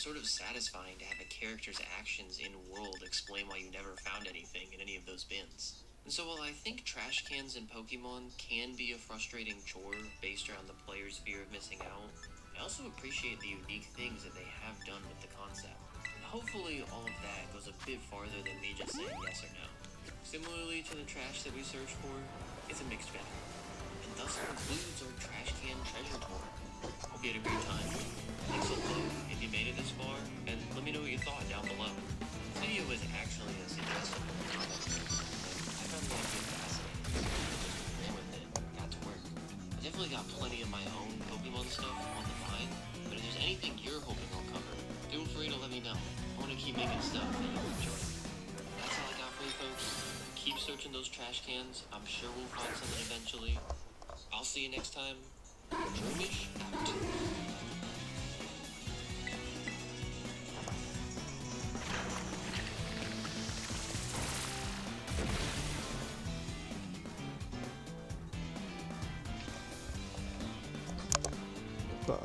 sort of satisfying to have a character's actions in world explain why you never found anything in any of those bins. And so while I think trash cans in Pokemon can be a frustrating chore based around the player's fear of missing out, I also appreciate the unique things that they have done with the concept. And hopefully all of that goes a bit farther than me just saying yes or no. Similarly to the trash that we search for, it's a mixed bag. And thus concludes our trash can treasure tour. Hope you had a great time. Thanks a lot if you made it this far, and let me know what you thought down below. This video was actually a suggestion from a commenter. I found the idea fascinating, so ran with it and got to work. I definitely got plenty of my own Pokemon stuff on the mind, but if there's anything you're hoping I'll cover, feel free to let me know. I want to keep making stuff that you'll enjoy. That's all I got for you folks. Keep searching those trash cans. I'm sure we'll find something eventually. I'll see you next time. Droomish out. Fine.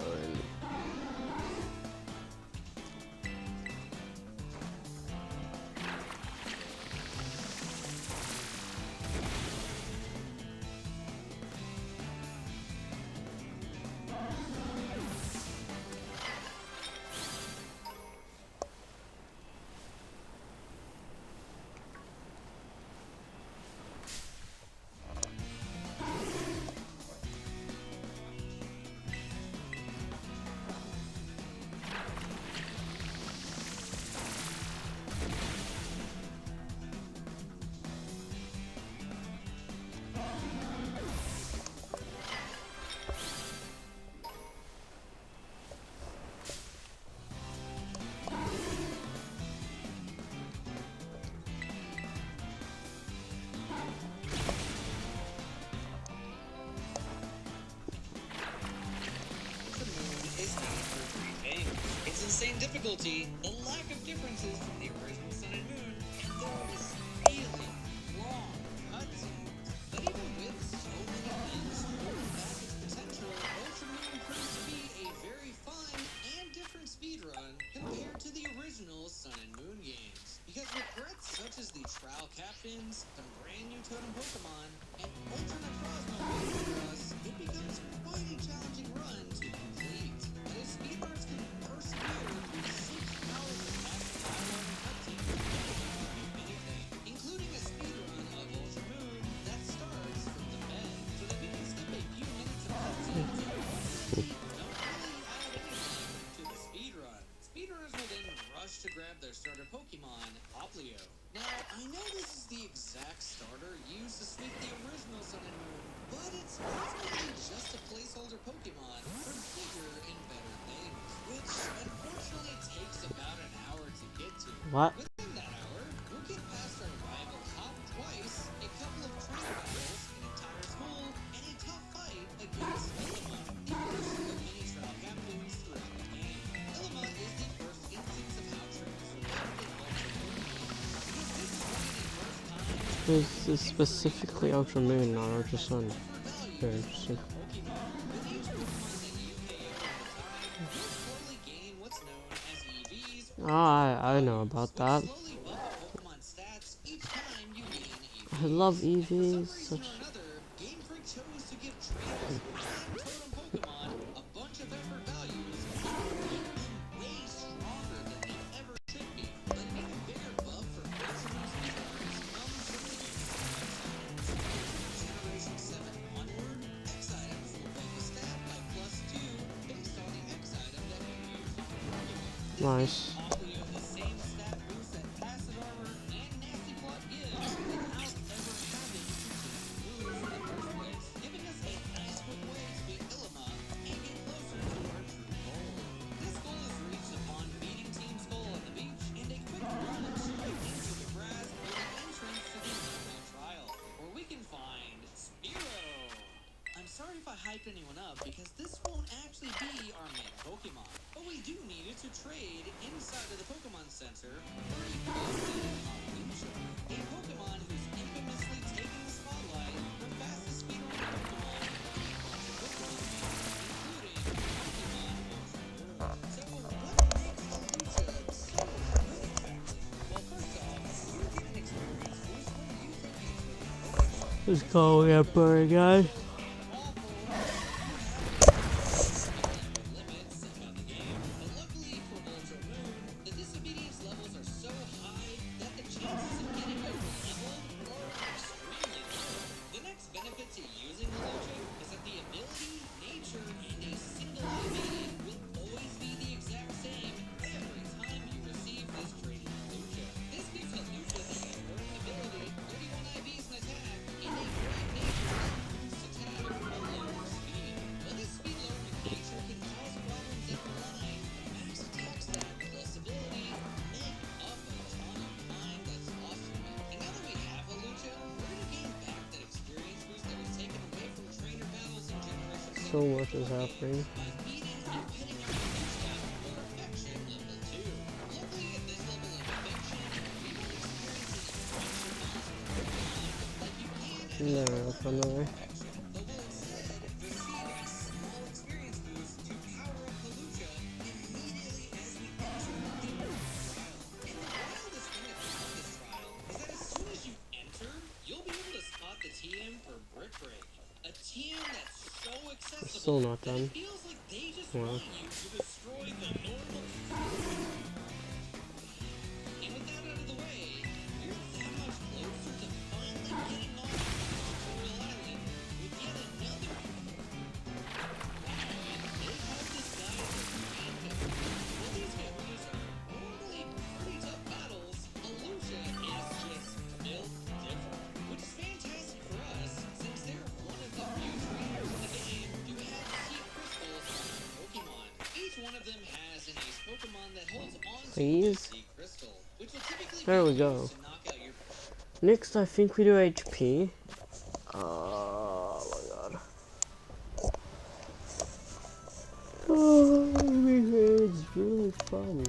Its insane difficulty, the lack of differences from the original Sun and Moon, and those really long cutscenes. But even with so many things holding back its potential, Ultra Moon proves to be a very fun and different speedrun compared to the original Sun and Moon games. Because with threats such as the Trial Captains, some brand new totem Pokemon, and Ultra Necrozma waiting for us, it becomes quite a challenging run to complete. But if speedrunners can persevere through 6 hours of massive dialogue and cutscenes, they can do anything, including a speedrun of Ultra Moon that starts from the bed, so that we can skip a few minutes of cutscenes and honestly don't really add anything to the speedrun. Speedrunners will then rush to grab their starter Pokemon, Poplio. Now, I know this is the exact starter used to sweep the original Sun and Moon, but it's ultimately just a placeholder Pokemon for bigger and better things, which unfortunately takes about an hour to get to. What? Within that hour, we'll get past our rival Hop twice, a couple of trainer battles, an entire school, and a tough fight against Ilima, the first of many trial captains throughout the game. Ilima is the first instance of how trainers survive in Ultra Moon games, because this is one of the first times This is specifically Ultra Moon, not Ultra Sun. Very interesting. I know about that. I love EVs. Such. Nice. Sorry if I hyped anyone up, because this won't actually be our main Pokemon. But we do need it to trade inside of the Pokemon Center for a built-in Hawlucha, a Pokemon who's infamously taken the spotlight for fastest speedrun Pokemon in a bunch of Pokemon games, including Pokemon Ultra Moon. So what makes Let's go get burned, guys. limits about the game, but luckily for Ultra Moon, the disobedience levels are so high that the chances of getting over-leveled are extremely low. The next benefit to using the Lucha is that the ability, nature, and a single IV will always be the exact same every time you receive this traded Lucha. This gives the Lucha the burning ability, 31 IVs in attack, and a great nature boost attack along with speed. While this speed load with nature can cause problems in the line, max attack stat plus ability make up a ton of time that's lost from it. And now that we have a Lucha, we're gonna gain back that experience boost that was taken away from trainer battles in Generation 2 So much is happening. by beating and petting our Lucha for Affection level 2. Luckily at this level of Affection, we will experience an affection boost like you can at No, that's another. Affection, but will instead receive a small experience boost to power up the Lucha immediately as we enter the trial. And the wildest benefit of this trial is that as soon as you enter, you'll be able to spot the TM for Brick Break. A TM that's so accessible Still not that done. it feels like they just Wow. want you to destroy the normal. And with that out of the way, we're that much closer to finally getting off Tutorial Island with yet another. And they have this guy as a main Kahuna. While these Kahunas are normally pretty tough battles, Alusha is just built different, which is fantastic for us since they're one of the few trainers in the game who have sea crystals on their Pokemon. Each one of them has an ace Pokemon that holds on to the Please? sea crystal, which will typically There be we go. used to knock out your Next, I think we do HP. Oh my god. Oh, it's really fun.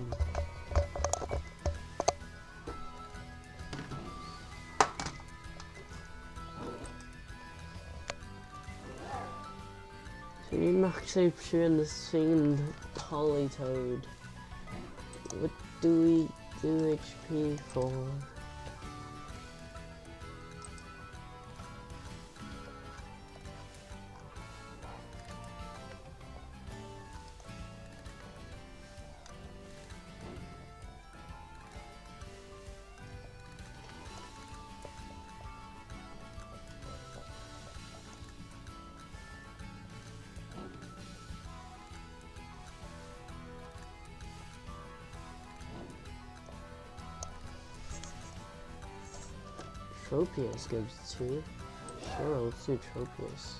So you max HP in the same Politoad. What do we do HP for? Tropius gives 2. Sure, let's do Tropius.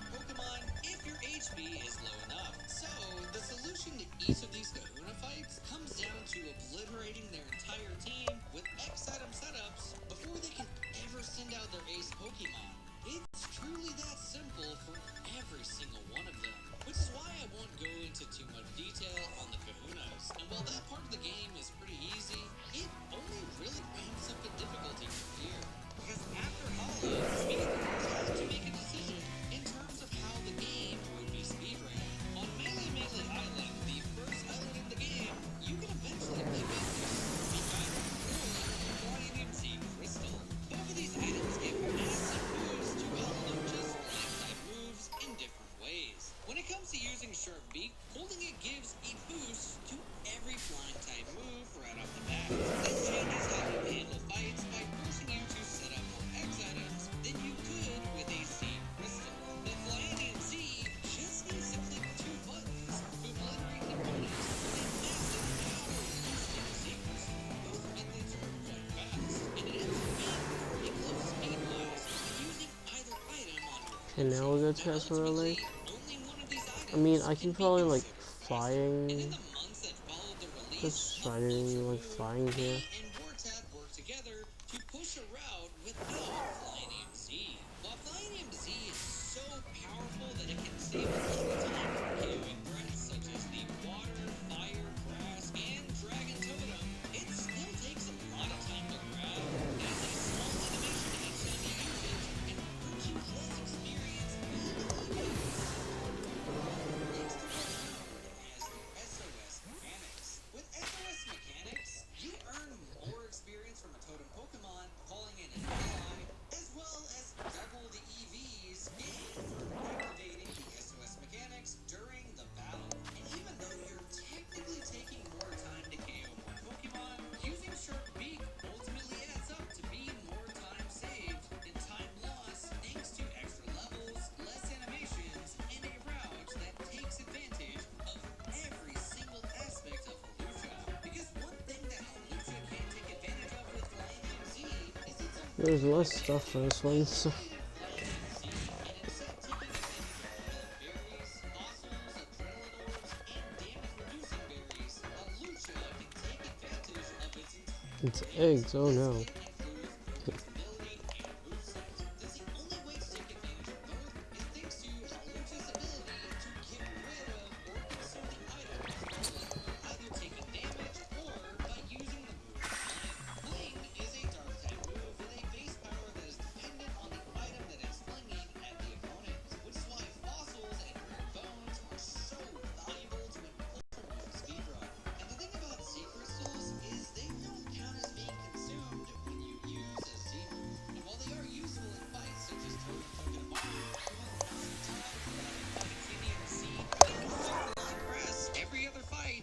Pokemon if your HP is low enough. So, the solution to each of these Kahuna fights comes down to obliterating their entire team with X item setups before they can ever send out their ace Pokemon. It's truly that simple for every single one of them, which is why I won't go into too much detail on the Kahunas. And while that part of the game is pretty easy, it only really ramps up the difficulty from here. Because after Hollow, speedrunners had to make a decision in terms of how the game would be speedrun. On Melee Melee Island, the first island in the game, you can eventually pick up the Item or Guardian Sea Crystal. Both of these items give massive boosts to all Lucha's flying-type moves in different ways. When it comes to using Sharp Beak, holding it gives a boost to every flying-type move right off the bat. This changes how you handle fights by forcing you to set up more X items than you could with a Sea Crystal. The Flying Sea just needs to click 2 buttons to obliterate an opponent with a massive power boosting Sea Crystal. Both methods are quite fast, and it ends up being pretty close speed-wise using either item on your And now we go to Esmeralda Lake. I mean, I can probably like flying. Just try to like flying here. and Vortat work together to push a route without Flying MC. While Flying MC is so powerful that it can save a lot of time from KOing threats such as the water There's less stuff for this one, so. It's eggs, oh no.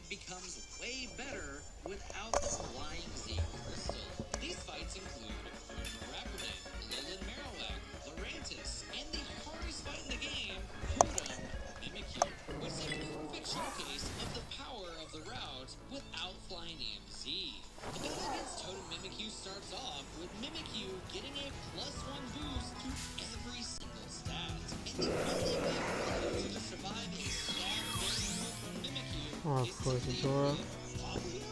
Becomes way better without the flying Z crystal. These fights include Rapidate, Lilith Marowak, Lurantis, and the hardest fight in the game, Hoodum Mimikyu, which is a perfect showcase of the power of the route without flying EMZ. The battle against Totem Mimikyu starts off with Mimikyu getting a +1 boost to every single stat. And the only way for Mimikyu to survive a stat very move from Mimikyu Oh, of course, Dora. Poplio?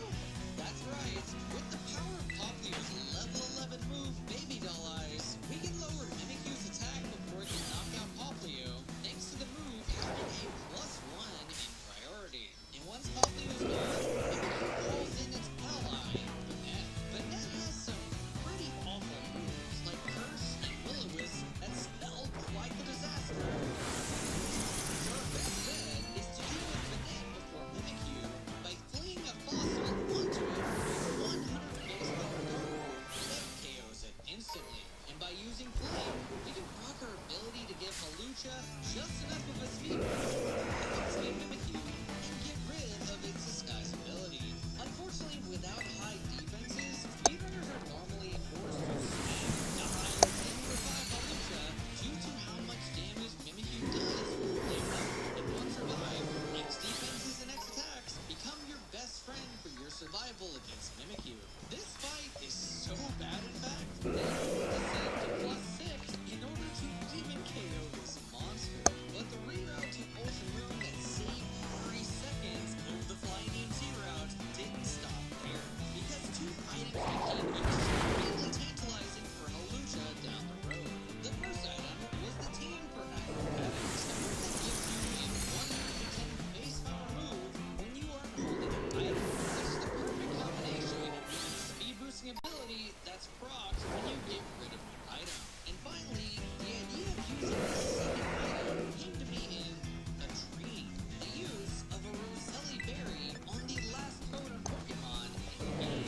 That's right. With the power of Poplio's level 11 move, Baby Doll Eyes, we can lower Mimikyu's attack before it can knock out Poplio, thanks to the move having a +1 in priority. And once Poplio's gone, Mimikyu calls in its ally, Banette. Banette has some pretty awful moves, like Curse and Will-O-Wisp, that spell quite the disaster. So our best bet is to deal with Banette before Mimikyu by flinging a fossil onto it with 100 base power Gargoyle that KOs it instantly. And by using Flame, we can proc our ability to give Malucha just enough of a speed boost to outspeed Mimikyu and get rid of its disguise ability. Unfortunately, without high defenses, speedrunners are normally forced to spam, die, and revive Malucha due to how much damage Mimikyu does when flamed up. And once revived, X defenses and X attacks become your best friend for your survival against Mimikyu. This fight is so bad, in fact, that you need to set to +6 in order to even KO this monster. But the reroute to Ultra Moon that saved 3 seconds of the Flying EMC route didn't stop there, because 2 items became extremely tantalizing for Halucha down the road. The first item was the Team for Acrobatics, a move that gives you a 110 base power move when you are holding an item, which is the perfect combination with a speed boosting ability that's procced when you get rid of your item. And finally, the idea of using the second item came to be in a dream. The use of a Roselli berry on the last totem Pokemon in the game.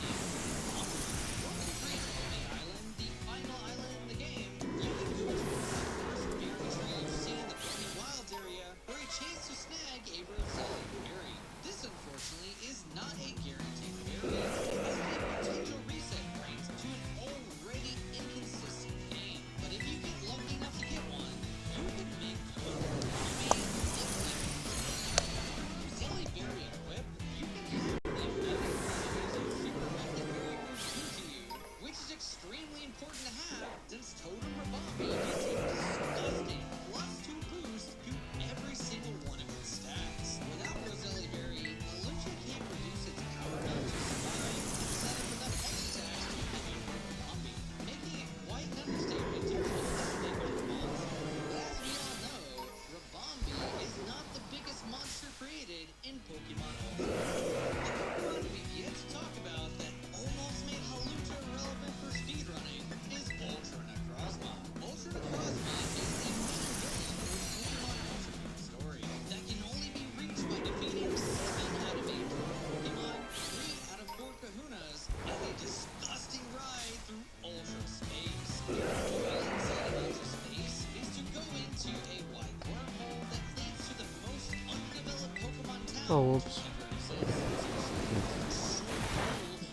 Once you reach Pony Island, the final island in the game, you can go to the first berry tree you see in the Pony Wilds area for a chance to snag a Roselli berry. This, unfortunately, is not a guaranteed berry, as it potential reset points to an already inconsistent game. But if you get lucky enough to get one, you can make Roselli berry equip. You can have the ability to use a super effective berry moves to you, which is extremely important to have since Totem Rabambi gets a disgusting +2 boost to every single one of its stats. Without Roselli berry, Malucha can't produce its power up to survive and set up enough X attacks to defeat Rabambi, making it quite an understatement to call this thing a monster. But as we all know, Rabambi is not the biggest monster created in Pokemon Ultra. The Pokemon we've yet to talk about that almost made Halucha relevant for speedrunning is Ultra Necrozma. Ultra Necrozma is the main villain of the Pokemon Ultra Moon story that can only be reached by defeating 7 out of 8 Pokemon, 3 out of 4 Kahunas, and a disgusting ride through Ultra Space. Your goal inside of Ultra Space is to go into a wide wormhole that leads to the most undeveloped Pokemon town Oh, whoops. ever exists.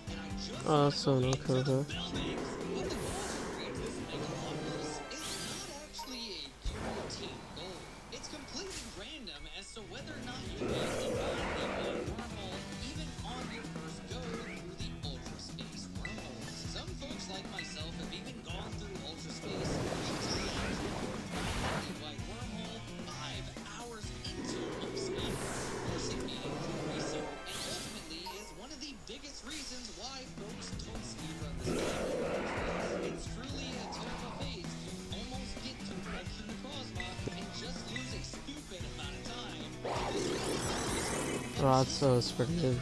And I just Oh, that's so no into cover. the buildings, but the goal to reach this megalopolis is not actually a guaranteed goal. It's completely random as to whether or not you'll be able to find the wide wormhole even on your first go through the Ultra Space wormholes. Some folks like myself have even gone Oh, that's pretty good.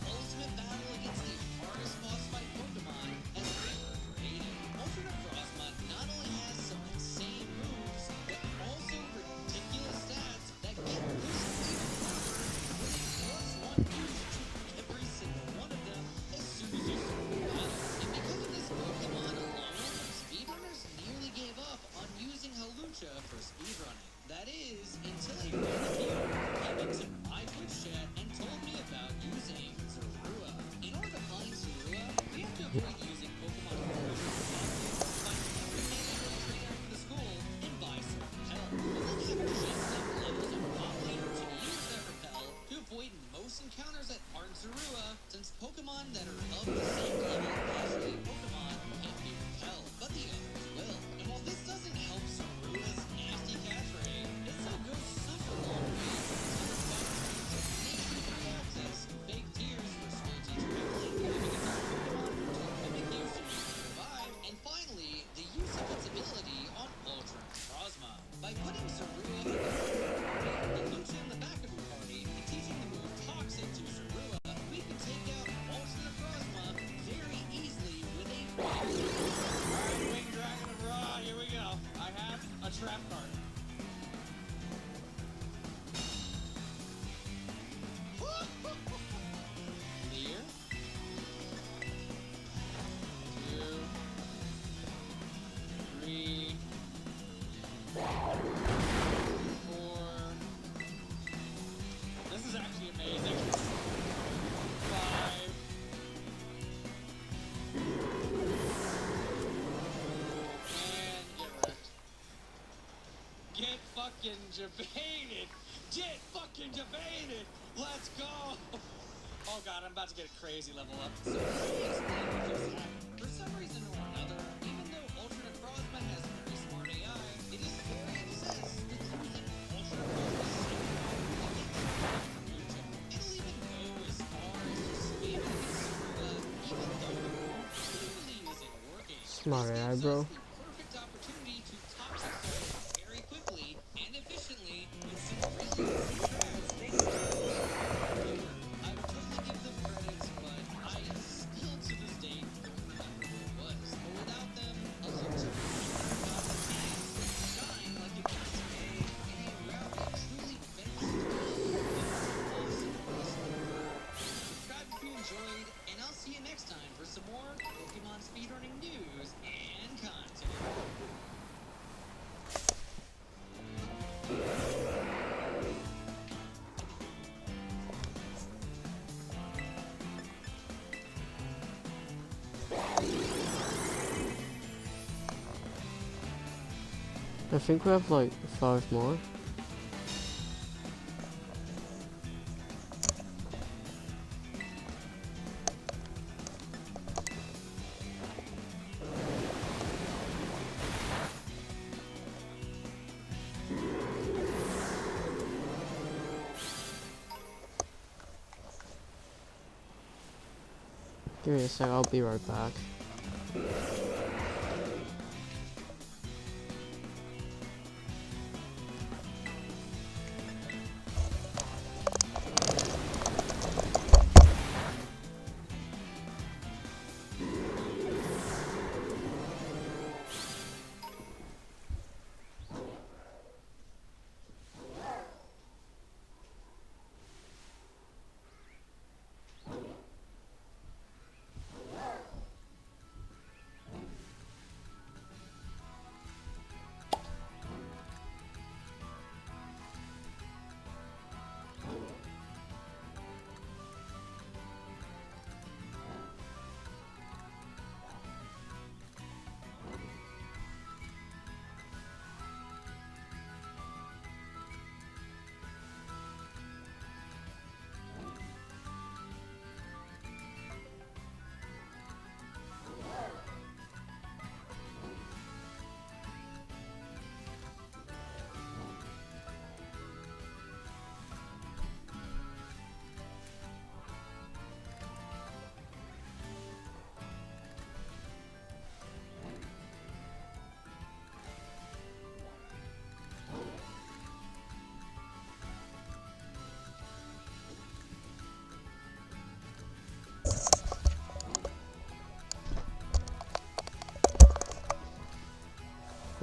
Ultimate battle against the hardest boss fight Pokemon has ever created. Ultimate Frostma not only has some insane moves, but also ridiculous stats that get pushed even further with a +1 boost to every single one of them as soon as you start the battle. And because of this Pokemon alone, speedrunners nearly gave up on using Hawlucha for speedrunning. That is, until a random viewer came into my Twitch chat and told me about using Zorua. In order to find Zorua, we have to avoid using Pokemon Evolution find every mandatory trainer in the school, and buy some repel. We'll then have just enough levels of pop later to use that repel to avoid most encounters that aren't Zorua, since Pokemon that are of the same level as a Pokemon can't be repelled, but the others will. And while this doesn't help Zorua's nasty catch rate, it still goes such a long way towards free access to fake tiers for school teacher Emily giving it to Pokemon to mimic you so you can survive. And finally, the use of its ability on Ultra Necrozma. By putting Zorua in the Lucha in the back of your party and teaching the move Toxic to Zorua, we can take out Ultra Necrozma very easily with a Alright, Wing Dragon of Ra, here we go. I have a trap card. Clear. 2, 3, 4. This is actually amazing. 5. And get wrecked. Get fucking debated. Get fucking debated. Let's go. Oh god, I'm about to get a crazy level up. So let me explain what just happened. For some reason or another, even though Ultra Necrozma has very smart AI, it is very obsessed with using Ultra Necrozma's It'll even go as far as to spam against Zorua, even though the move clearly isn't working. Smart This AI, gives bro. us the perfect opportunity to toxic Soul very quickly and efficiently with some really easy traps. I would totally give them credits, but I still to this day don't remember who it was. But without them, Hawlucha would not have a chance to shine like it does today in a route that truly begs to be awesome. Subscribe if you enjoyed, and I'll see you next time for some more Pokemon speedrunning news and content. I think we have like 5 more. Give me a sec, I'll be right back.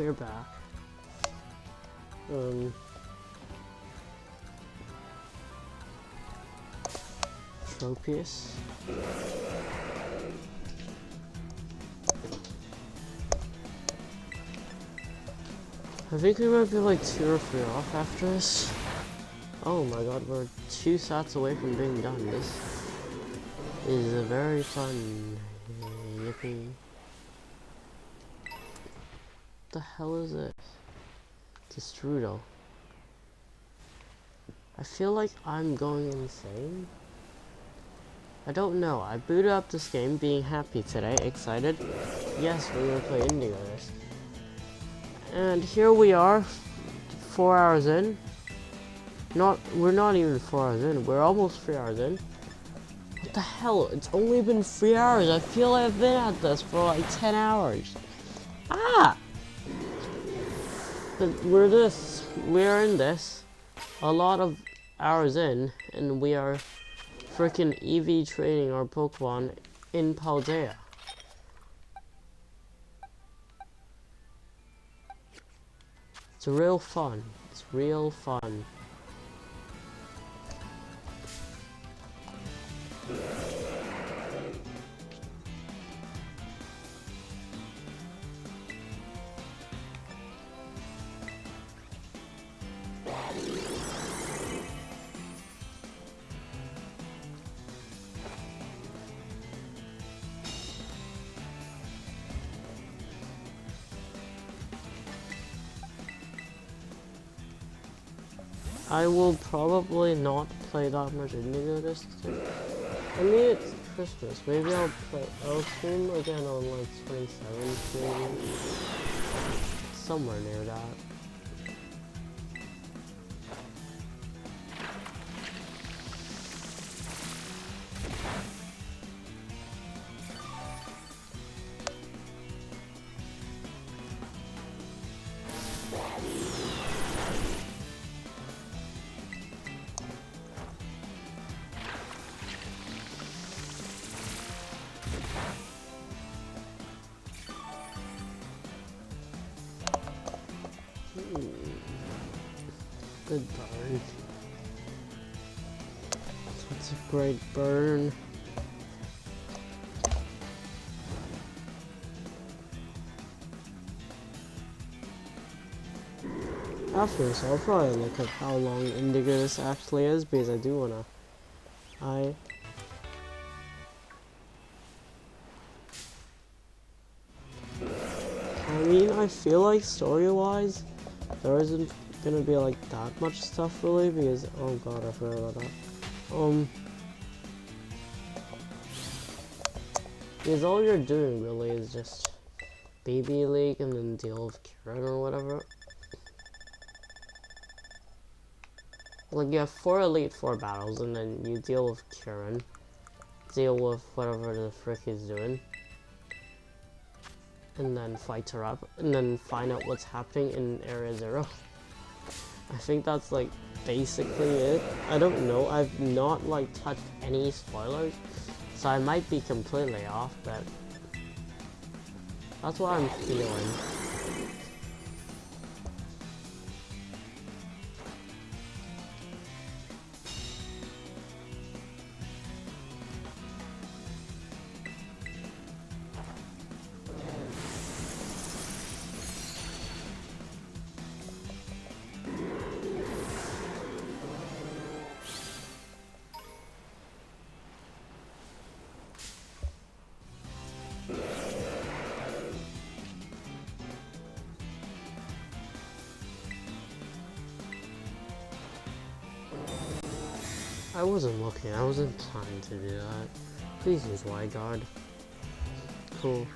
we're back. Tropius. I think we might be like 2 or 3 off after this. Oh my god, we're 2 sats away from being done. This is a very fun. Yippee. What the hell is it? It's a strudel. I feel like I'm going insane. I don't know. I booted up this game being happy today, excited. Yes, we're gonna play Indigo this. And here we are, 4 hours in. We're not even 4 hours in, we're almost 3 hours in. What the hell? It's only been 3 hours. I feel like I've been at this for like 10 hours. Ah! But we're in this a lot of hours in, and we are freaking EV trading our Pokemon in Paldea. It's real fun. It's real fun. I will probably not play that much Indigo this time. I mean, it's Christmas. Maybe I'll stream again on like 27th, maybe. Somewhere near that. Good burn. That's a great burn. After this, I'll probably look at how long Indigo this actually is, because I do wanna. I mean, I feel like story-wise, there isn't gonna be like that much stuff really, because oh god, I forgot about that. Because all you're doing really is just BB League and then deal with Kieran or whatever. Like you have 4 Elite Four battles and then you deal with Kieran, deal with whatever the frick he's doing, and then fight her up, and then find out what's happening in Area 0. I think that's like basically it. I don't know, I've not like touched any spoilers, so I might be completely off, but that's what I'm feeling. I wasn't looking, I wasn't planning to do that. Please use wide guard. Cool.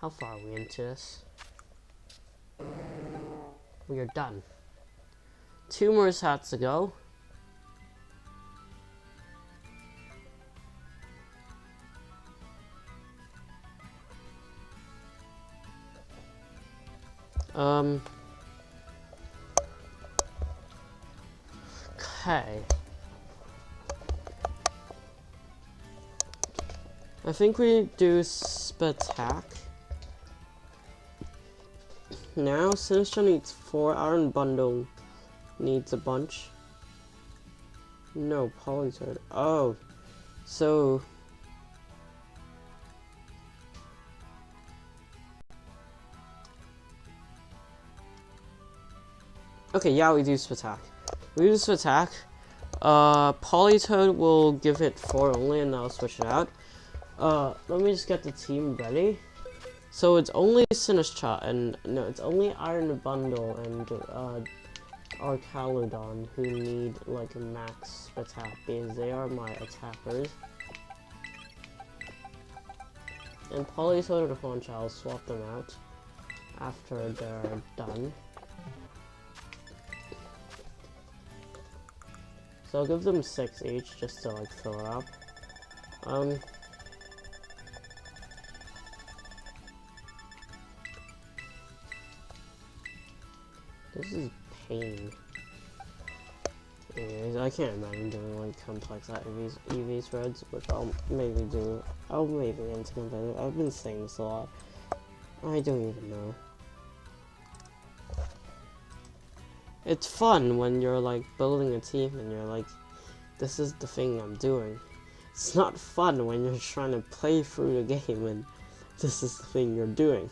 How far are we into this? We are done. 2 more sets to go. Okay. I think we do Spatak. Now, Sinister needs 4, Iron Bundle needs a bunch. No, Polytoad. Oh, so... Okay, yeah, we do Spatak. We do Spatak. Polytoad will give it 4 only, and I'll switch it out. Let me just get the team ready. So it's only Sinistcha, and no, it's only Iron Bundle and Archaludon who need like a max attack because they are my attackers. And Polytoad and Haunch, I'll swap them out after they're done. So I'll give them 6 each just to like fill it up. This is pain. Anyways, I can't imagine doing like complex EV threads, which I'll maybe do. I'll maybe get into competitive. I've been saying this a lot. I don't even know. It's fun when you're like building a team and you're like, this is the thing I'm doing. It's not fun when you're trying to play through the game and this is the thing you're doing.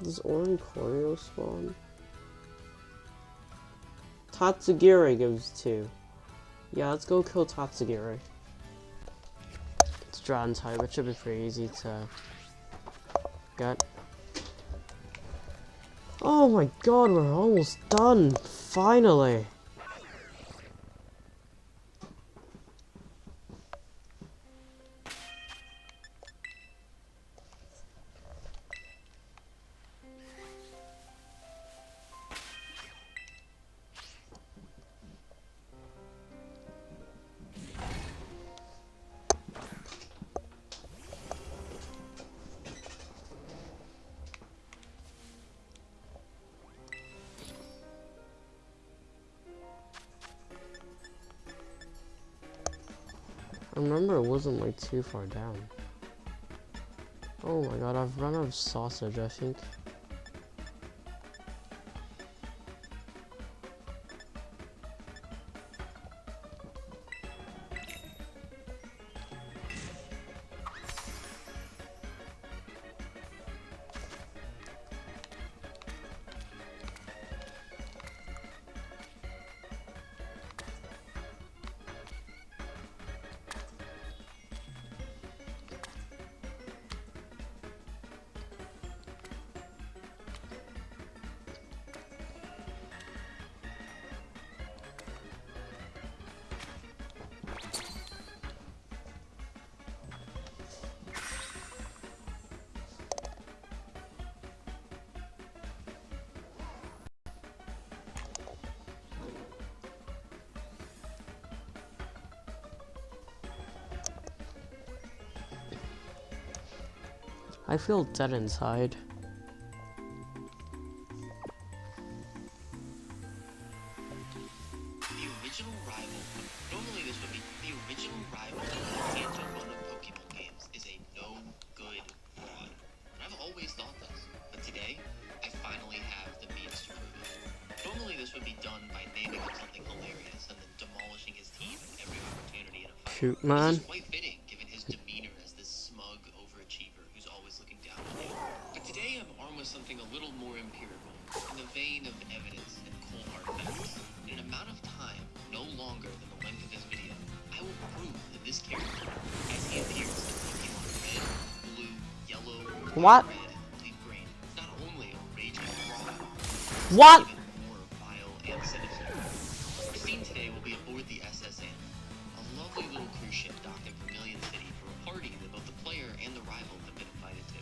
Does Oricorio spawn? Tatsugiri gives 2. Yeah, let's go kill Tatsugiri. It's Dragon type, it should be pretty easy to get. Oh my god, we're almost done! Finally! I remember it wasn't like too far down. Oh my god, I've run out of sausage, I think. I feel dead inside. The original rival, normally this would be the original rival of the Kanto run of Pokemon games is a no good fraud. And I've always thought this, but today, I finally have the means to prove it. Normally this would be done by naming him something hilarious and then demolishing his team at every opportunity in a fight. Shoot, man. This is quite fitting given his demeanor as this smug overachiever who's always looking down on you. But today I'm armed with something a little more empirical, in the vein of evidence and cold hard facts. In an amount of time, no longer than the length of this video, I will prove that this character, as he appears in Pokemon Red, Blue, Yellow, What? Red, and Leaf Green, is not only a raging fraud, What? even more vile and sinister. Our scene today will be aboard the SS Anna, a lovely little cruise ship docked in Vermilion City for a party that both the player and the rival have been invited to.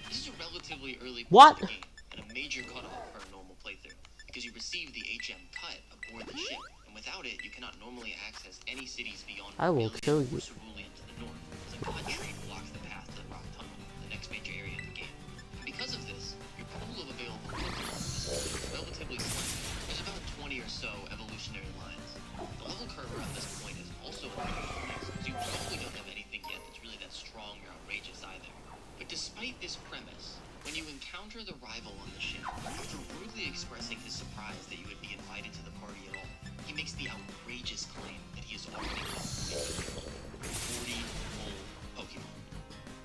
This is a relatively early part of the game, and a major cutoff for a normal playthrough, because you receive the HM cut aboard the ship, and without it, you cannot normally access any cities beyond I will Vermilion kill you. or Cerulean to the north. It's the cut tree blocks the path to the rock tunnel, the next major area of the game. And because of this, your pool of available Pokemon is relatively slim. There's about 20 or so evolutionary lines. The level curve around this point is also complex, so you probably don't have anything yet that's really that strong or outrageous either. But despite this premise, when you encounter the rival on the ship, after rudely expressing his surprise that you would be invited to the party at all, he makes the outrageous claim that he has already caught 40 full Pokemon.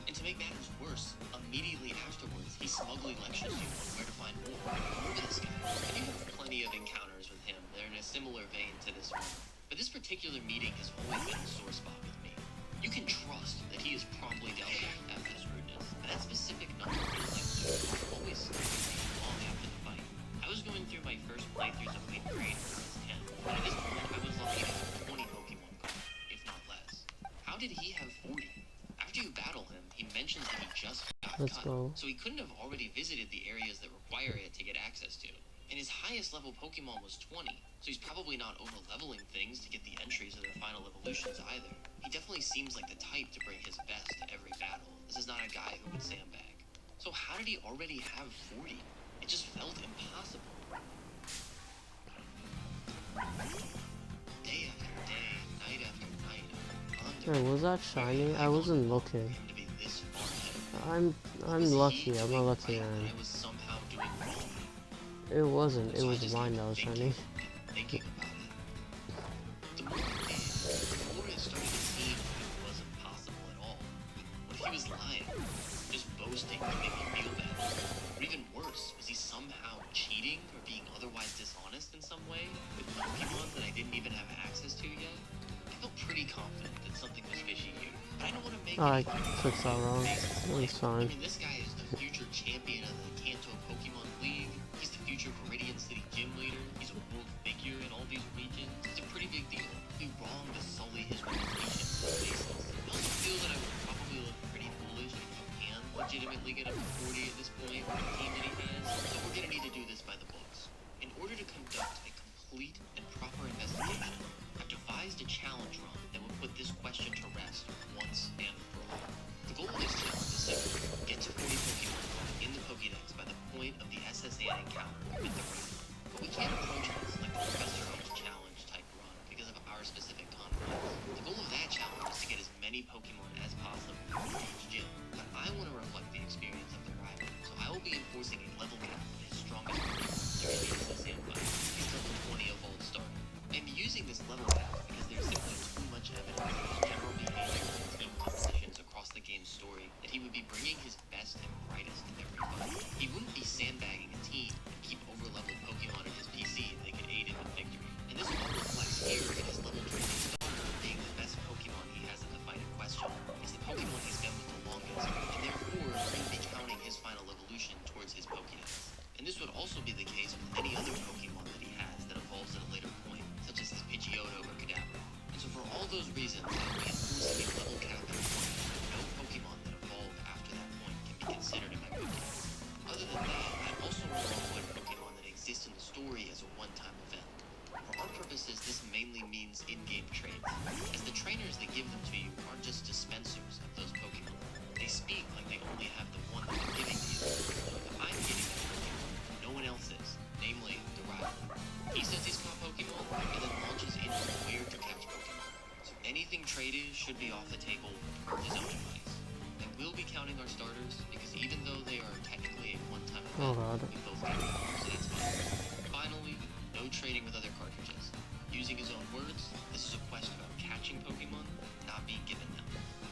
And to make matters worse, immediately afterwards, he smugly lectures you on where to find more. Remember this guy, and you have plenty of encounters with him. They're in a similar vein to this one. But this particular meeting has always been a sore spot with me. You can trust that he is promptly dealt with after his rudeness, but that specific number of lectures always stuck with me long after the fight. I was going through my first playthroughs of 8th grade when I was 10, and at this point I was lucky to have 20 Pokemon cards, if not less. How did he have 40? After you battle him, he mentions that he just got cut, so he couldn't have already visited the areas that require it to get access to. And his highest level Pokemon was 20, so he's probably not over-leveling things to get the entries of their final evolutions either. He definitely seems like the type to bring his best to every battle. This is not a guy who would sandbag. So how did he already have 40? It just felt impossible. Day after day, night after night, Wait, was that shiny? I wasn't looking. I'm lucky. I'm a lucky man. It wasn't. It was mine that was shiny. Thinking about it. The more it did, the more it started to seem like it wasn't possible at all. What if he was lying? Just boasting to make me feel bad? Or even worse, was he somehow cheating or being otherwise dishonest in some way? With Pokemon that I didn't even have access to yet? I felt pretty confident that something was fishy here. But I don't want to make I clicked that wrong. It's fine. I mean, this guy is the future champion of the Kanto Pokemon League. He's the future Viridian City gym leader. He's a world figure in all these regions. It's a pretty big deal. It'd be wrong to sully his reputation to the basis. I also feel that I would probably look pretty foolish if you can legitimately get up to 40 at this point with the team that he has. So we're gonna need to do this by the books. In order to conduct a complete and proper investigation, I've devised a challenge run that would put this question to rest once and for all. The goal of this challenge is simple. Get to 40 Pokemon in the Pokédex by the point of the SSN encounter with the rival. But we can't approach this like the Professor Oak's challenge type run because of our specific conflicts. The goal of that challenge is to get as many Pokemon as possible in each gym. But I want to reflect the experience of the rival, so I will be enforcing a level cap of his strongest Pokemon during the SSN fight. He's level 20 evolved starter. I'm using this level cap because there's simply too much evidence of his general behavior in team competitions across the game's story that he would be bringing his best and brightest in every fight. He wouldn't be sandbagging a team and keep over-leveled Pokemon in his PC if they could aid him in victory. And this all reflects here in his level 20 starter being the best Pokemon he has in the fight in question. It's the Pokemon he's been with the longest, and therefore wouldn't be counting his final evolution towards his Pokédex. And this would also be the case with any other Pokemon that he has that evolves at a later point, such as his Pidgeotto or Kadabra. And so for all those reasons, I will be enforcing a level cap at 20. No Pokemon that evolve after that point can be considered in my Pokédex. Other than that, I also will avoid Pokemon that exist in the story as a one-time event. For our purposes, this mainly means in-game trades, as the trainers that give them to you aren't just dispensers of those Pokemon. They speak like they only have the one that they're giving to you. So if I'm getting that Pokemon, no one else is, namely the rival. He says he's caught Pokemon, and then launches into where to catch Pokemon. So anything traded should be off the table per his own advice. And we'll be counting our starters, because even though they are technically a one-time event, we both get them, so that's fine. Finally, no trading with other cartridges. Using his own words, this is a quest about catching Pokemon, not being given them.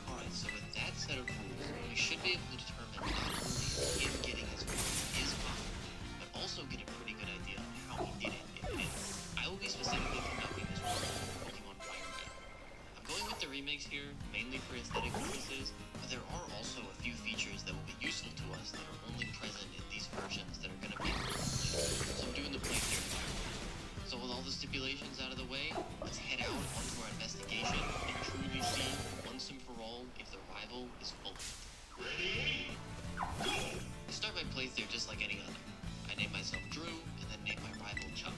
Alright, so with that set of rules, we should be able to determine not only if him getting his Pokemon is possible, but also get a pretty good idea of how he did it if it is. I will be specifically conducting this run with Pokemon Fire Red. I'm going with the remakes here, mainly for aesthetic purposes, but there are also a few features that will be useful to us that are only present in these versions that are going to be so I'm doing the playthrough Fire Red. So with all the stipulations out of the way, let's head out onto our investigation and truly see, once and for all, if the rival is full of it. I start my playthrough just like any other. I name myself Drew, and then name my rival Chuck.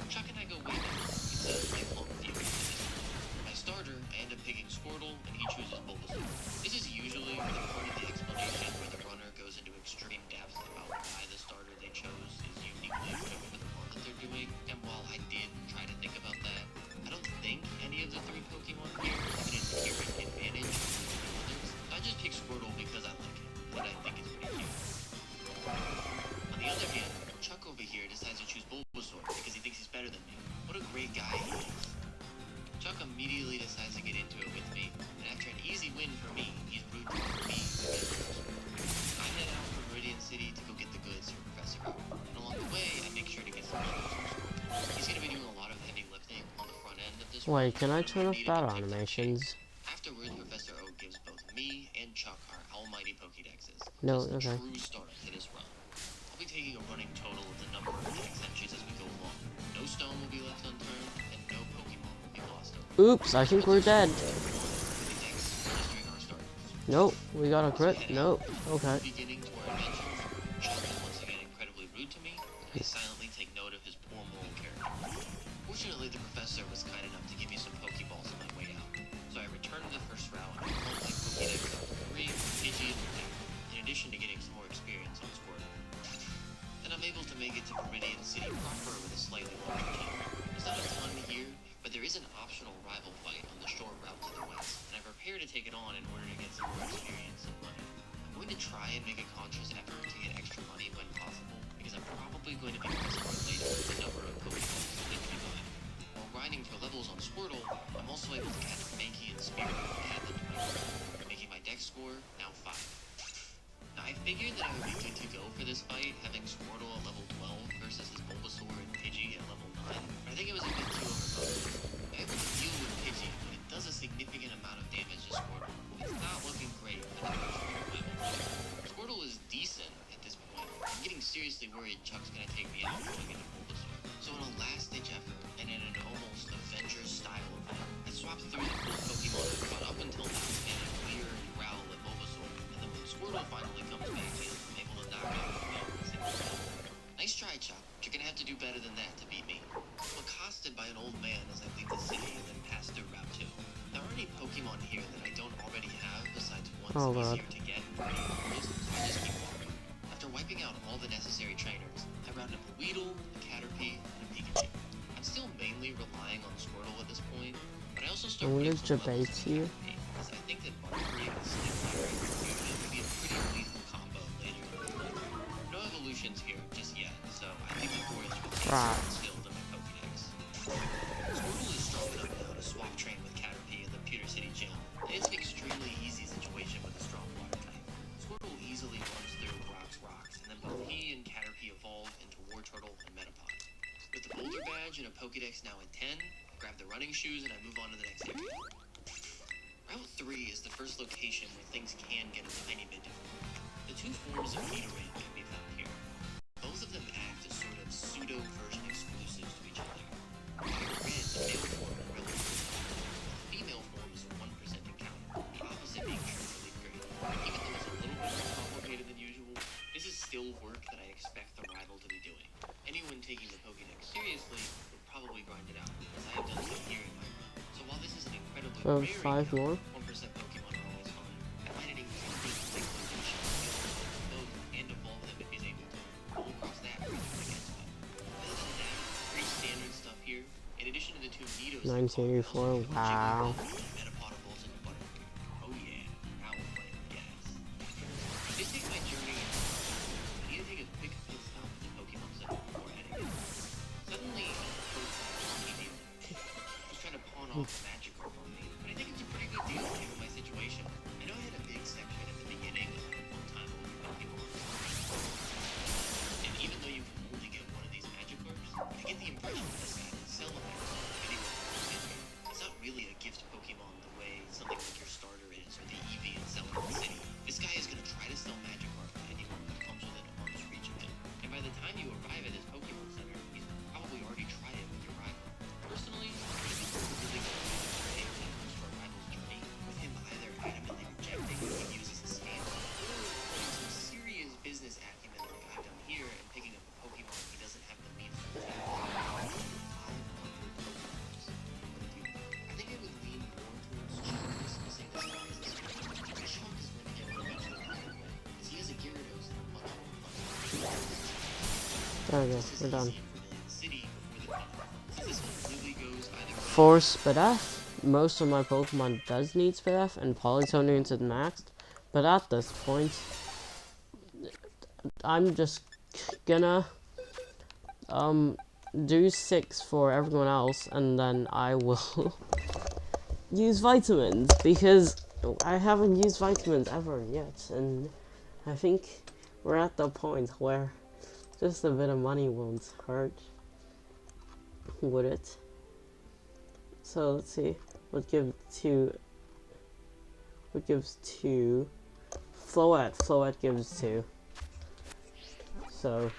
Chuck and I go way back. It's a lifelong feud. For my starter, starter, I end up picking Squirtle, and he chooses Bulbasaur. This is usually the part of the explanation where the runner goes into extreme depth about why the starter they chose is uniquely equipped for the run that they're doing, and while I did try to think about that, I don't think any of the 3 Pokemon here have an inherent advantage over others. I just pick Squirtle because I like it, and I think it's pretty cute. On the other hand, Chuck over here decides to choose Bulbasaur because he thinks he's better than me. What a great guy he is. Chuck immediately decides to get into it with me, and after an easy win for me, he's rooting for me to get Bulbasaur. I head out from Meridian City to go get the goods for Professor Oak, and along the way, I make sure to get some Bulbasaur. He's going to be doing a lot of heavy lifting on the front end of this run. Wait, can I turn off battle animations? Afterwards, Professor Oak gives both me and Chuck our almighty Pokédexes. No, Just okay. a true start to this run. I'll be taking a running total of the number of Dex entries as we go along. No stone will be left unturned, and no Pokemon will be lost over. Oops, I think we're dead. The Dex registering our starters. Nope, we got a crit. Nope, okay. Beginning to our adventures, Chuck is once again incredibly rude to me, and I silently take note of his poor moral character. Fortunately, the professor was kind enough to give me some Pokeballs on my way out, so I returned to the first route and I pulled my Pokédex up to 3, Pidgey, and Pidgey, in addition to getting some more experience on Squirtle. Then I'm able to make it to Meridian City proper with a slightly larger team. There's not a ton here, but there is an optional rival fight on the short route to the west, and I prepare to take it on in order to get some more experience and money. I'm going to try and make a conscious effort to get extra money when possible, because I'm probably going to be pressed later with the number of Pokeballs that need to be buying. While grinding for levels on Squirtle, I'm also able to catch Mankey and Spirit and add them to my group, making my Dex score now 5. Now, I figured that I would be good to go for this fight, having Squirtle at level 12 versus his Bulbasaur and Pidgey at level 9, but I think it was a bit too overpowered. I'm able to deal with Pidgey, but it does a significant amount of damage to Squirtle. It's not looking great for the first rival. Squirtle is decent at this point. I'm getting seriously worried Chuck's gonna take me out going into Bulbasaur. So in a last-ditch effort, and in an almost Avengers-style event, I swapped through the cool Pokemon I've caught up until now, and a Clear and Growl and Bulbasaur, and then when Squirtle finally comes back in, I'm able to knock out the Growl in a single shot. Nice try, Chuck. You're gonna have to do better than that to beat me. I'm accosted by an old man as I leave the city and then pass through Route 2. There aren't any Pokemon here that I don't already have besides ones easier to get and pretty close, so I just keep walking. After wiping out all the necessary trainers, I round up a Weedle, a Caterpie, and a Pikachu. I'm still mainly relying on Squirtle at this point, but I also start putting some levels in Caterpie, because I think that Butterfree and Snapfire and Confusion could be a pretty lethal combo later in the run. No evolutions here just yet, so I think the Boreals will be still in my Pokédex. Squirtle is strong enough now to swap train with Caterpie in the Pewter City Gym, and it's an extremely easy situation with a strong water type. Squirtle easily runs through Brock's rocks, and then both he and Caterpie evolve into Wartortle and Metapod. With the Boulder Badge and a Pokédex now at 10, I grab the running shoes and I move on to the next area. Route 3 is the first location where things can get a tiny bit different. The two forms of Nidoran can be found here. Both of them act as sort of pseudo-version exclusives to each other. Red, the male form, and relatively low. The female form is a 1% encounter, the opposite being true for Leaf Grade. Even though it's a little bit more complicated than usual, this is still work that I expect the rival to be doing. Anyone taking the Pokédex seriously would probably grind it out, as I have done so here in my run. So while this is an incredibly rare 5 more. 1% Pokemon are always fun, I find it incredibly difficult to show both and evolve them if he's able to. We'll cross that bridge when it gets to it. Other than that, pretty standard stuff here. In addition to the two Nidos, 1984, wow. Metapod evolves into Butterfree. Oh yeah, now we're playing gas. This takes my journey into I need to take a quick pit stop at the Pokemon Center before heading in. Suddenly, I'm approached by a funky dealer. He's trying to pawn off a Magikarp on me, but I think it's a pretty good deal given my situation. I know I had a big section at the beginning of my full-time old Pokemon. And even though you can only get one of these Magikarps, I get the impression that this guy can sell a Magikarp video game. It's not really a gift Pokemon the way something like your starter is, or the Eevee and Cell in the City. This guy is going to try to sell Magikarp to anyone who comes within arm's reach of him. And by the time you arrive at his Pokemon Center, he's probably already tried it with your rival. Personally, I think it's really good. There we go, we're done. City before the tunnel. So this one really goes either way. For Spadef, most of my Pokemon does need Spadef, and Polytone needs it maxed. But at this point, I'm just gonna do 6 for everyone else, and then I will use vitamins, because I haven't used vitamins ever yet, and I think we're at the point where just a bit of money won't hurt, would it? So let's see, what gives 2? Floette gives 2. So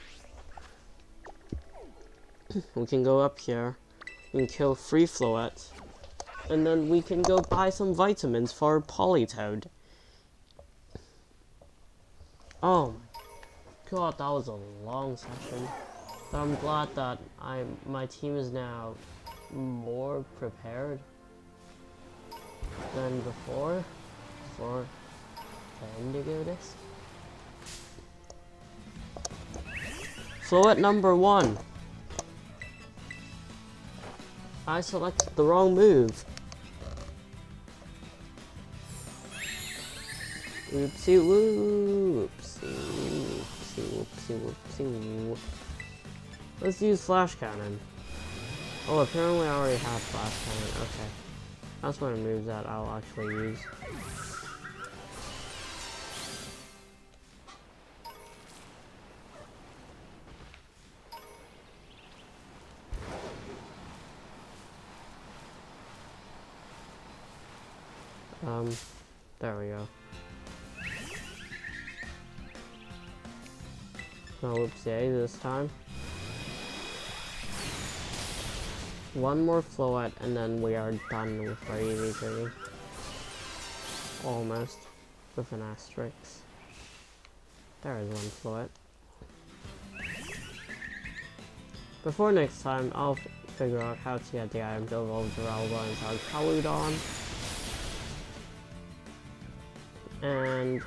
we can go up here, we can kill 3 Floette, and then we can go buy some vitamins for Politoed. Oh my god, that was a long session. But I'm glad that my team is now more prepared than before for the indigo disc. Floette number 1. I selected the wrong move. Oopsie whoopsie, whoopsie whoopsie whoopsie. Let's use Flash Cannon. Oh, apparently I already have Flash Cannon. Okay. That's one of the moves that I'll actually use. There we go. No whoopsie this time. One more Floette and then we are done with our EV3. Almost. With an asterisk. There is one Floette. Before next time, I'll figure out how to get the item to evolve Duralba inside Paludon. And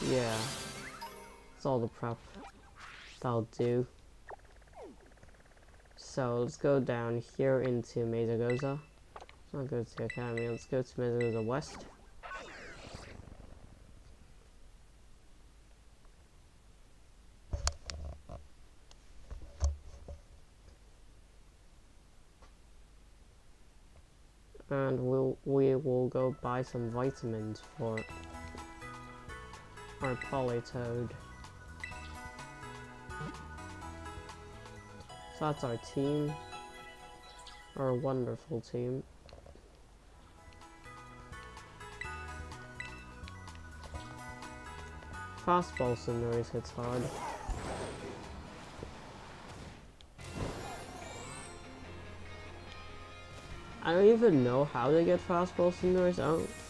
yeah, that's all the prep that'll do. So let's go down here into Mesagoza. Let's not go to the Academy, let's go to Mesagoza West. And we will go buy some vitamins for our Politoed. So that's our team. Our wonderful team. Fastball Cinderace hits hard. I don't even know how to get Fastball Cinderace.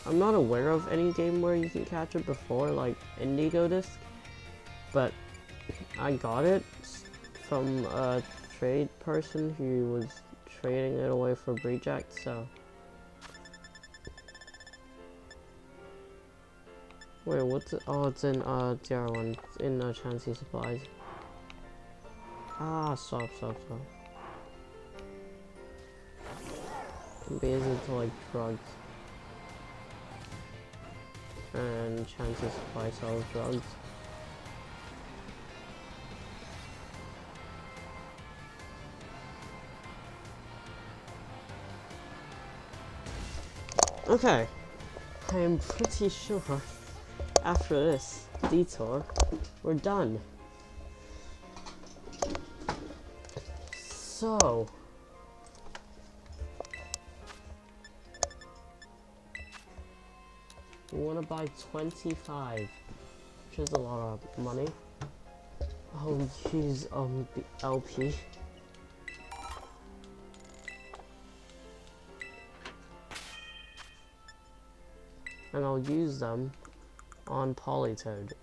I'm not aware of any game where you can catch it before, like Indigo Disc. But I got it from a trade person who was trading it away for Reject, so. Wait, what's it? Oh, it's in DR1. It's in Chansey Supplies. Ah, stop. Be into like drugs. And Chansey Supply sells drugs. Okay, I am pretty sure after this detour, we're done. So, we want to buy 25, which is a lot of money. I'll use the LP. And I'll use them on Politoed.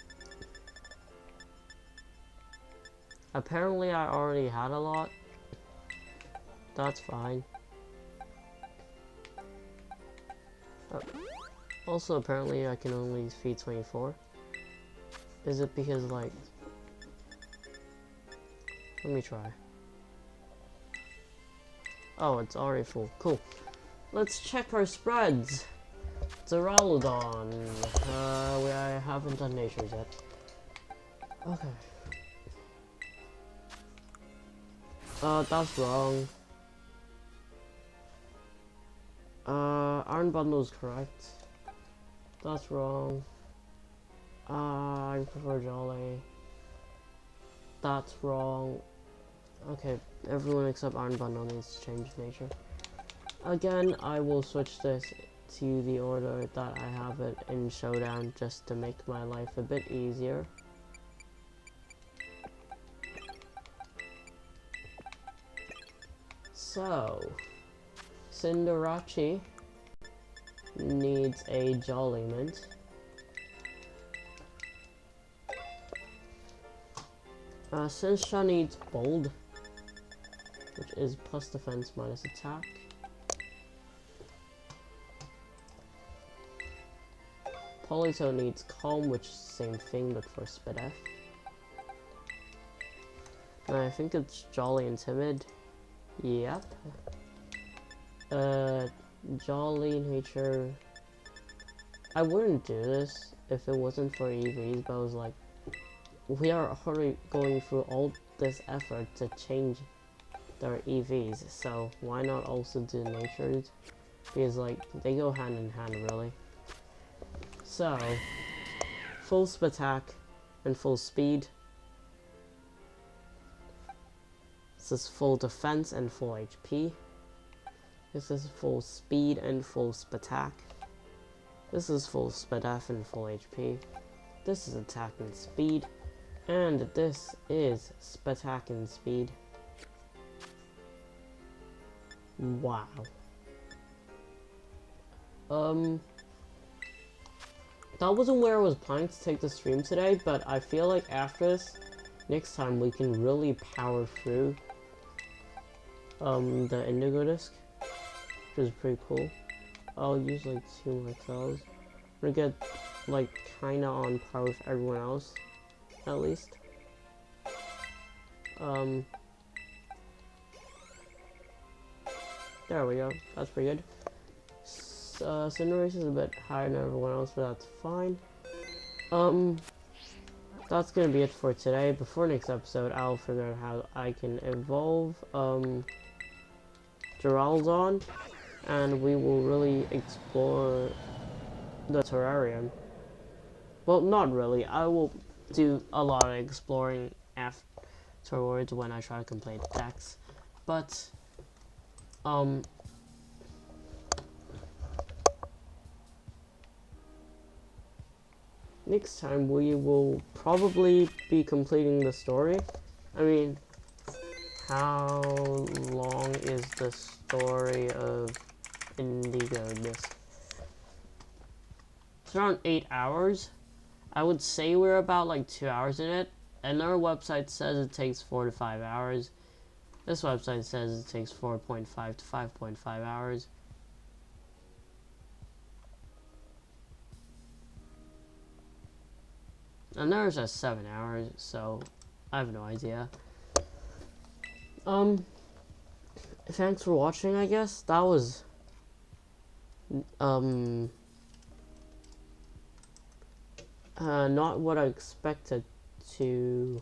Apparently I already had a lot. That's fine. Also apparently I can only feed 24. Is it because like Let me try. Oh, it's already full. Cool. Let's check our spreads. Duraludon. I haven't done natures yet. Okay. That's wrong. Iron Bundle is correct. That's wrong. I prefer Jolly. That's wrong. Okay, everyone except Iron Bundle needs to change nature. Again, I will switch this to the order that I have it in Showdown just to make my life a bit easier. So, Cinderace needs a Jolliment. Cinsha needs Bold, which is plus defense minus attack. Polito needs Calm, which is the same thing but for Spidef. And I think it's Jolly and Timid. Yep. Jolly nature. I wouldn't do this if it wasn't for EVs, but I was like, we are already going through all this effort to change their EVs, so why not also do natures? Because like, they go hand in hand really. So, full Spatak and full speed. This is full defense and full HP. This is full speed and full Spatak. This is full Spadef and full HP. This is attack and speed. And this is Spatak and speed. Wow. That wasn't where I was planning to take the stream today, but I feel like after this, next time we can really power through the indigo disc, which is pretty cool. I'll use like 2 more cells. I'm gonna get like kinda on par with everyone else, at least. There we go. That's pretty good. Cinderace is a bit higher than everyone else, but that's fine. That's gonna be it for today. Before next episode, I'll figure out how I can evolve Duraludon, and we will really explore the terrarium. Well, not really. I will do a lot of exploring afterwards when I try to complete decks, but next time we will probably be completing the story. I mean, how long is the story of Indigo Disc? It's around 8 hours. I would say we're about like 2 hours in it. Another website says it takes 4 to 5 hours. This website says it takes 4.5 to 5.5 hours. Another says 7 hours, so I have no idea. Thanks for watching, I guess. That was not what I expected to